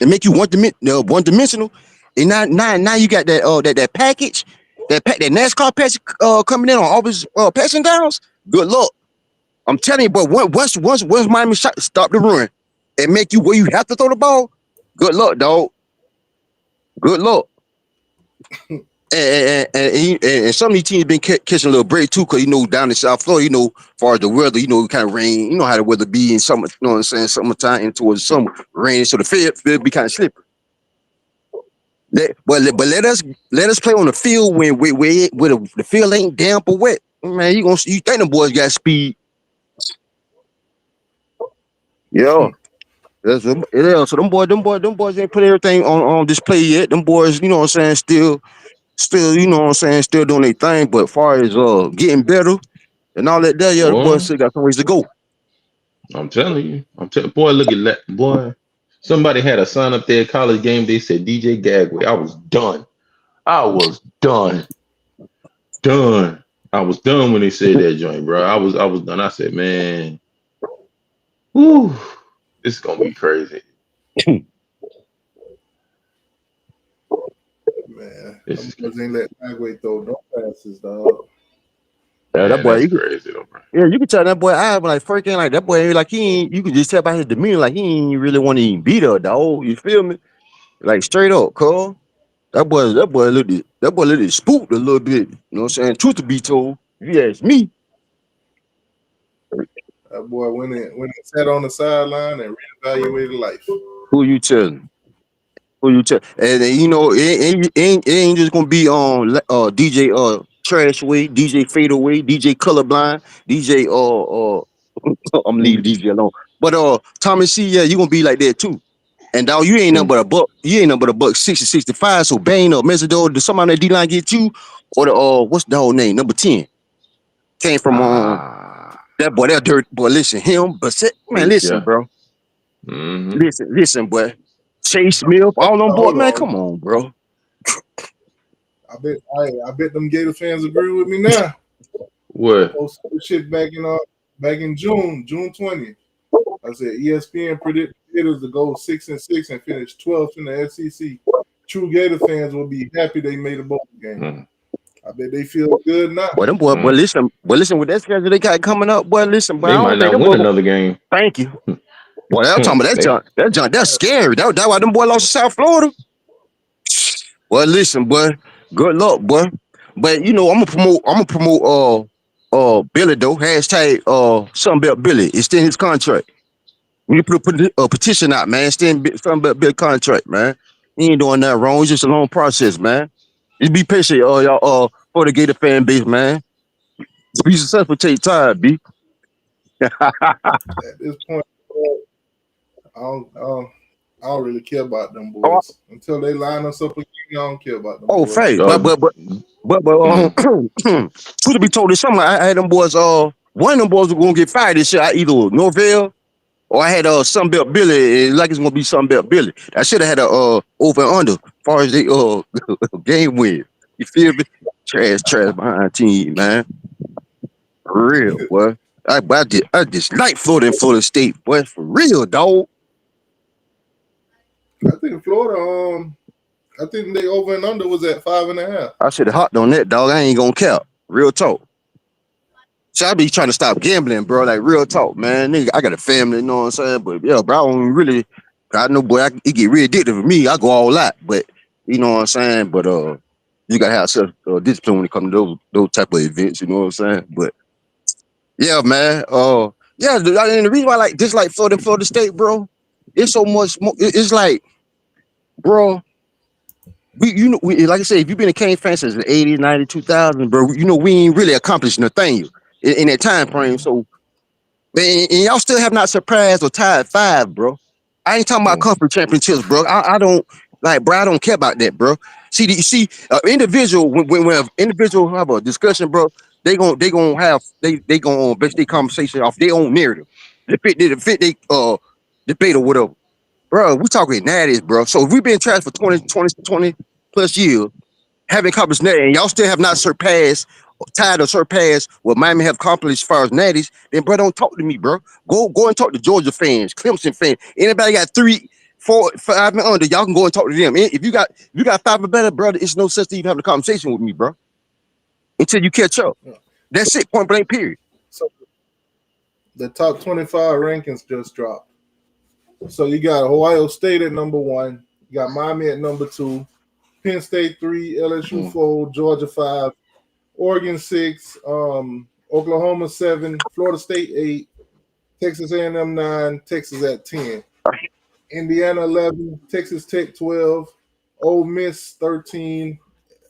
[SPEAKER 5] and make you one dimensional, and now you got that package, that NASCAR package coming in on all his passing downs. Good luck. I'm telling you, but once Miami stop the run and make you where you have to throw the ball, good luck, dog. Good luck. And some of these teams been catching a little break too, because down in South Florida, as far as the weather, kind of rain, how the weather be in summer, you know what I'm saying, summertime and towards the summer, rain, so the field be kind of slippery. But let us play on the field where the field ain't damp or wet. Man, you think them boys got speed? Yeah. Yeah, so them boys ain't put everything on display yet. Them boys, you know what I'm saying, still, you know what I'm saying, still doing their thing. But as far as getting better and all that, yeah, the boys
[SPEAKER 3] Boy,
[SPEAKER 5] still got some ways to go.
[SPEAKER 3] I'm telling you. Boy, look at that. Boy, somebody had a sign up there at college game. They said DJ Gagway. I was done. I was done. Done. I was done when they said that joint, bro. I was done. I said, man, whoo, this is gonna be crazy.
[SPEAKER 1] Man,
[SPEAKER 3] This
[SPEAKER 1] them
[SPEAKER 3] is
[SPEAKER 1] boys ain't let LAGWAY throw no passes, dog.
[SPEAKER 5] Yeah, that
[SPEAKER 3] man,
[SPEAKER 5] boy,
[SPEAKER 3] that's crazy though, bro.
[SPEAKER 5] you can tell that boy, I like first game, like that boy, like he ain't, you can just tell by his demeanor, like he ain't really want to even beat her, dog. You feel me? Like straight up, cuz. That boy looked spooked a little bit. You know what I'm saying? Truth to be told, if you ask me,
[SPEAKER 1] That boy went sat on the sideline and reevaluated life.
[SPEAKER 5] who you telling? And then, it ain't just gonna be on DJ Trash Way, DJ Fade Away, DJ Colorblind, DJ I'm leaving DJ alone. But Thomas C, yeah, you gonna be like that too. And dog, you ain't nothing but a buck. You ain't nothing but a buck 60, 65. So Bane or Mesidor, did somebody on that D line get you? Or the what's the whole name? Number 10 came from
[SPEAKER 3] Ah,
[SPEAKER 5] that boy. That dirt boy. Listen, him, but man, listen,
[SPEAKER 3] yeah.
[SPEAKER 5] bro.
[SPEAKER 3] Mm-hmm.
[SPEAKER 5] Listen, boy. Chase Smith, all them boy,
[SPEAKER 1] Hold
[SPEAKER 5] man.
[SPEAKER 1] on.
[SPEAKER 5] Come on, bro.
[SPEAKER 1] I bet them Gator fans agree with me now.
[SPEAKER 3] What?
[SPEAKER 1] Posted this shit back in June 20th. I said ESPN predicted Gators to go 6-6 and finish 12th in the SEC. True Gator fans will be happy they made a bowl game.
[SPEAKER 3] Mm,
[SPEAKER 1] I bet they feel good now.
[SPEAKER 5] Boy, them boy,
[SPEAKER 3] mm.
[SPEAKER 5] listen with that schedule they got coming up, boy. Listen, but
[SPEAKER 3] They
[SPEAKER 5] I
[SPEAKER 3] might
[SPEAKER 5] don't think
[SPEAKER 3] not
[SPEAKER 5] them
[SPEAKER 3] win
[SPEAKER 5] boy.
[SPEAKER 3] another game.
[SPEAKER 5] Thank you. Boy, I'm talking about
[SPEAKER 3] They,
[SPEAKER 5] that John, that's scary. That why them boy lost to South Florida. Well, listen, boy. Good luck, boy. But I'm gonna promote Billy though. Hashtag something about Billy. Extend his contract. We put a petition out, man. Extend something about Billy contract, man. He ain't doing that wrong. It's just a long process, man. Just be patient, y'all for the Gator fan base, man. To be successful take time, B.
[SPEAKER 1] At this point, I don't really care about them
[SPEAKER 5] oh,
[SPEAKER 1] boys until they line us up again. I don't care about them
[SPEAKER 5] oh,
[SPEAKER 1] boys.
[SPEAKER 5] fake.
[SPEAKER 3] uh,
[SPEAKER 5] But
[SPEAKER 3] mm,
[SPEAKER 5] truth to be told, this summer I had them boys. One of them boys was gonna get fired this year. Either Norvell or I had something about Billy. Like it's gonna be something about Billy. I should have had a over and under as far as the game win. You feel me? Trash behind team, man. For real, boy. I dislike Florida and Florida State, boy. For real, dog.
[SPEAKER 1] I think Florida, I think they over and under was at 5.5.
[SPEAKER 5] I should have hopped on that, dog. I ain't gonna cap. Real talk. So I be trying to stop gambling, bro. Like real talk, man. Nigga, I got a family, you know what I'm saying? But yeah, bro, I don't really. I know, boy. It get real addictive for me. I go all out, but you know what I'm saying. But
[SPEAKER 9] You gotta have self discipline when it comes to those type of events. You know what I'm saying? But yeah, man. Yeah, and the reason why I like dislike Florida State, bro, it's so much more. It's like, bro, like I said, if you've been a Kane fan since the 80s, 90s, 2000, bro, we ain't really accomplished nothing in that time frame. So, man, and y'all still have not surpassed or tied 5, bro. I ain't talking about conference championships, bro. I don't like, bro. I don't care about that, bro. See, individual when an individual have a discussion, bro, they gonna base their conversation off their own narrative, the fit they debate or whatever, bro. We talking natties, bro. So if we've been trash for 20 plus years, haven't accomplished nothing, and y'all still have not tied or surpassed what Miami have accomplished as far as natties, then bro, don't talk to me, bro. Go and talk to Georgia fans, Clemson fans. Anybody got 3, 4, 5 and under, y'all can go and talk to them. If you got 5 or better, brother, it's no sense to even having a conversation with me, bro. Until you catch up. That's it, point blank, period.
[SPEAKER 1] So the top 25 rankings just dropped. So you got Ohio State at number 1, you got Miami at number 2, Penn State 3, LSU 4, Georgia 5, Oregon 6, Oklahoma 7, Florida State 8, Texas A&M 9, Texas at 10, Indiana 11, Texas Tech 12, Ole Miss 13,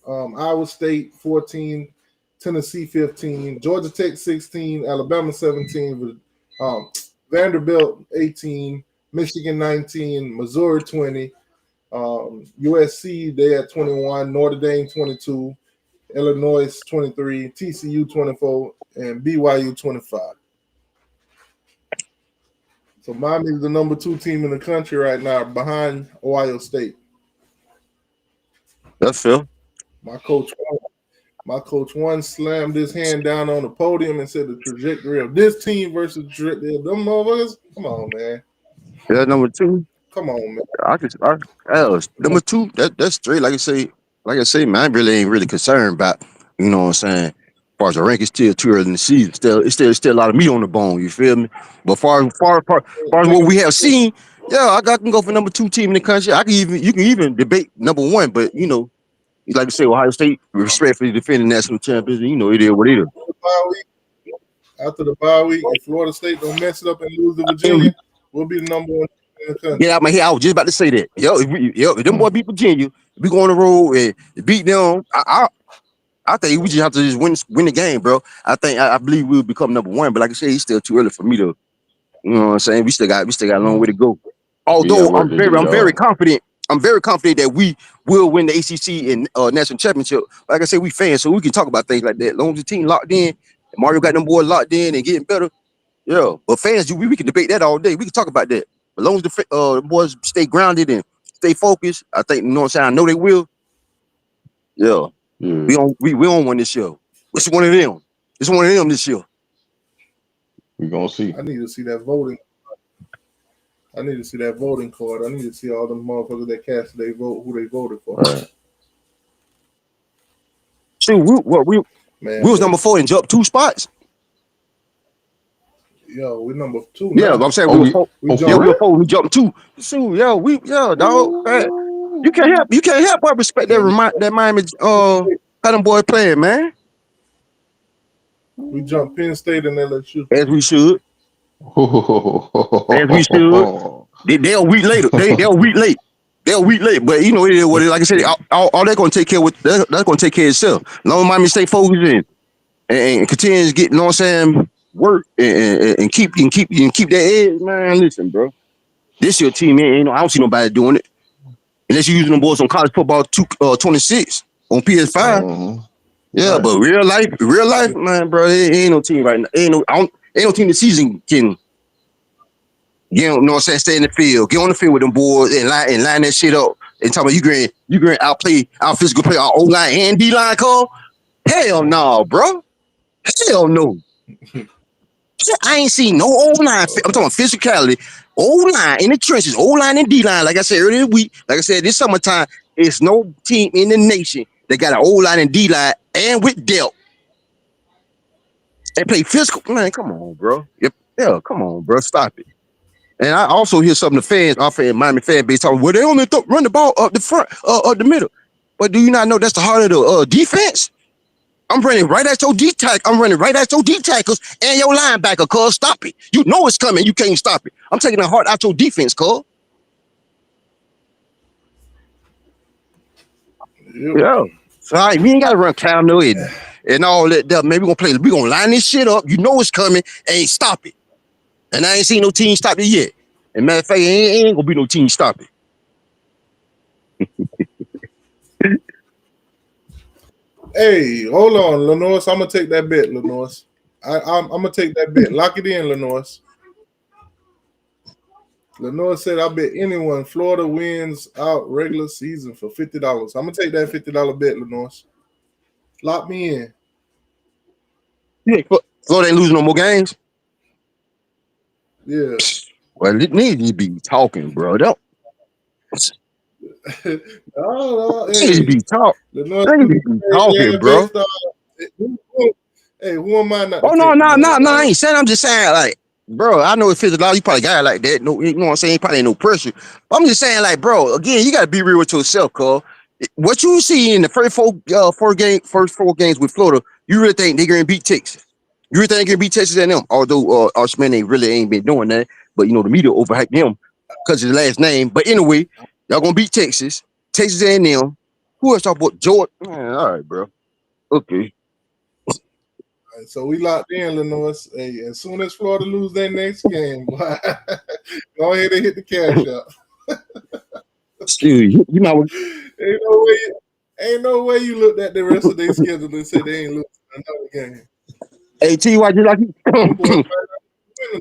[SPEAKER 1] Iowa State 14, Tennessee 15, Georgia Tech 16, Alabama 17, Vanderbilt 18, Michigan 19, Missouri 20, USC they at 21, Notre Dame 22, Illinois 23, TCU 24, and BYU 25. So Miami is the number 2 team in the country right now, behind Ohio State.
[SPEAKER 9] That's fair.
[SPEAKER 1] My coach once slammed his hand down on the podium and said the trajectory of this team versus the trajectory of them motherfuckers. Come on, man.
[SPEAKER 9] Yeah, number 2.
[SPEAKER 1] Come on, man.
[SPEAKER 9] Number 2, that's straight. Like I say, man, I really ain't really concerned about, you know what I'm saying. As far as the rank, it's still too early in the season. It's still a lot of meat on the bone. You feel me? But far as what we have seen, yeah, I can go for number 2 team in the country. You can even debate number 1, but like I say, Ohio State respectfully defending national champions. It is what it is.
[SPEAKER 1] After the bye week, if Florida State don't mess it up and lose to Virginia, we'll be the number 1 in the country.
[SPEAKER 9] Get out my head. I was just about to say that. If them boy beat Virginia, we go on the road and beat them. I think we just have to just win the game, bro. I believe we'll become number 1, but like I said, it's still too early for me to, you know what I'm saying. We still got a long way to go. Although I'm very confident. I'm very confident that we will win the ACC and national championship. Like I said, we fans, so we can talk about things like that. As long as the team locked in, Mario got them boys locked in and getting better. Yeah, but fans, we can debate that all day. We can talk about that. As long as the boys stay grounded and stay focused, I think, you know what I'm saying? I know they will. Yeah. We on one this year. It's one of them. It's one of them this year.
[SPEAKER 2] We're gonna see.
[SPEAKER 1] I need to see that voting. I need to see that voting card. I need to see all them motherfuckers that cast their vote, who they voted for.
[SPEAKER 2] Right.
[SPEAKER 9] Shoot, we was number 4 and jumped 2 spots.
[SPEAKER 1] Yo, we're number 2
[SPEAKER 9] now. Yeah, I'm saying we were 4. We jumped 2. Shoot, dog. Man. You can't help but respect that Miami how them boys playing, man.
[SPEAKER 1] We jumped Penn State and LSU.
[SPEAKER 9] As we should. As we should. They're a week later. They're a week late. They're a week late. But it is what it is. Like I said, all they're gonna take care of that's gonna take care of itself. As long as Miami stay focused and continues to get, you know what I'm saying, work and keep that edge, man. Listen, bro. This your team, man. I don't see nobody doing it. Unless you're using them boys on college football 26 on PS5. Yeah, right. But real life, man, bro, there ain't no team right now. Ain't no team this season can, you know what I'm saying, stay in the field, get on the field with them boys and line that shit up. And talk about you going outplay, out physical play our O-line and D-line call. Hell no, bro. Hell no. I ain't seen no O-line. I'm talking physicality. O-line in the trenches, O-line and D-line. Like I said earlier this week, like I said, this summertime, it's no team in the nation that got an O-line and D-line and with depth. They play physical. Man, come on, bro. Yeah, come on, bro. Stop it. And I also hear some of the fans, our Miami fan base talking, well, they only run the ball up the front, up the middle. But do you not know that's the heart of the defense? I'm running right at your I'm running right at your D tackles and your linebacker, cuz. Stop it. You know it's coming. You can't stop it. I'm taking the heart out your defense, cuz.
[SPEAKER 1] Yep.
[SPEAKER 9] Yeah. So, all right, we ain't got to run counter and all that. Maybe we're going to line this shit up. You know it's coming. And stop it. And I ain't seen no team stop it yet. And matter of fact, ain't going to be no team stop it.
[SPEAKER 1] Hey, hold on, Lenoir. I'm gonna take that bet, Lenoir. I'm gonna take that bet. Lock it in, Lenoir. Lenoir said, "I bet anyone Florida wins out regular season for $50. I'm gonna take that $50 bet, Lenoir. Lock me in."
[SPEAKER 9] Yeah, Florida ain't losing no more games.
[SPEAKER 1] Yeah.
[SPEAKER 9] Well, it needs to be talking, bro. Don't.
[SPEAKER 1] No,
[SPEAKER 9] Hey, be talk.
[SPEAKER 1] Lenoir,
[SPEAKER 9] Be talking, bro.
[SPEAKER 1] Hey, who am I not?
[SPEAKER 9] Oh no, I ain't saying. I'm just saying, like, bro. I know it's $50. You probably got it like that. No, you know what I'm saying. Probably ain't no pressure. But I'm just saying, like, bro. Again, you gotta be real with yourself, cuz. What you see in the first four games with Florida, you really think they're gonna beat Texas? You really think they're gonna beat Texas and them? Although Archman they really ain't been doing that, but you know the media overhyped him because of his last name. But anyway, y'all gonna beat Texas and them. Who else talk about Georgia? Man, all right, bro. Okay.
[SPEAKER 1] So we locked in, Lenoir. Hey, as soon as Florida lose their next game, go ahead and hit the cash out.
[SPEAKER 9] Dude, you know,
[SPEAKER 1] ain't no way you looked at the rest of their schedule and said they ain't losing another game.
[SPEAKER 9] Hey, T.Y., just like you.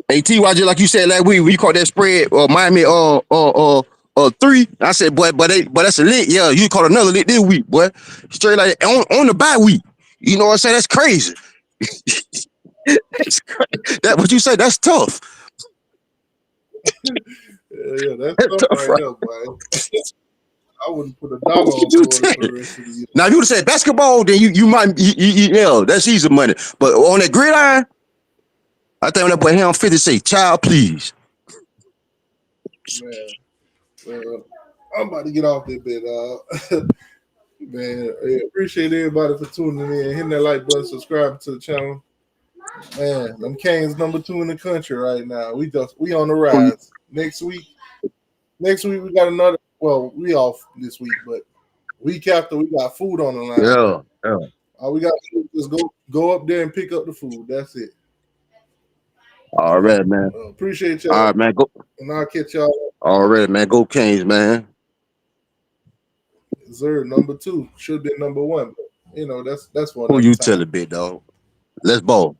[SPEAKER 9] Hey, T.Y., just like you said last week, when you caught that spread, Miami, 3. I said, boy, but that's a lick. Yeah, you caught another lick this week, boy. Straight like on the bye week. You know what I'm saying? That's crazy. That's crazy. That what you say? That's tough.
[SPEAKER 1] Yeah, that's tough right there, boy. I wouldn't put $1 on Florida for the rest of the year.
[SPEAKER 9] Now, if you would have said basketball, then you might, yeah, that's easy money. But on that gridiron, I think when that boy hit on 50 say, child, please.
[SPEAKER 1] Man, well, I'm about to get off that bit, man, I appreciate everybody for tuning in, hitting that like button, subscribing to the channel. Man, them Canes #2 in the country right now. We on the rise. Next week we got another. Well, we off this week, but week after we got food on the line.
[SPEAKER 9] Yeah.
[SPEAKER 1] All we got to do is go up there and pick up the food. That's it.
[SPEAKER 9] All right, man.
[SPEAKER 1] Appreciate y'all.
[SPEAKER 9] All right, man. Go.
[SPEAKER 1] And I'll catch y'all.
[SPEAKER 9] All right, man. Go Canes, man.
[SPEAKER 1] Zerd #2 should be #1, but you know that's one.
[SPEAKER 9] Who you telling, big dog? Let's ball.